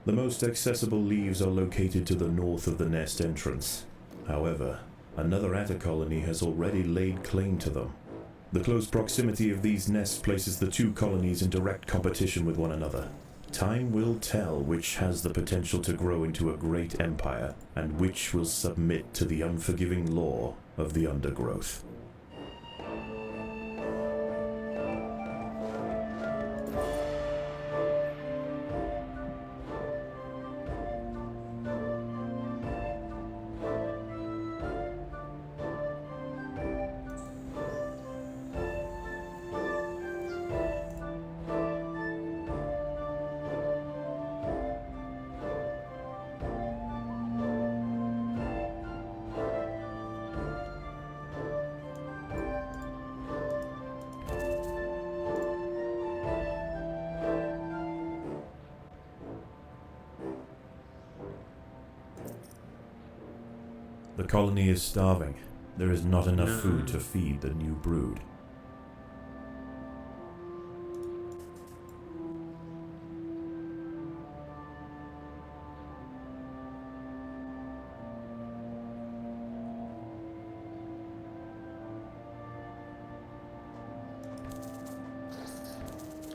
The most accessible leaves are located to the north of the nest entrance. However, another atta colony has already laid claim to them. The close proximity of these nests places the two colonies in direct competition with one another. Time will tell which has the potential to grow into a great empire, and which will submit to the unforgiving law of the Undergrowth. The colony is starving. There is not enough food to feed the new brood.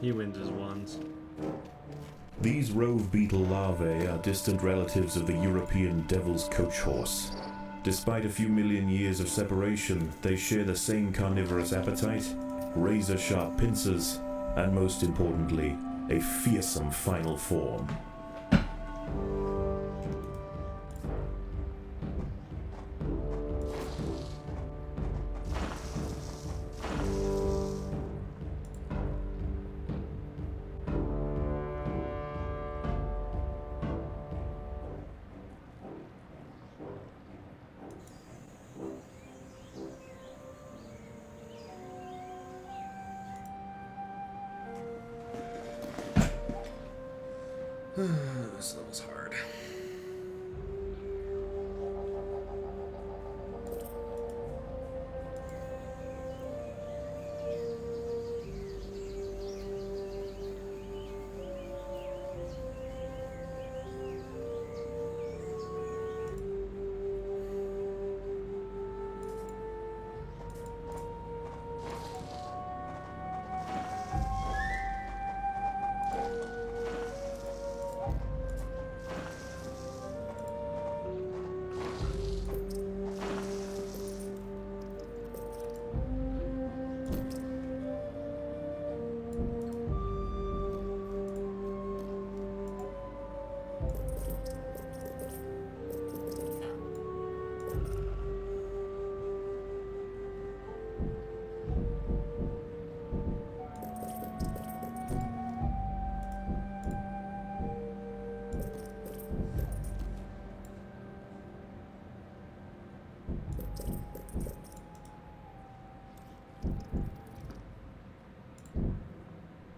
He wins his wands. These rove beetle larvae are distant relatives of the European devil's coach horse. Despite a few million years of separation, they share the same carnivorous appetite, razor-sharp pincers, and most importantly, a fearsome final form. This level's hard.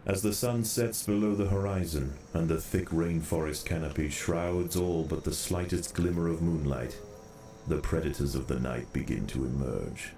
As the sun sets below the horizon and the thick rainforest canopy shrouds all but the slightest glimmer of moonlight, the predators of the night begin to emerge.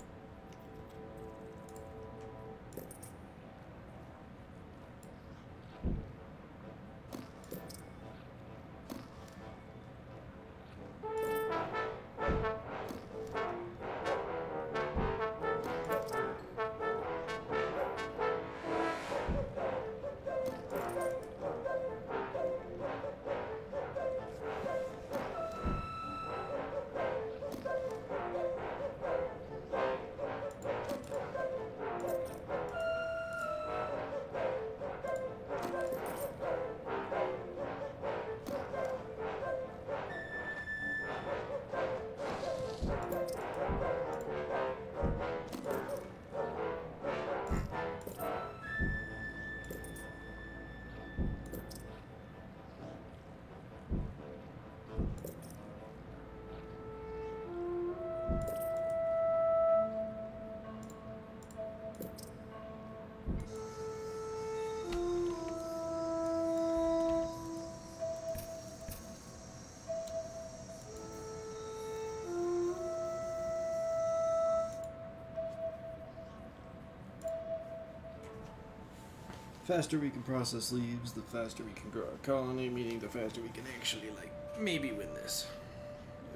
faster we can process leaves, the faster we can grow our colony, meaning the faster we can actually, like, maybe win this.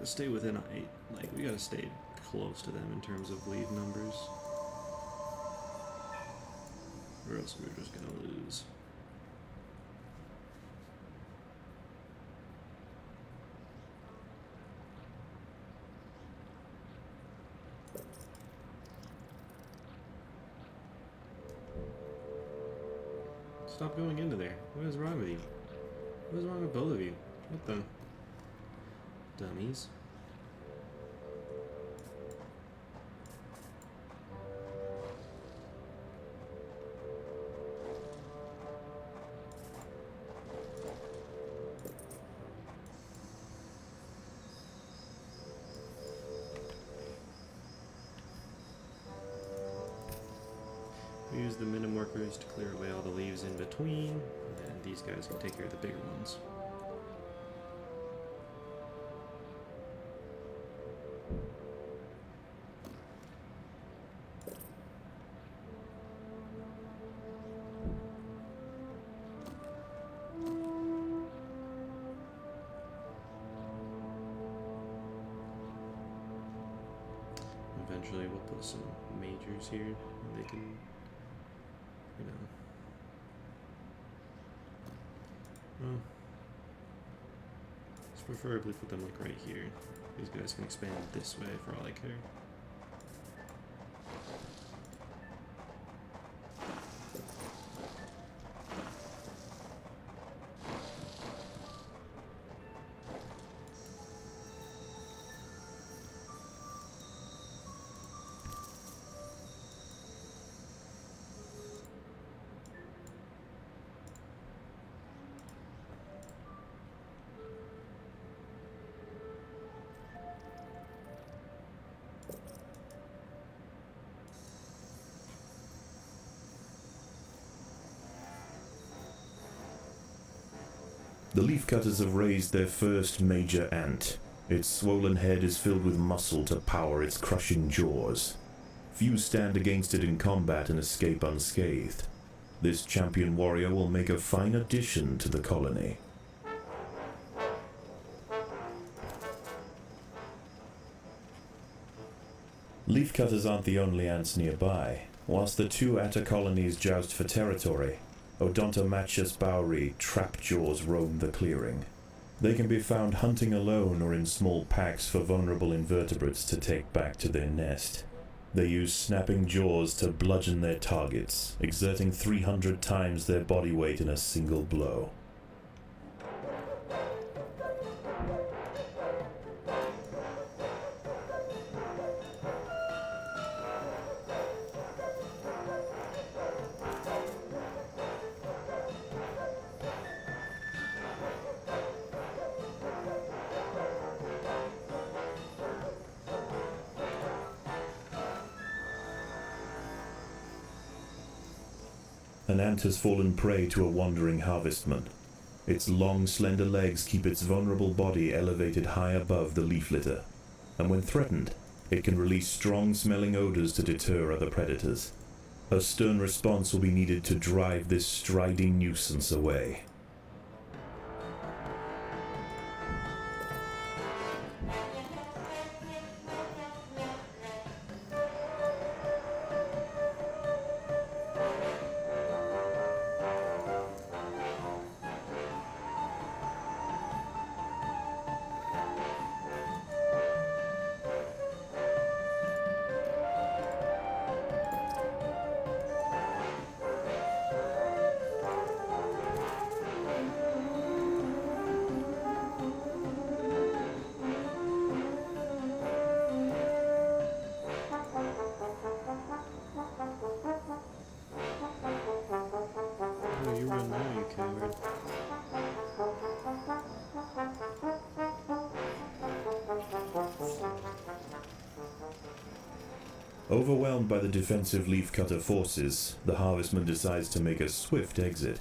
Stay within 8. Like, we gotta stay close to them in terms of leave numbers. Or else we're just gonna lose. Stop going into there. What is wrong with you? What is wrong with both of you? What the? Dummies. We use the minim workers to clear away all the leaves in between, and then these guys can take care of the bigger ones. Eventually we'll put some majors here, and they can, you know, well, let's preferably put them like right here. These guys can expand this way for all I care. The leafcutters have raised their first major ant. Its swollen head is filled with muscle to power its crushing jaws. Few stand against it in combat and escape unscathed. This champion warrior will make a fine addition to the colony. Leafcutters aren't the only ants nearby. Whilst the two atta colonies joust for territory, Odontomachus bauri trapjaws roam the clearing. They can be found hunting alone or in small packs for vulnerable invertebrates to take back to their nest. They use snapping jaws to bludgeon their targets, exerting 300 times their body weight in a single blow. An ant has fallen prey to a wandering harvestman. Its long, slender legs keep its vulnerable body elevated high above the leaf litter, and when threatened, it can release strong-smelling odors to deter other predators. A stern response will be needed to drive this striding nuisance away. Oh, you run now, you coward. Overwhelmed by the defensive leafcutter forces, the harvestman decides to make a swift exit.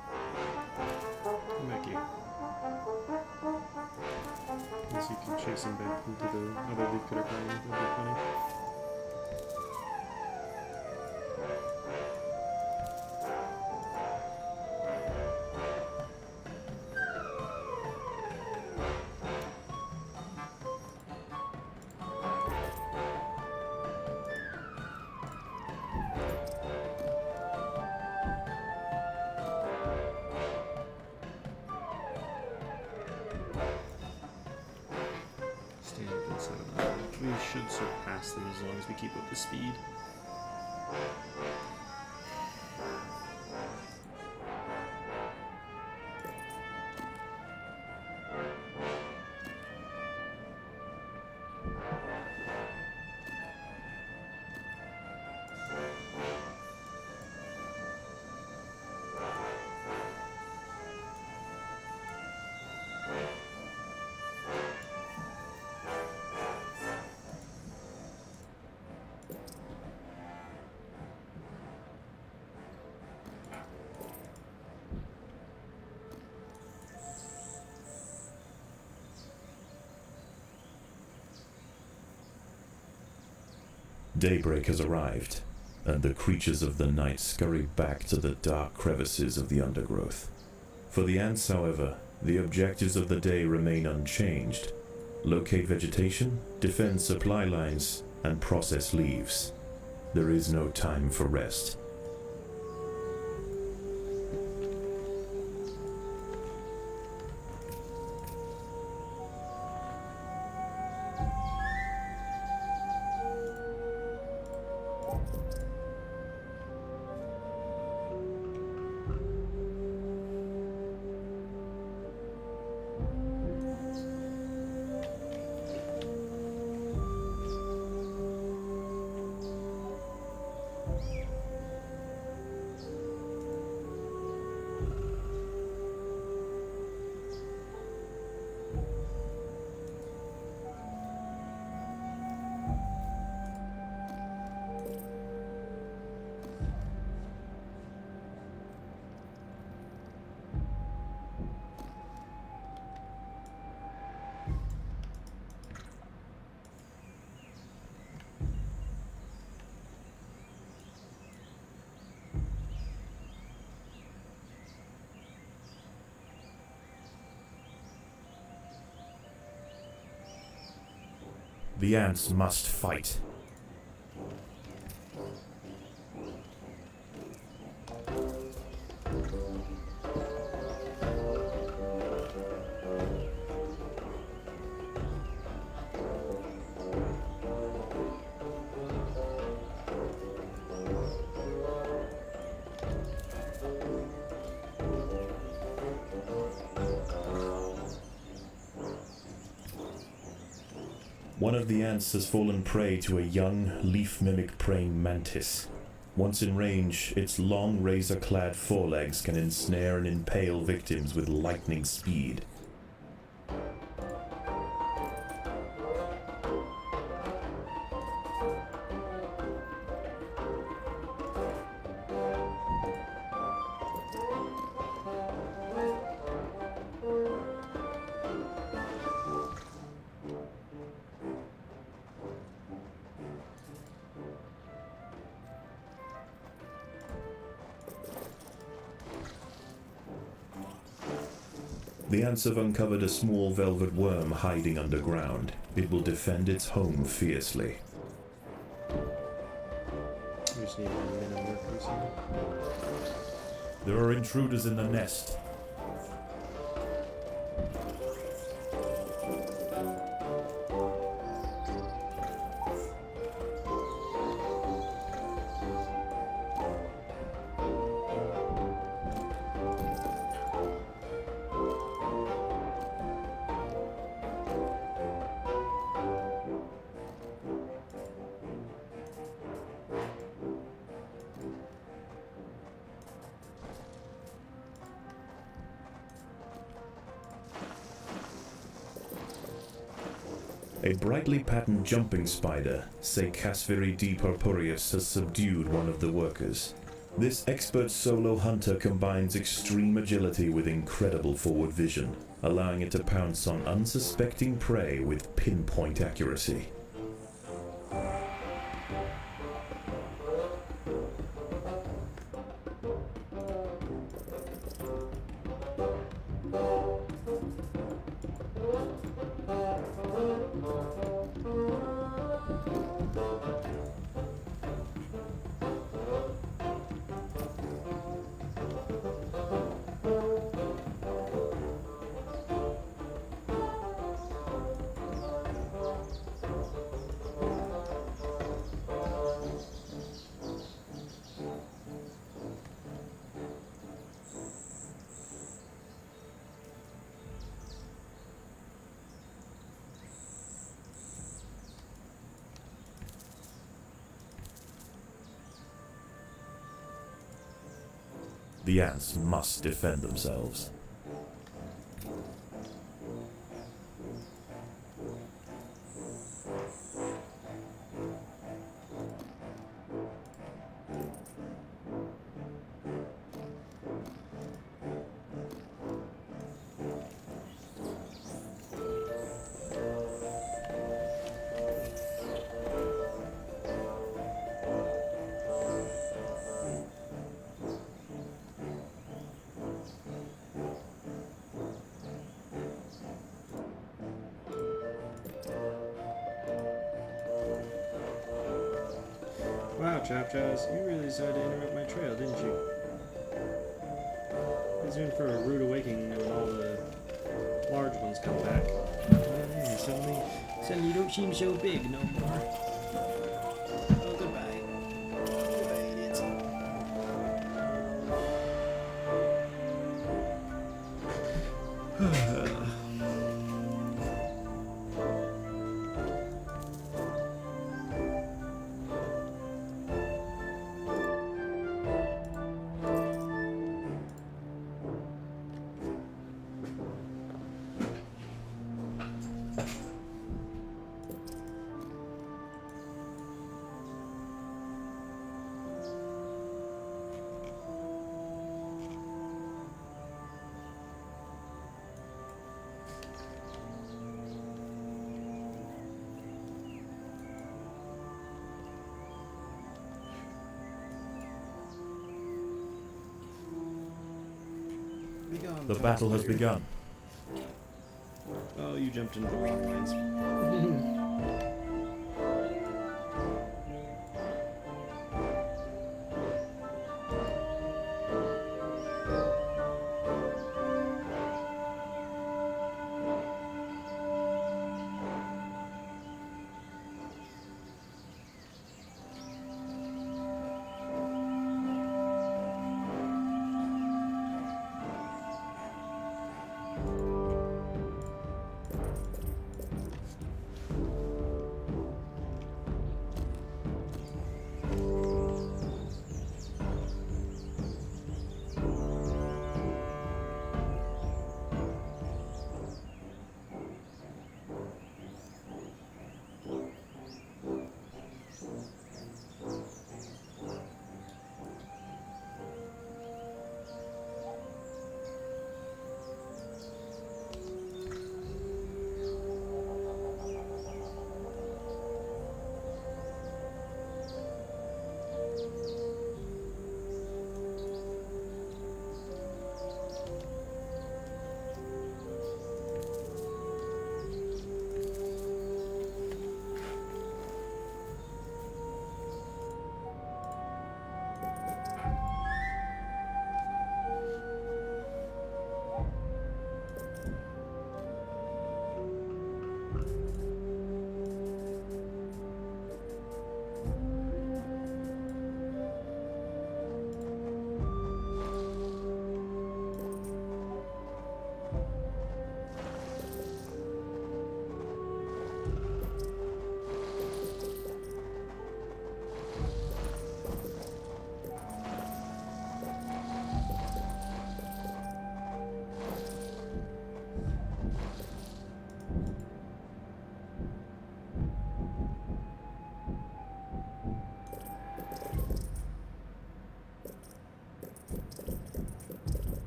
Come back here. Unless you can chase him back into the other leafcutter colony, that'd be funny. I don't know. We should surpass them as long as we keep up the speed. Daybreak has arrived, and the creatures of the night scurry back to the dark crevices of the undergrowth. For the ants, however, the objectives of the day remain unchanged. Locate vegetation, defend supply lines, and process leaves. There is no time for rest. The ants must fight. One of the ants has fallen prey to a young, leaf-mimic praying mantis. Once in range, its long, razor-clad forelegs can ensnare and impale victims with lightning speed. The ants have uncovered a small velvet worm hiding underground. It will defend its home fiercely. We just need one minute workers here. There are intruders in the nest. A brightly patterned jumping spider, Casviri D. purpureus, has subdued one of the workers. This expert solo hunter combines extreme agility with incredible forward vision, allowing it to pounce on unsuspecting prey with pinpoint accuracy. The ants must defend themselves. Wow, Chapjaws, you really decided to interrupt my trail, didn't you? I was in for a rude awakening when all the large ones come back. Suddenly you don't seem so big no more. Oh, goodbye. Goodbye, idiots. The battle has begun. Oh, you jumped into the wrong lines.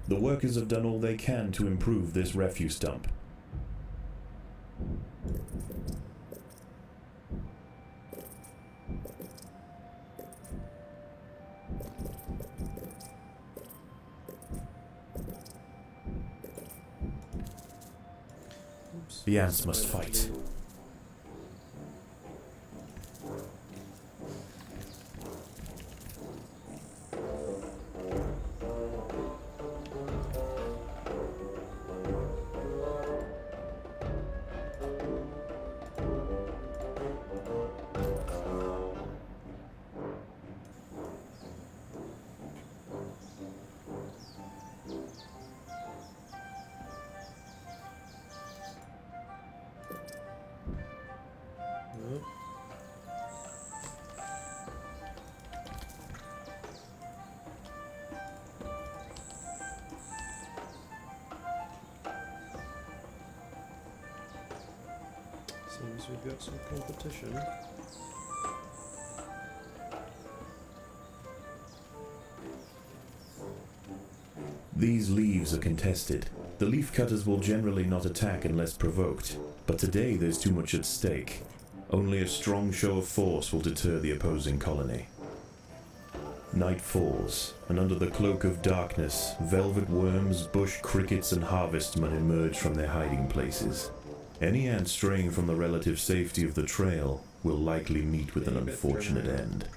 The workers have done all they can to improve this refuse dump. The ants must fight. Seems we've got some competition. These leaves are contested. The leaf cutters will generally not attack unless provoked, but today there's too much at stake. Only a strong show of force will deter the opposing colony. Night falls, and under the cloak of darkness, velvet worms, bush crickets, and harvestmen emerge from their hiding places. Any ant straying from the relative safety of the trail will likely meet with an unfortunate end.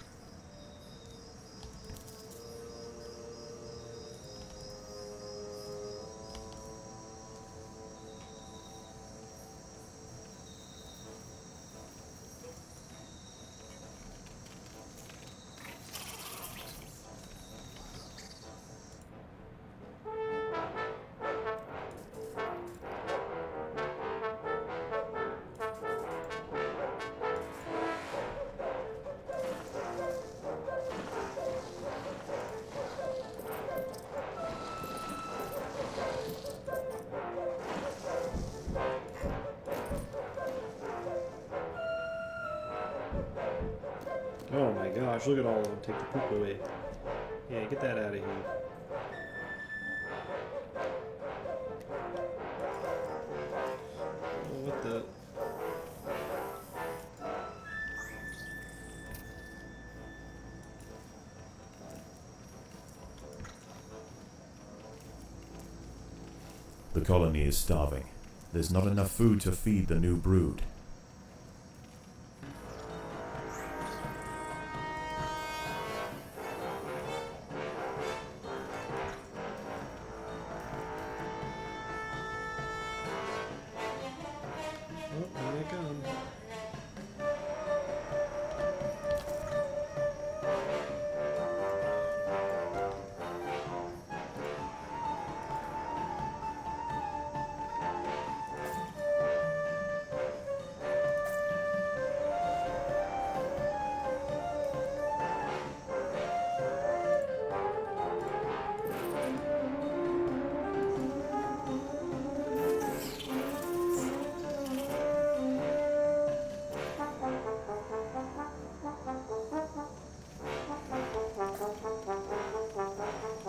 Oh my gosh, look at all of them. Take the poop away. Yeah, get that out of here. Oh, what the? The colony is starving. There's not enough food to feed the new brood. Oh, here they come.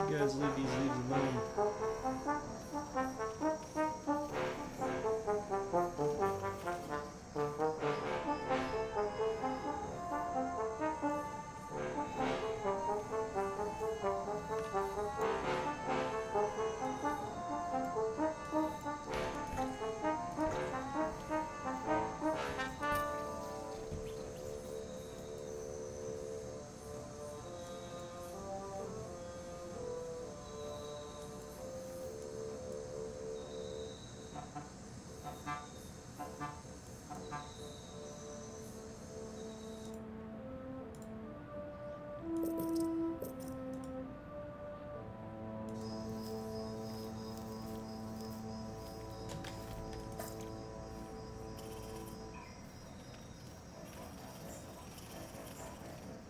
You guys leave these leaves alone.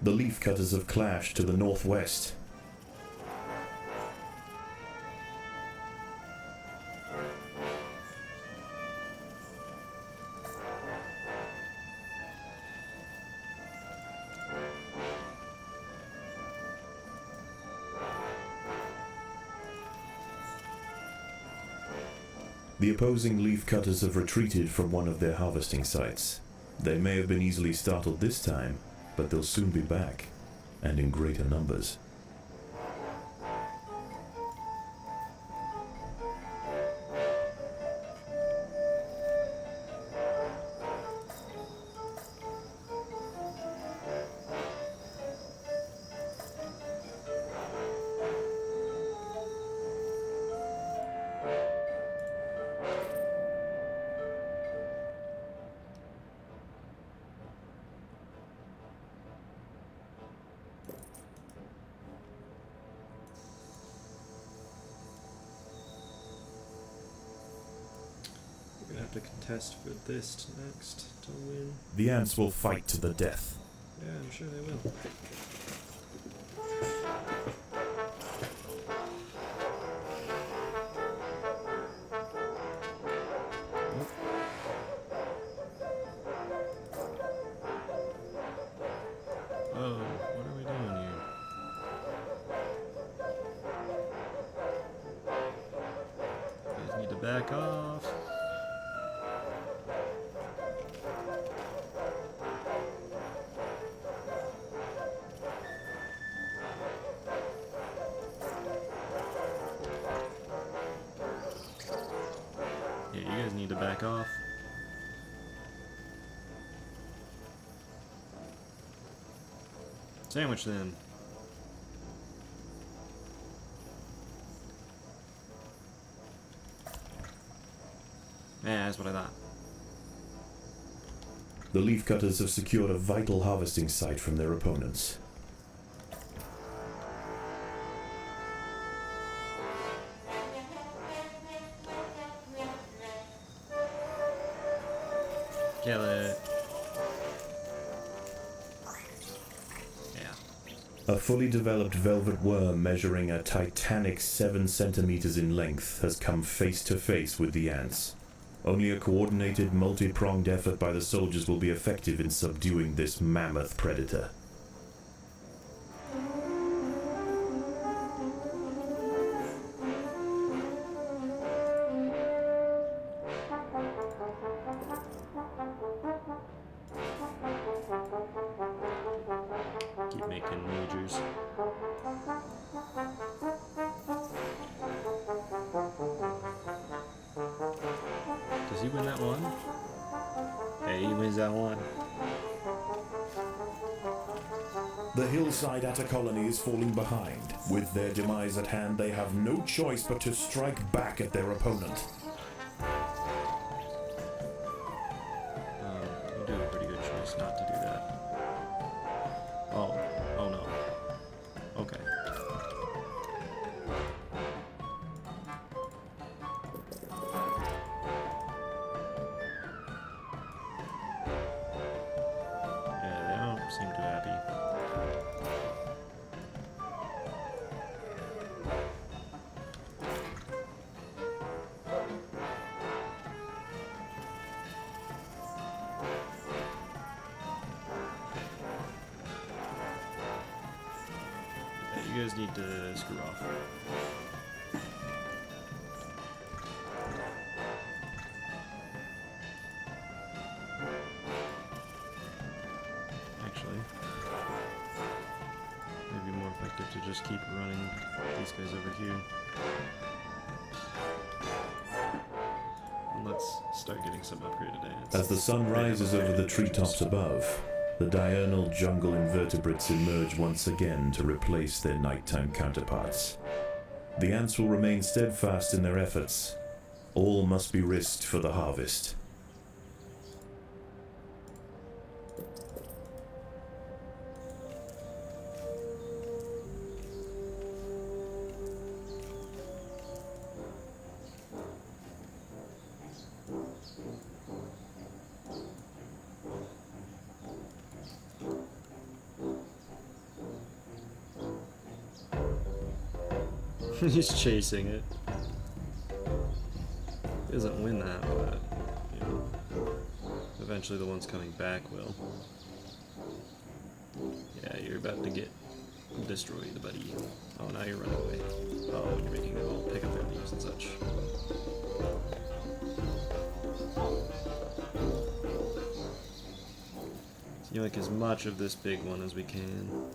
The leaf cutters have clashed to the northwest. The opposing leaf cutters have retreated from one of their harvesting sites. They may have been easily startled this time, but they'll soon be back, and in greater numbers. We're gonna have to contest for this next to win. The ants will fight to the death. Yeah, I'm sure they will. back off. Yeah, you guys need to back off. Sandwich them. Yeah, that's what I thought. The leafcutters have secured a vital harvesting site from their opponents. Kill it. Yeah. A fully developed velvet worm measuring a titanic 7 centimeters in length has come face to face with the ants. Only a coordinated, multi-pronged effort by the soldiers will be effective in subduing this mammoth predator. Keep making majors. Does he win that one? Hey, he wins that one. The hillside Atta colony is falling behind. With their demise at hand, they have no choice but to strike back at their opponent. You do a pretty good choice not to do that. Oh no. Okay. Yeah, they don't seem too happy. Yeah, you guys need to screw off. Actually, maybe more effective to just keep running these guys over here. And let's start getting some upgraded ants. As the sun rises over the treetops above, the diurnal jungle invertebrates emerge once again to replace their nighttime counterparts. The ants will remain steadfast in their efforts. All must be risked for the harvest. He's chasing it. He doesn't win that, but you know, eventually the ones coming back will. Yeah, you're about to get destroyed, buddy. Oh, now you're running away. Oh, and you're making them all pick up their leaves and such. Steal like as much of this big one as we can.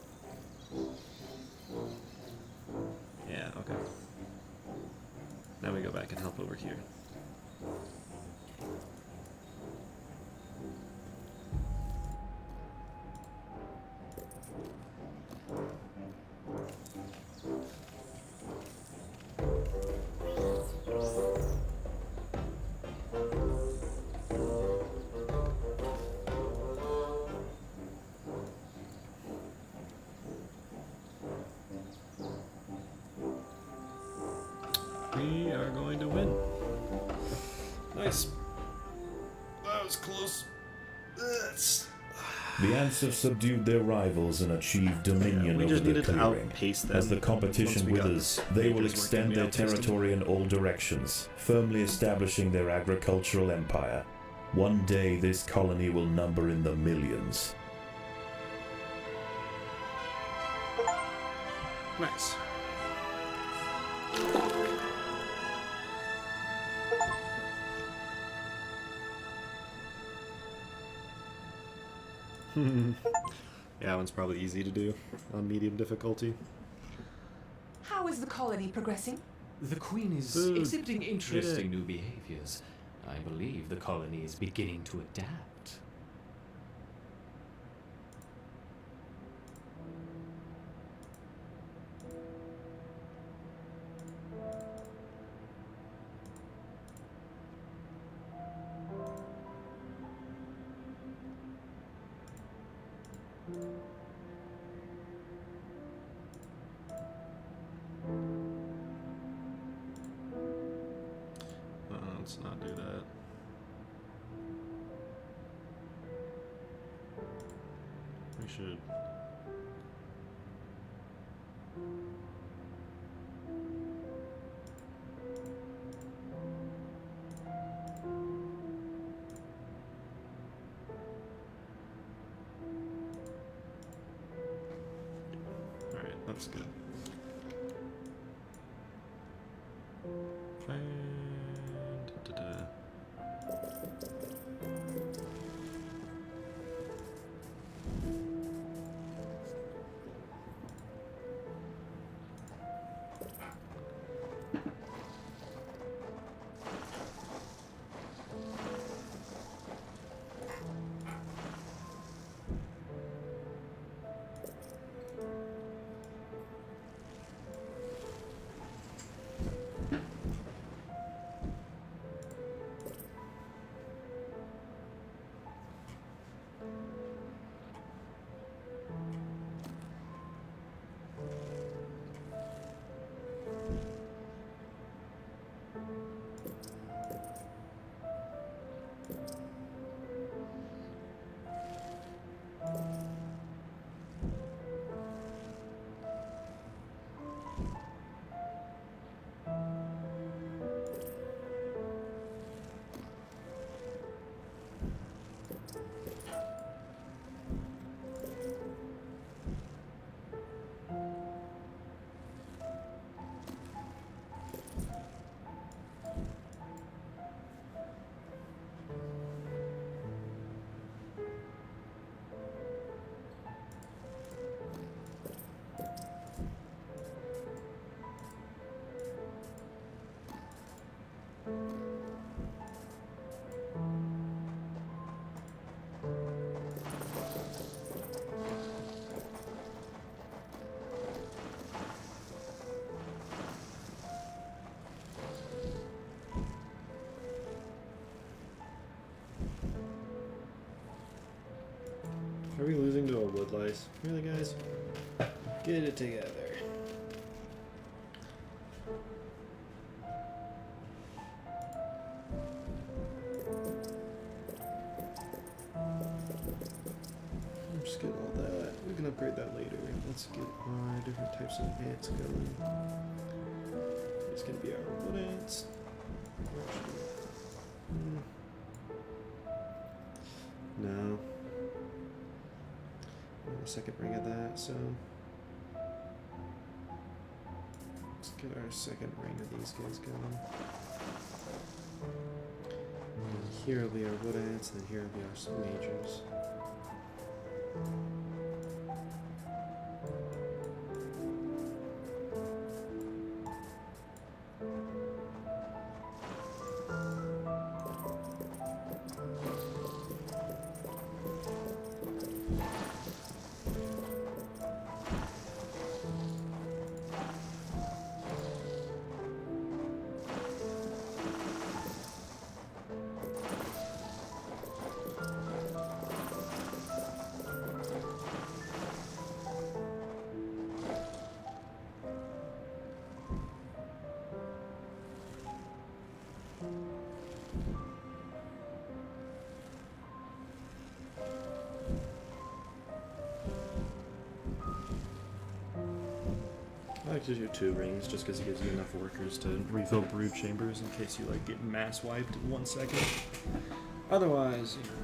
Yeah, okay. Now we go back and help over here. We are going to win. Nice. That was close. The ants have subdued their rivals and achieved dominion we over just the needed to clearing. outpace them. As the Once competition we got withers, they will majors extend working, we their outpaced them. territory in all directions, firmly establishing their agricultural empire. One day this colony will number in the millions. Nice. Yeah, that one's probably easy to do on medium difficulty. How is the colony progressing? The Queen is Food. exhibiting Get interesting it. new behaviors. I believe the colony is beginning to adapt. Let's not do that. We should. Alright, that's good. And are we losing to a wood lice? Really, guys? Get it together. Just get all that. We can upgrade that later. Let's get our different types of ants going. It's gonna be our wood ants. Actually, no. A second ring of that, so let's get our second ring of these guys going. And here will be our wood ants, and then here will be our majors. I like to do 2 rings just because it gives you enough workers to refill brood chambers in case you like get mass wiped in 1 second. Otherwise, you know.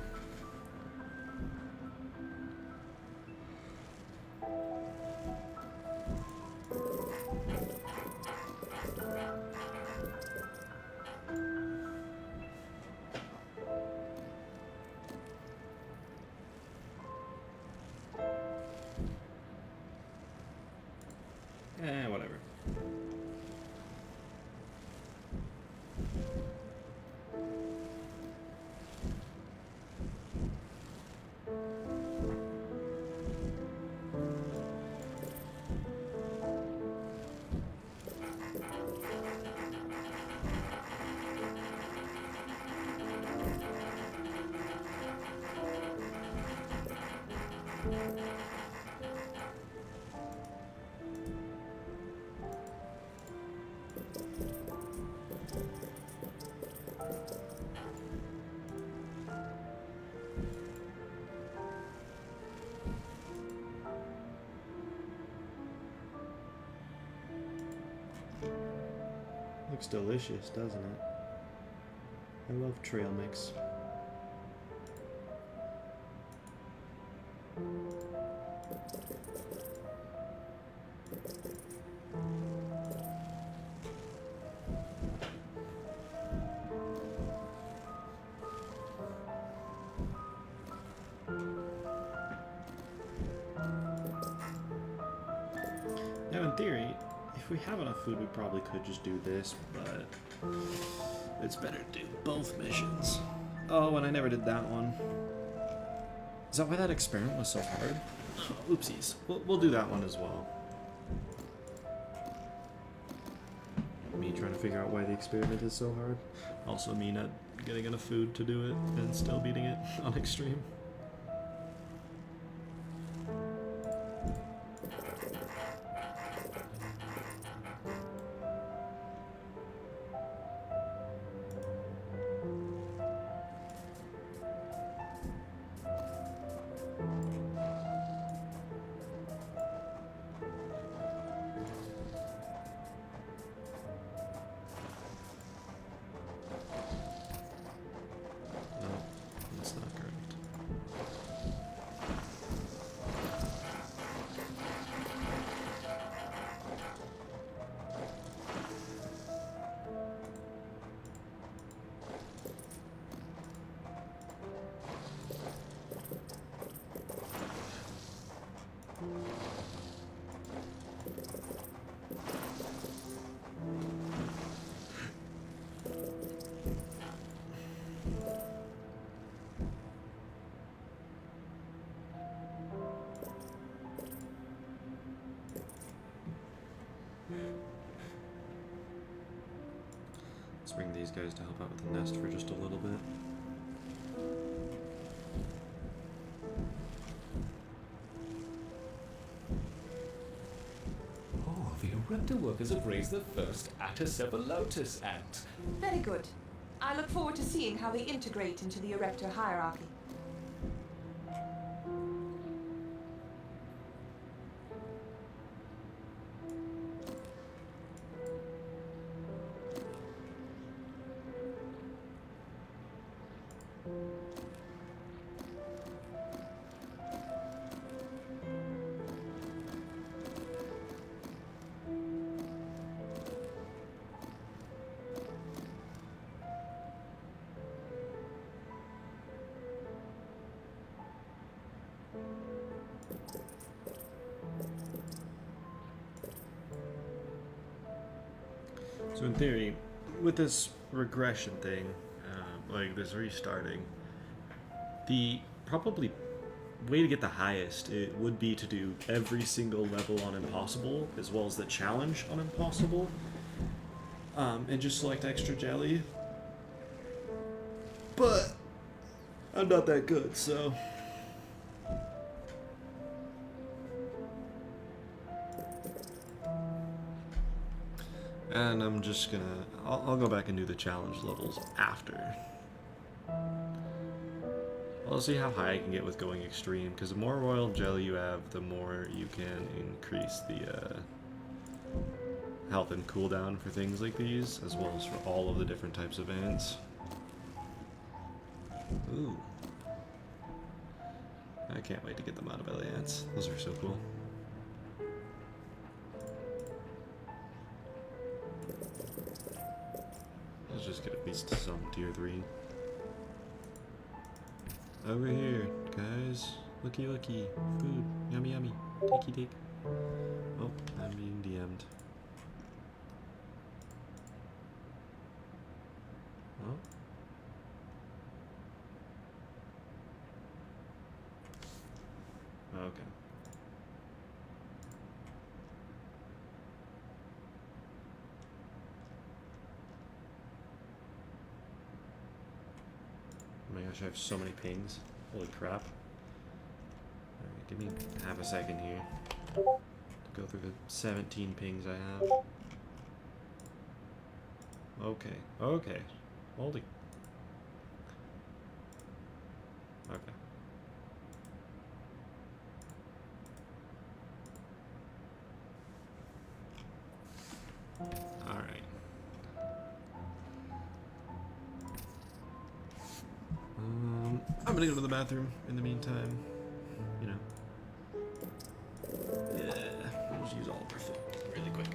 Looks delicious, doesn't it? I love trail mix. Now, in theory, if we have enough food, we probably could just do this, but it's better to do both missions. Oh, and I never did that one. Is that why that experiment was so hard? Oh, oopsies. We'll do that one as well. Me trying to figure out why the experiment is so hard. Also me not getting enough food to do it and still beating it on extreme. Let's bring these guys to help out with the nest for just a little bit. Oh, the Erector workers have raised the first Atacepalotus ant. Very good. I look forward to seeing how they integrate into the Erector hierarchy. So in theory, with this regression thing, like this restarting, the probably way to get the highest it would be to do every single level on Impossible as well as the challenge on Impossible, and just select extra jelly. But I'm not that good, so. And I'm just gonna, I'll go back and do the challenge levels after. I'll see how high I can get with going extreme, because the more royal jelly you have, the more you can increase the health and cooldown for things like these, as well as for all of the different types of ants. Ooh. I can't wait to get them out of belly ants. Those are so cool. Let's just get at least some tier 3. Over here, guys. Looky, looky. Food. Yummy, yummy. Takey, take. Oh, I'm being DM'd. Oh. Okay. Oh my gosh, I have so many pings. Holy crap. Alright. give me half a second here to go through the 17 pings I have. Okay, okay. Holy. Okay. Alright. I'm gonna go to the bathroom in the meantime. You know. Yeah, we'll just use all of our food really quick.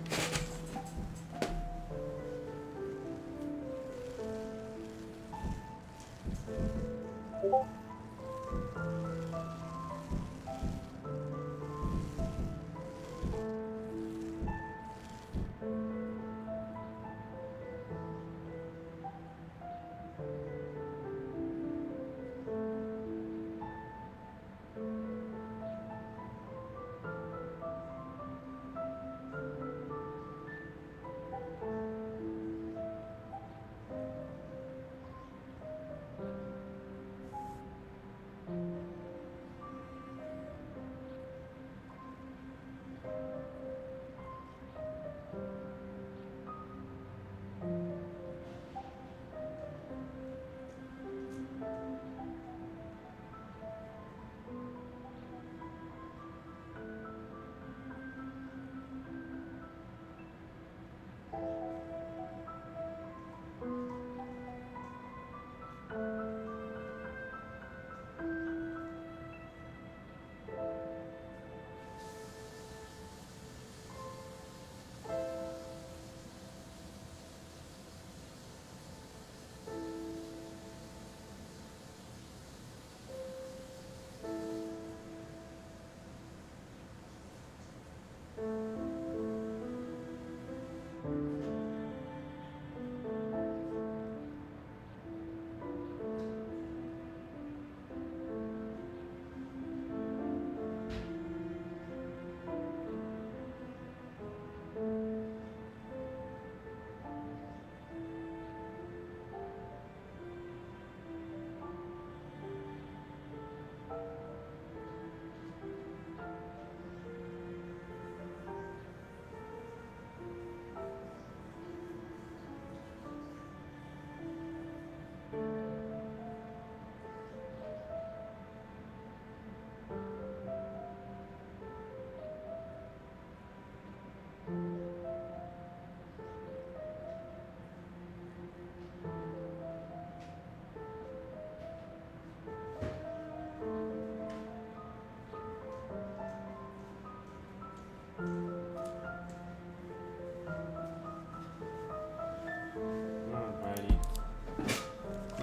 Alrighty.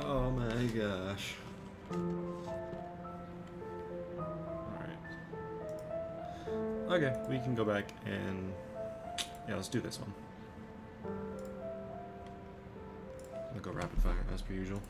Oh my gosh. Alright. Okay, we can go back and... yeah, let's do this one. I'll go rapid fire as per usual.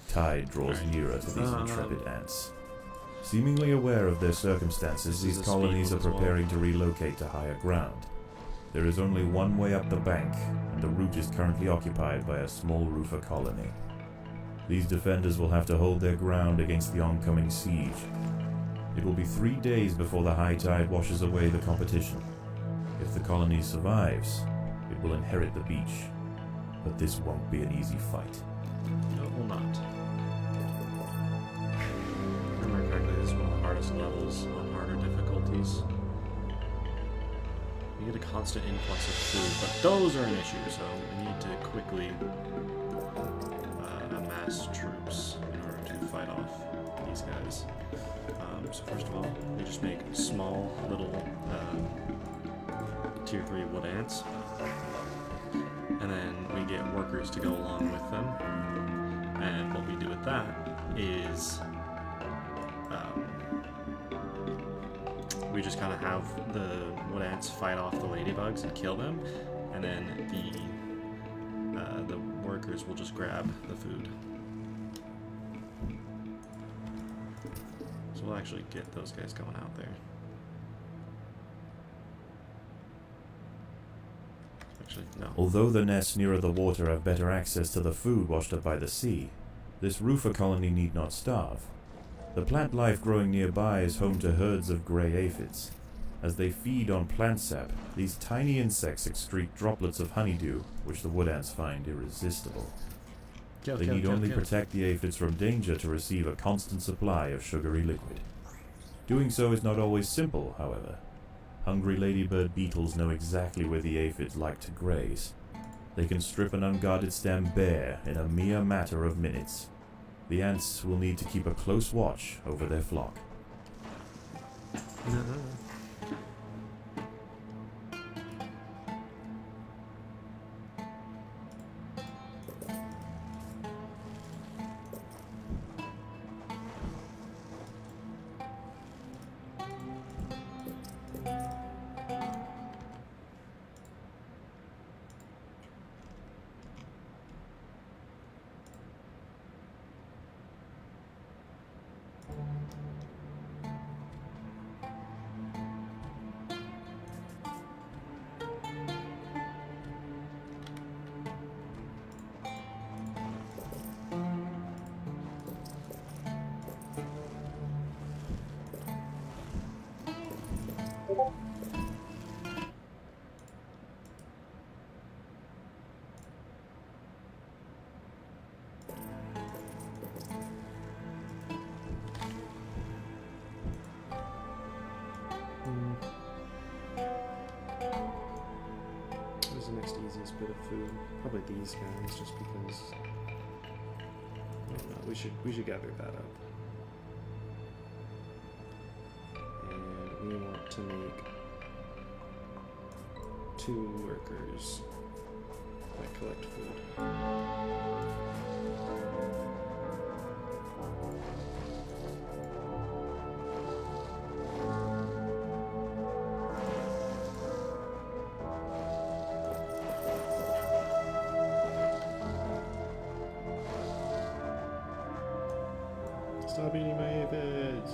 Tide draws Right. nearer to these intrepid ants. Seemingly aware of their circumstances, This is these a colonies speed are one as well. preparing to relocate to higher ground. There is only one way up the bank, and the route is currently occupied by a small roofer colony. These defenders will have to hold their ground against the oncoming siege. It will be 3 days before the high tide washes away the competition. If the colony survives, it will inherit the beach. But this won't be an easy fight. No, it will not. Remember correctly, this is one of the hardest levels on harder difficulties. We get a constant influx of food, but those are an issue, so we need to quickly amass troops in order to fight off these guys. So first of all, we just make small little tier 3 wood ants, and then we get workers to go along with them. And what we do with that is we just kind of have the wood ants fight off the ladybugs and kill them, and then the workers will just grab the food. So we'll actually get those guys going out there. Actually, no. Although the nests nearer the water have better access to the food washed up by the sea, this roofer colony need not starve. The plant life growing nearby is home to herds of grey aphids. As they feed on plant sap, these tiny insects excrete droplets of honeydew, which the wood ants find irresistible. They need only protect the aphids from danger to receive a constant supply of sugary liquid. Doing so is not always simple, however. Hungry ladybird beetles know exactly where the aphids like to graze. They can strip an unguarded stem bare in a mere matter of minutes. The ants will need to keep a close watch over their flock. What's the next easiest bit of food? Probably these guys, just because. I don't know. We should gather that up. And we want to make 2 workers that collect food. Stop eating my aphids!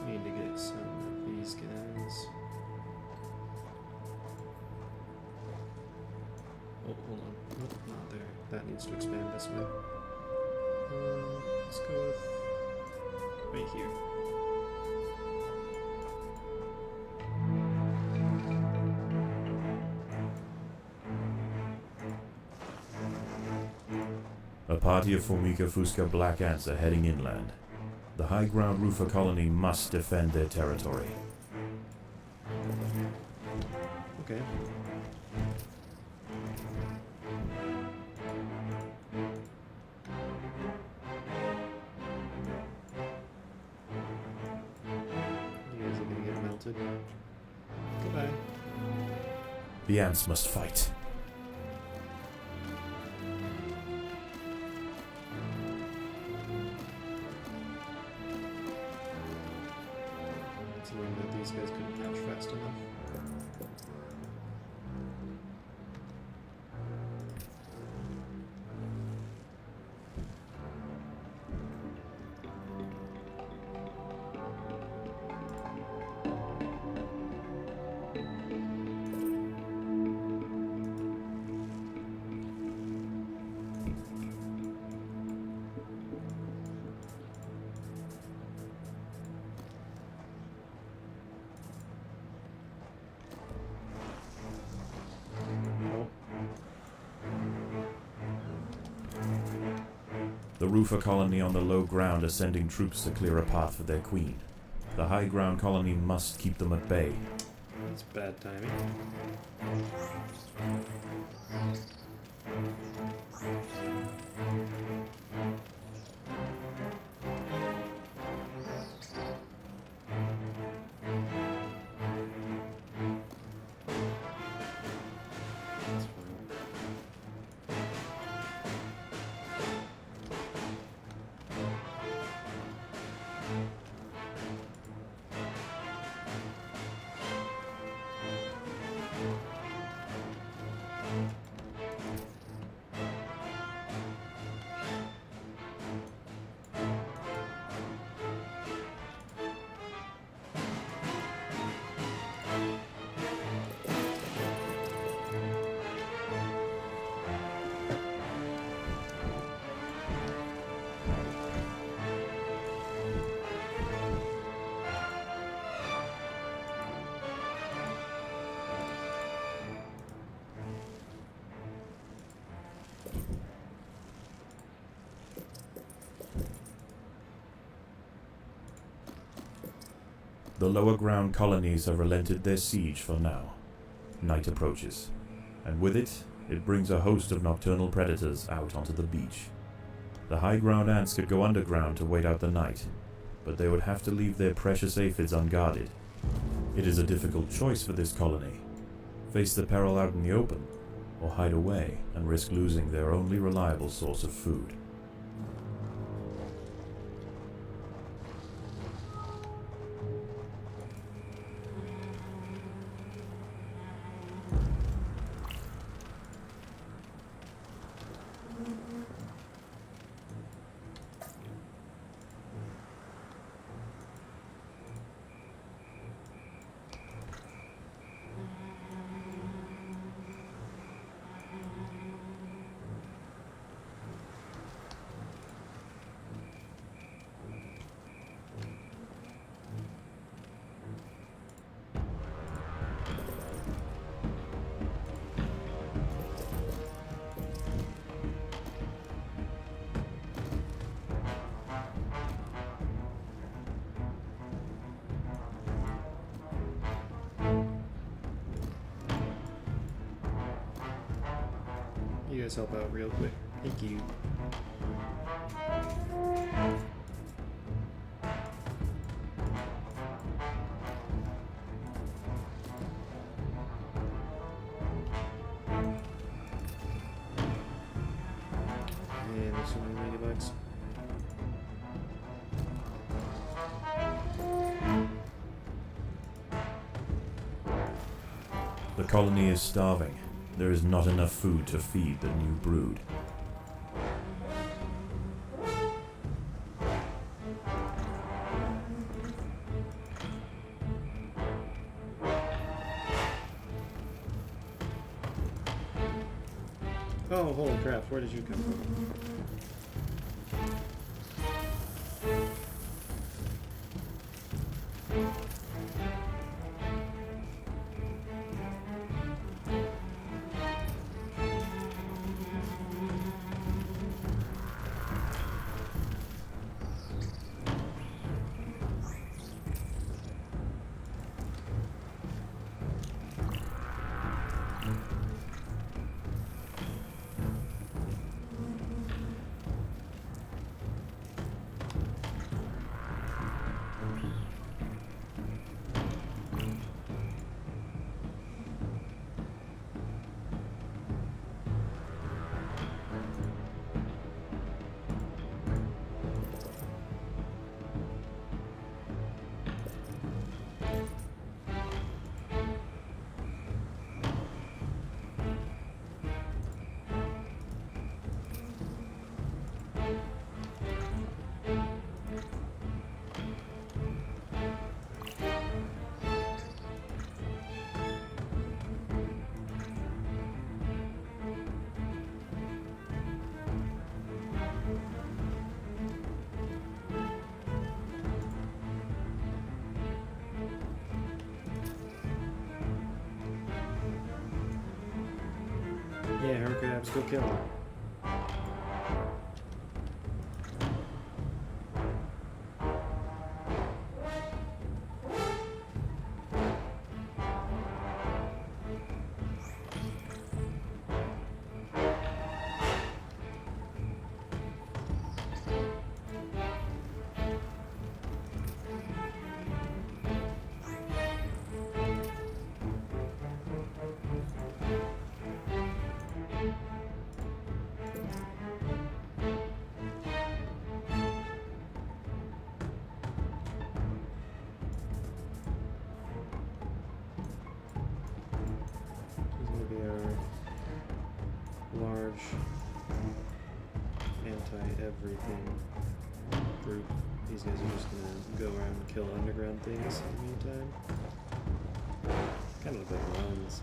Need to get some of these guys. Oh, hold on. Nope, not there. That needs to expand this way. Let's go with right here. A party of Formica Fusca black ants are heading inland. The high ground roofer colony must defend their territory. Okay. You guys are gonna get melted. Goodbye. The ants must fight. It's annoying that these guys couldn't catch fast enough. The roofer colony on the low ground are sending troops to clear a path for their queen. The high ground colony must keep them at bay. That's bad timing. That's fine. The lower ground colonies have relented their siege for now. Night approaches, and with it, it brings a host of nocturnal predators out onto the beach. The high ground ants could go underground to wait out the night, but they would have to leave their precious aphids unguarded. It is a difficult choice for this colony. Face the peril out in the open, or hide away and risk losing their only reliable source of food. You guys help out real quick. Thank you. And there's so many ladybugs. The colony is starving. There is not enough food to feed the new brood. Oh, holy crap, where did you come from? Yeah, her crabs, go kill them. large anti-everything group. These guys are just gonna go around and kill underground things in the meantime. Kind of look like drones.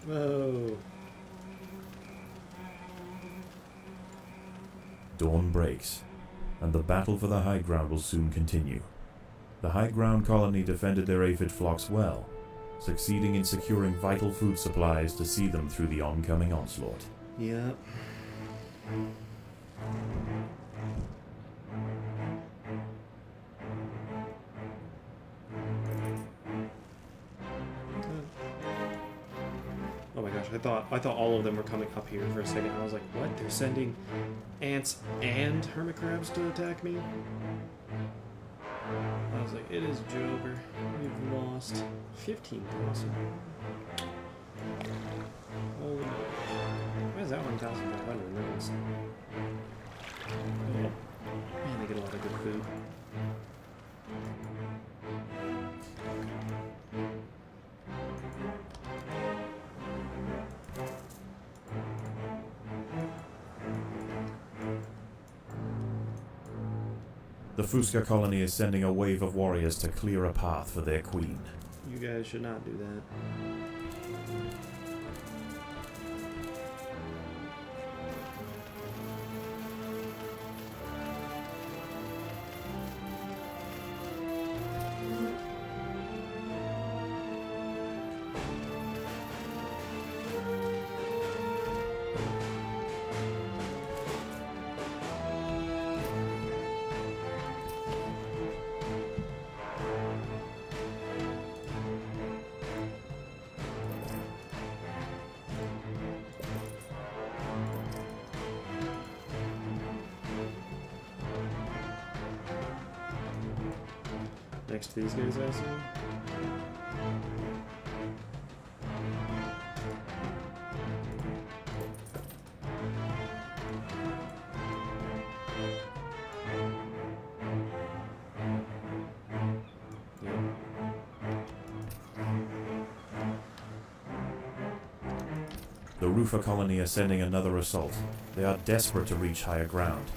Whoa. Dawn breaks, and the battle for the high ground will soon continue. The high ground colony defended their aphid flocks well, succeeding in securing vital food supplies to see them through the oncoming onslaught. Yep. Oh my gosh, I thought all of them were coming up here for a second. I was like, what? They're sending ants and hermit crabs to attack me? I was like, it is Joker. We've lost 15,000. Holy moly. Why is that 1,500? That was... Oh. Man, they get a lot of good food. The Fusca colony is sending a wave of warriors to clear a path for their queen. You guys should not do that. Next to these guys, I assume. Yep. The Rufa colony are sending another assault. They are desperate to reach higher ground.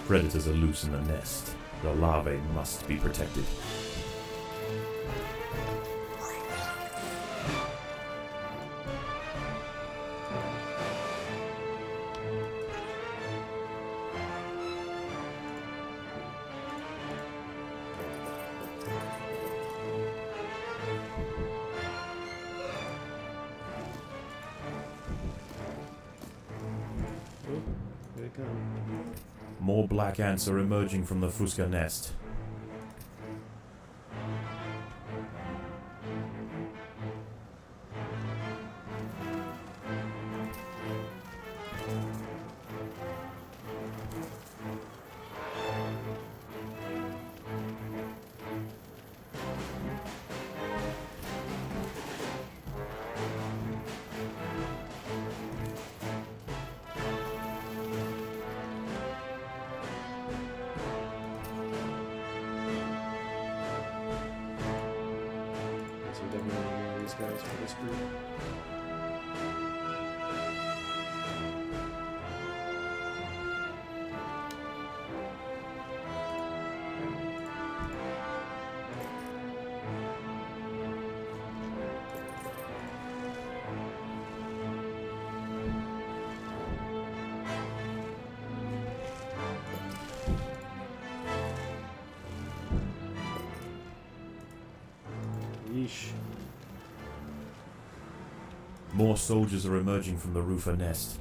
Predators are loose in the nest. The larvae must be protected. come. More black ants are emerging from the Fuska nest. So definitely more of these guys for this group. Yeesh. More soldiers are emerging from the Rufa nest.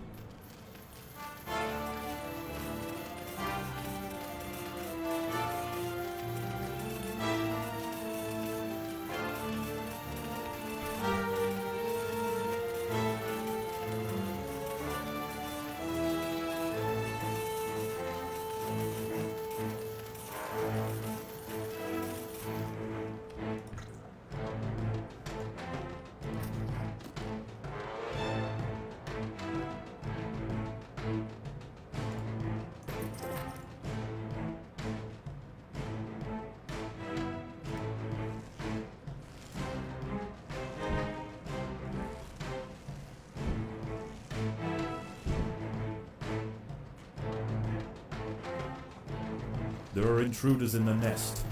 There are intruders in the nest.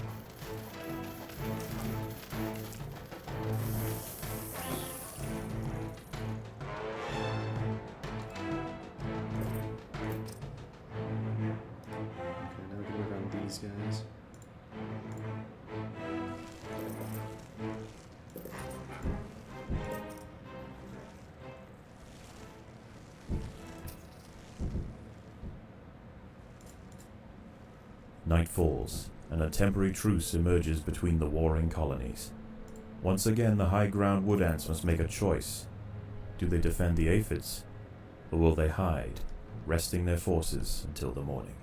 Okay, now we can work on these guys. Night falls, and a temporary truce emerges between the warring colonies. Once again, the high ground wood ants must make a choice. Do they defend the aphids, or will they hide, resting their forces until the morning?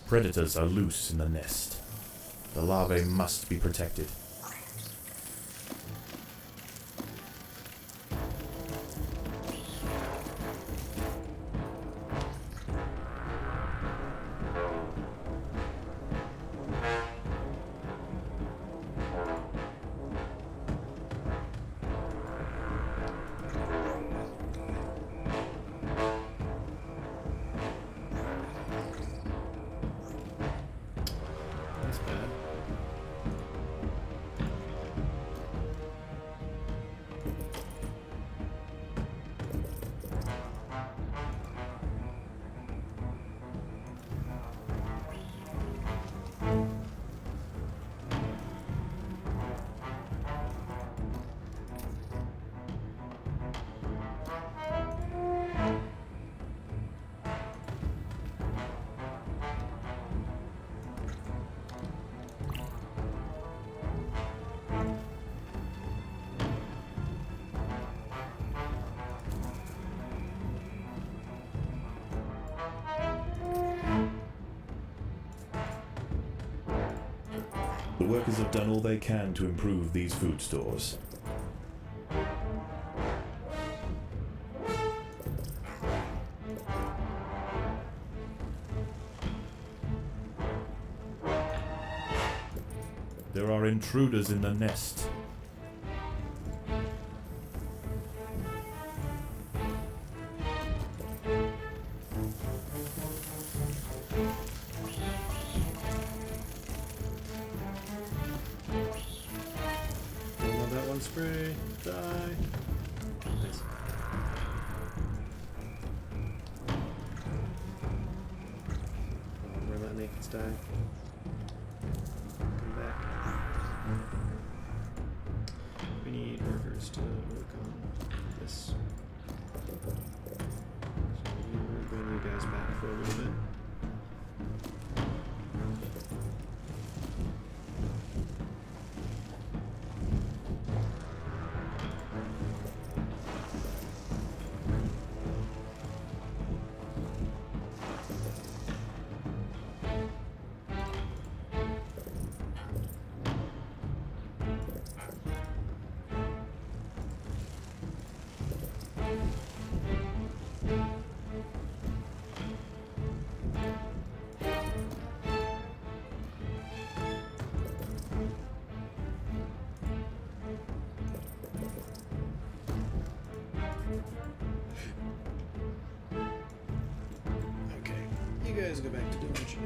Predators are loose in the nest. The larvae must be protected. That's bad. The workers have done all they can to improve these food stores. There are intruders in the nest. Don't want that one spray. Die. Nice. die. Come back. We need workers to work on this. So we will bring you guys back for a little bit. Okay, you guys go back to doing what you do.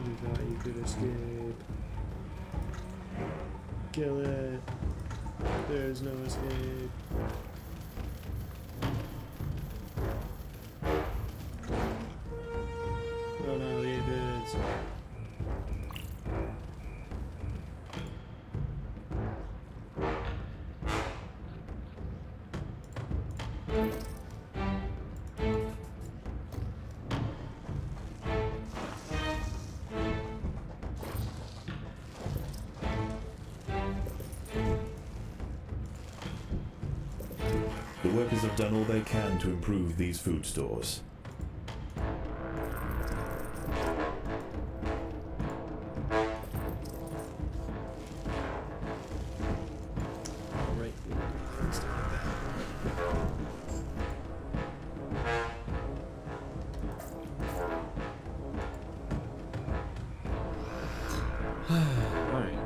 You thought you could escape. Kill it. There's no escape. Oh no, the aphids. The workers have done all they can to improve these food stores. Alright, stuff like that. Alright.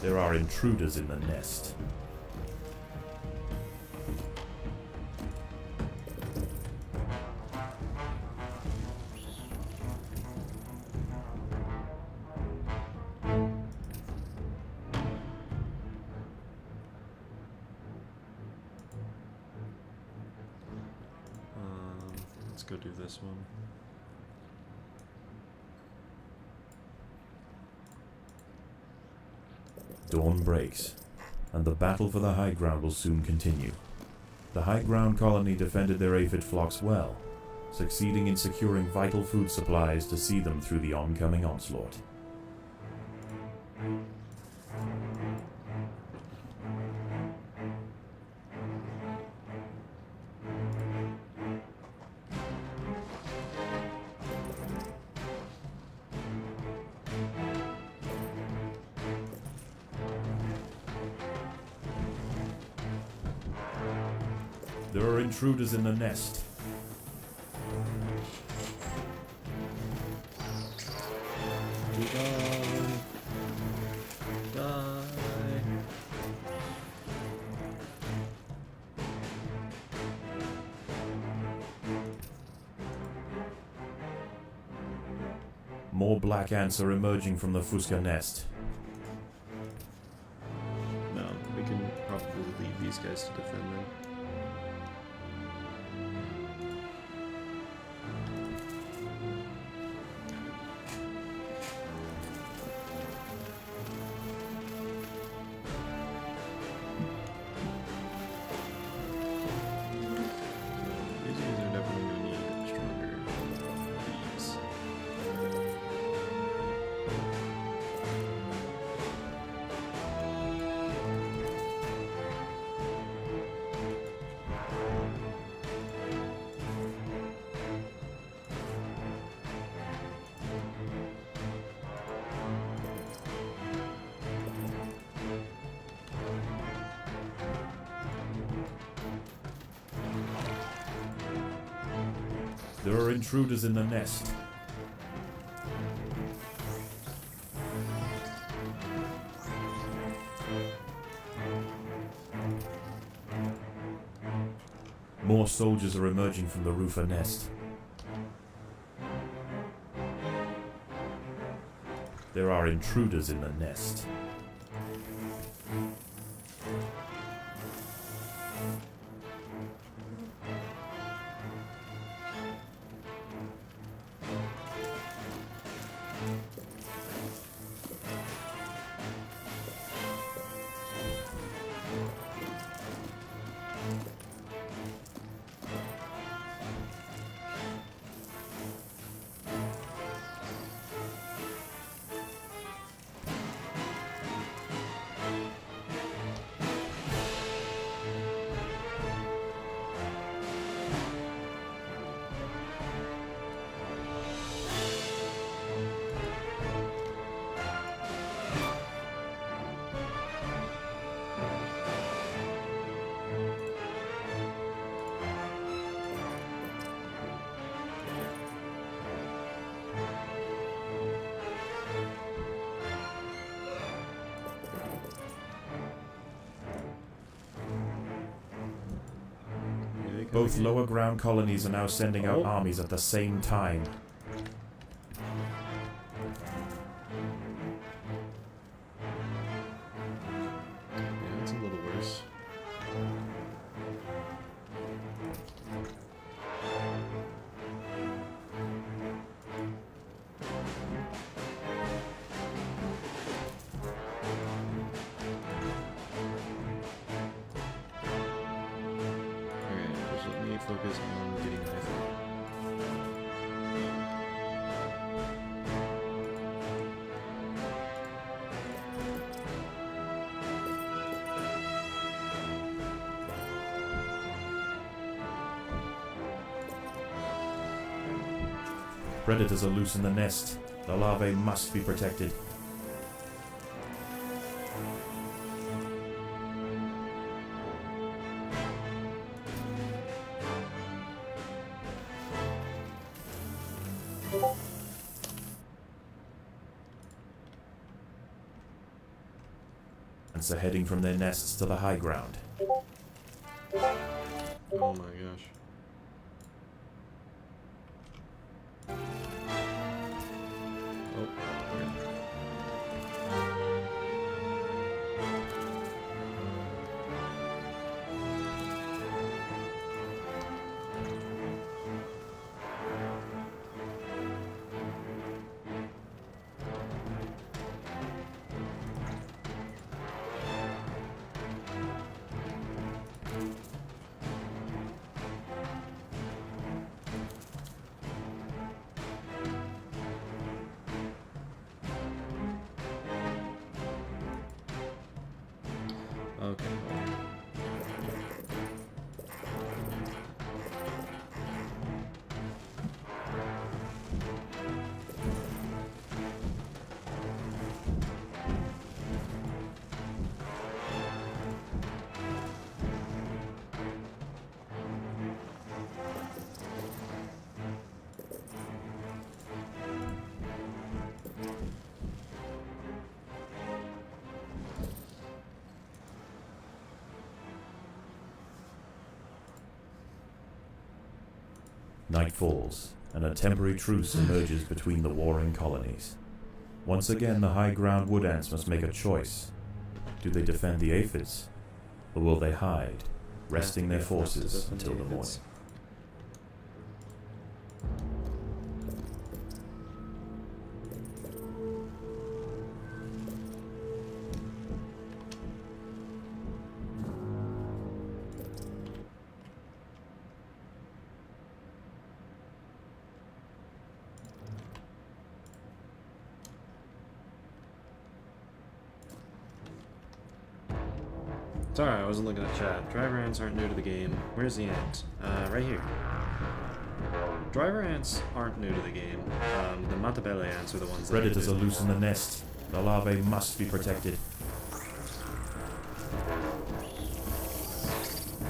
There are intruders in the nest. Let's go do this one. Dawn breaks, and the battle for the high ground will soon continue. The high ground colony defended their aphid flocks well, succeeding in securing vital food supplies to see them through the oncoming onslaught. There are intruders in the nest. Be gone. Die. More black ants are emerging from the Fusca nest. No, we can probably leave these guys to defend them. These guys are definitely going to need extra There are intruders in the nest. More soldiers are emerging from the roofer nest. There are intruders in the nest. Both lower ground colonies are now sending out armies at the same time. Yeah, it's a little worse. Alright, just let me focus on getting an iPhone. Predators are loose in the nest. The larvae must be protected. Ants are heading from their nests to the high ground. Oh my gosh. Oh, okay. Okay. Night falls, and a temporary truce emerges between the warring colonies. Once again, the high ground wood ants must make a choice. Do they defend the aphids, or will they hide, resting their forces until the morning? Sorry, I wasn't looking at chat. Driver ants aren't new to the game. Where's the ant? Right here. Driver ants aren't new to the game. The Matabele ants are the ones that Predators are new. loose in the nest. The larvae must be protected.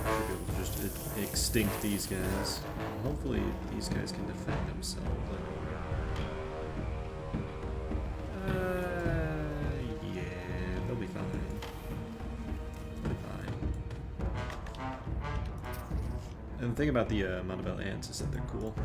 Should be able to just extinct these guys. Hopefully these guys can defend themselves. Yeah, they'll be fine. They'll be fine. And the thing about the Montebello ants is that they're cool.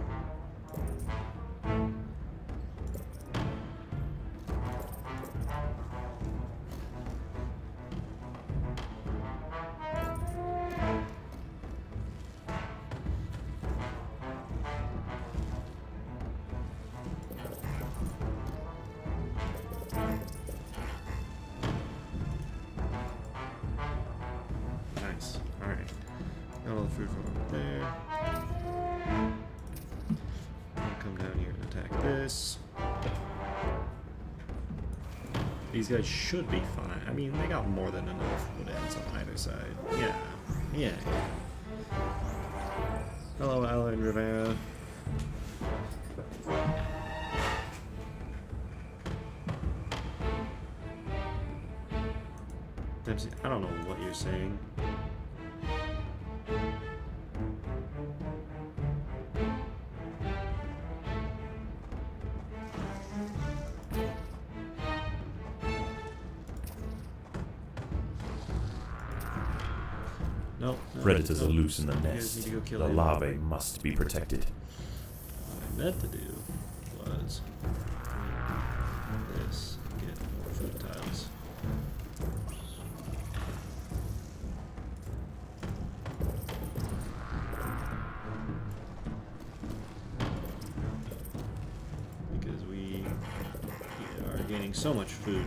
Nice. Alright. Got all the food from over there. I'll come down here and attack this. These guys should be fine. I mean, they got more than enough wood ends on either side. Yeah. Yeah. Hello, Alan Rivera. Dempsey, I don't know what you're saying. Nope. Predators are loose in the You guys nest. need to go kill The him. larvae must be protected. What I meant to do was this. Get more food tiles. Because we are gaining so much food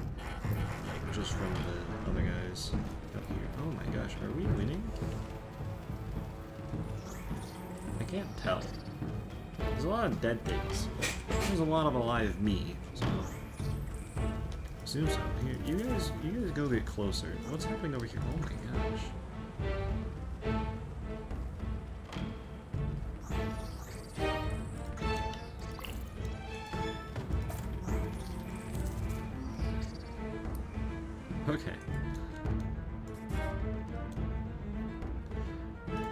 just from the other guys up here. Oh my gosh, are we winning? I can't tell. There's a lot of dead things. There's a lot of alive me, so assume so. Here, you guys go get closer. What's happening over here? Oh my gosh. Okay.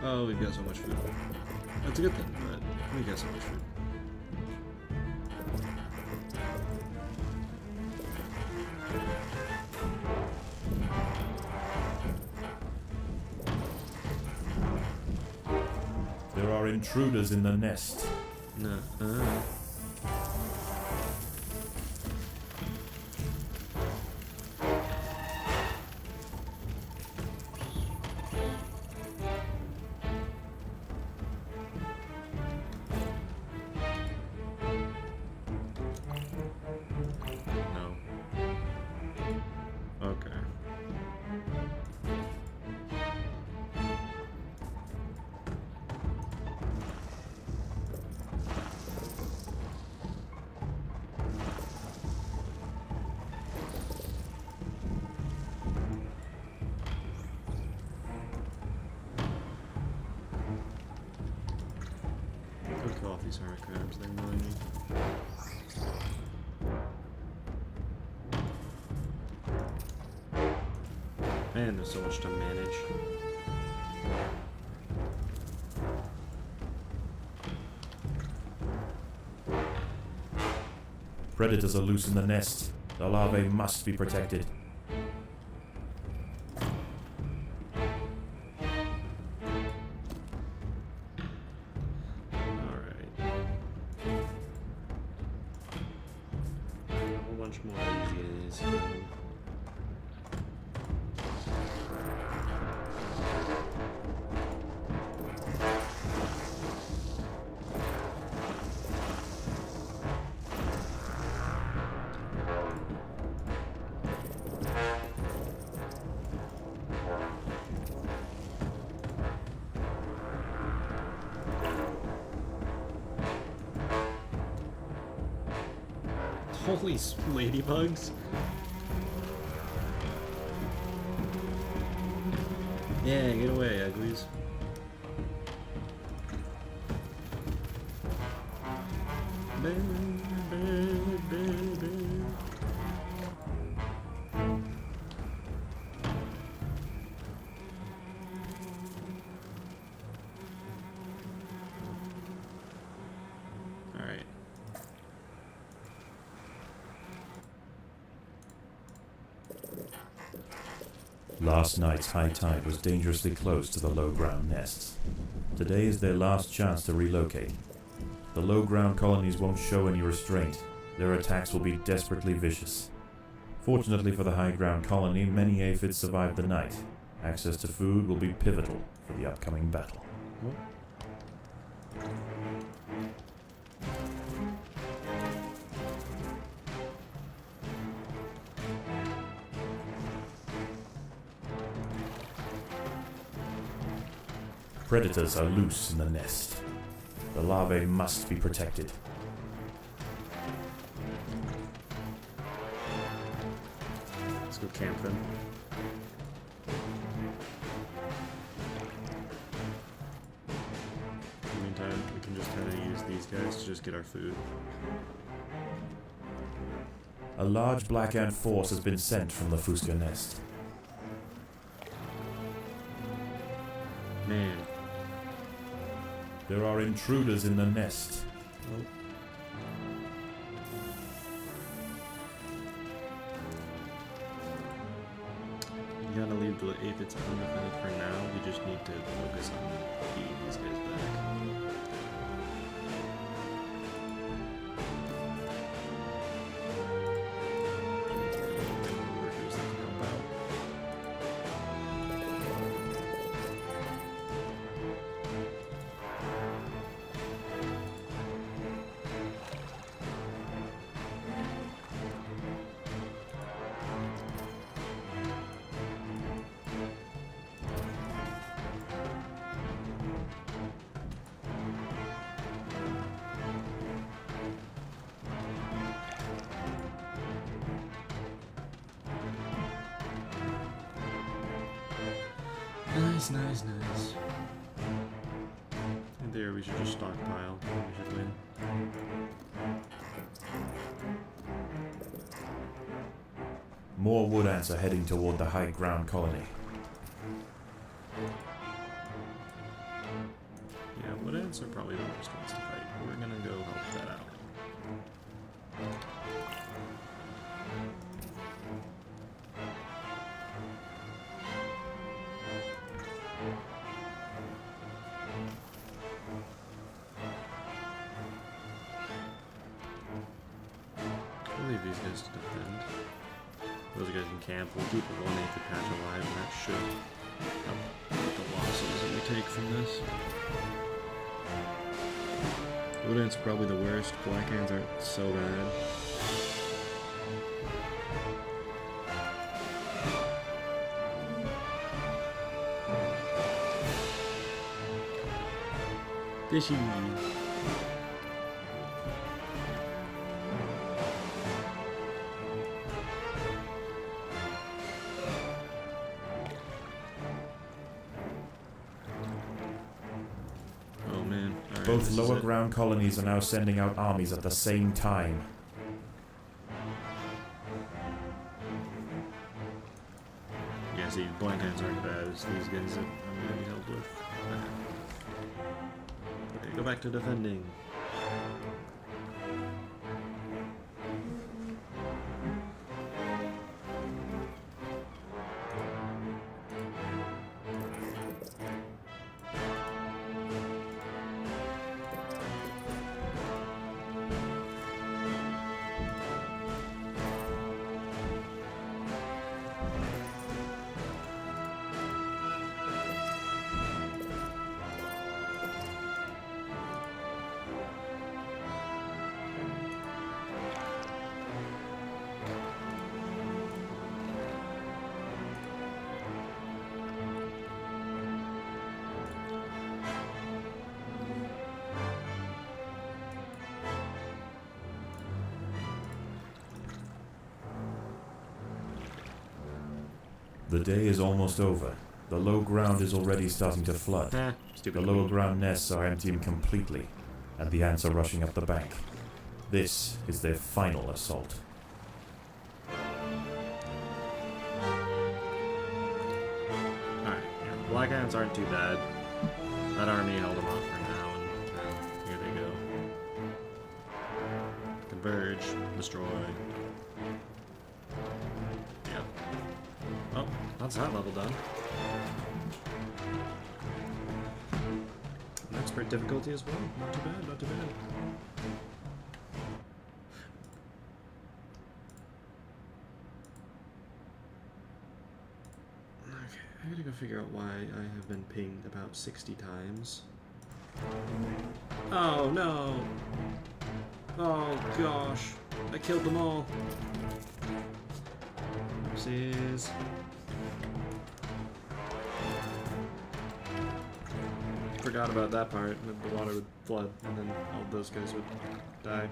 Oh, we've got so much food. That's a good thing, but we got so much food. There are intruders in the nest. No. No. Okay. Go kill off these hermit crabs, they're annoying me. Man, there's so much to manage. Predators are loose in the nest. The larvae must be protected. Alright. A whole bunch more of these guys. Holy ladybugs. Yeah, get away, uglies. Last night's high tide was dangerously close to the low ground nests. Today is their last chance to relocate. The low ground colonies won't show any restraint. Their attacks will be desperately vicious. Fortunately for the high ground colony, many aphids survived the night. Access to food will be pivotal for the upcoming battle. Predators are loose in the nest. The larvae must be protected. Let's go camp then. In the meantime, we can just kind of use these guys to just get our food. A large black ant force has been sent from the Fuska nest. Man. There are intruders in the nest. Well, you gotta leave the aphids undefended for now. We just need to focus on beating these guys back. Workers that can help out. Nice, nice, nice. And there, we should just stockpile. We should win. More wood ants are heading toward the high ground colony. Yeah, wood ants are probably the worst ones to fight. We're gonna go help that out. We'll leave these guys to defend. Those guys can camp. We'll keep one aphid patch alive, and that should help with the losses that we take from this. Wood ants are probably the worst. Black ants aren't so bad. Fishy. Oh man. All right, Both this is lower it. ground colonies are now sending out armies at the same time. Yeah, see, black ants aren't bad. It's these guys that I'm gonna need help with. Okay, go back to defending. The day is almost over. The low ground is already starting to flood. Nah, The stupid. lower queen. ground nests are emptying completely, and the ants are rushing up the bank. This is their final assault. Alright, yeah, black ants aren't too bad. That army held them off for now, and here they go. Converge, destroy. Yeah. Oh, not That's that level done. Expert difficulty as well. Not too bad, not too bad. Okay, I gotta go figure out why I have been pinged about 60 times. Oh no! Oh gosh! I killed them all! Oopsies. Forgot about that part, that the water would flood, and then all those guys would die.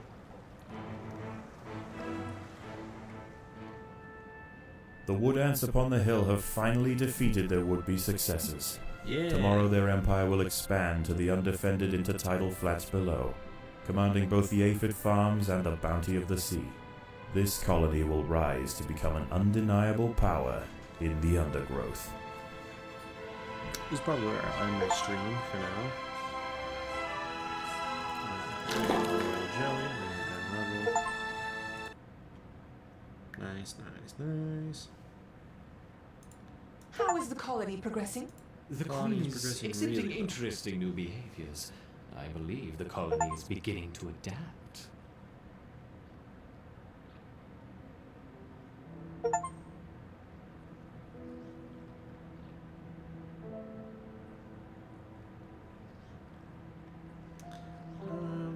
The wood ants upon the hill have finally defeated their would-be successors. Yeah. Tomorrow their empire will expand to the undefended intertidal flats below, commanding both the aphid farms and the bounty of the sea. This colony will rise to become an undeniable power in the Undergrowth. This is probably where I'll end my stream for now. Royal jelly, bring that level. Nice, nice, nice. How is the colony progressing? The Colony's Queen's progressing exhibiting really well. interesting new behaviors. I believe the colony is beginning to adapt.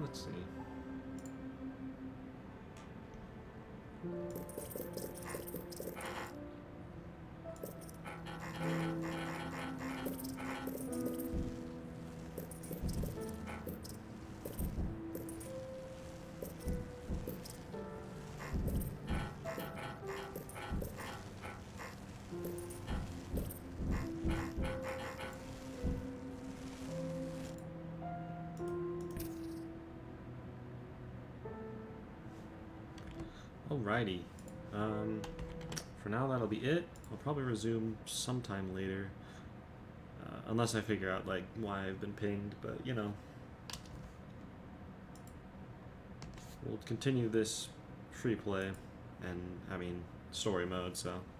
Let's see. Alrighty. For now, that'll be it. I'll probably resume sometime later. Unless I figure out, like, why I've been pinged, but, you know. We'll continue this free play and, I mean, story mode, so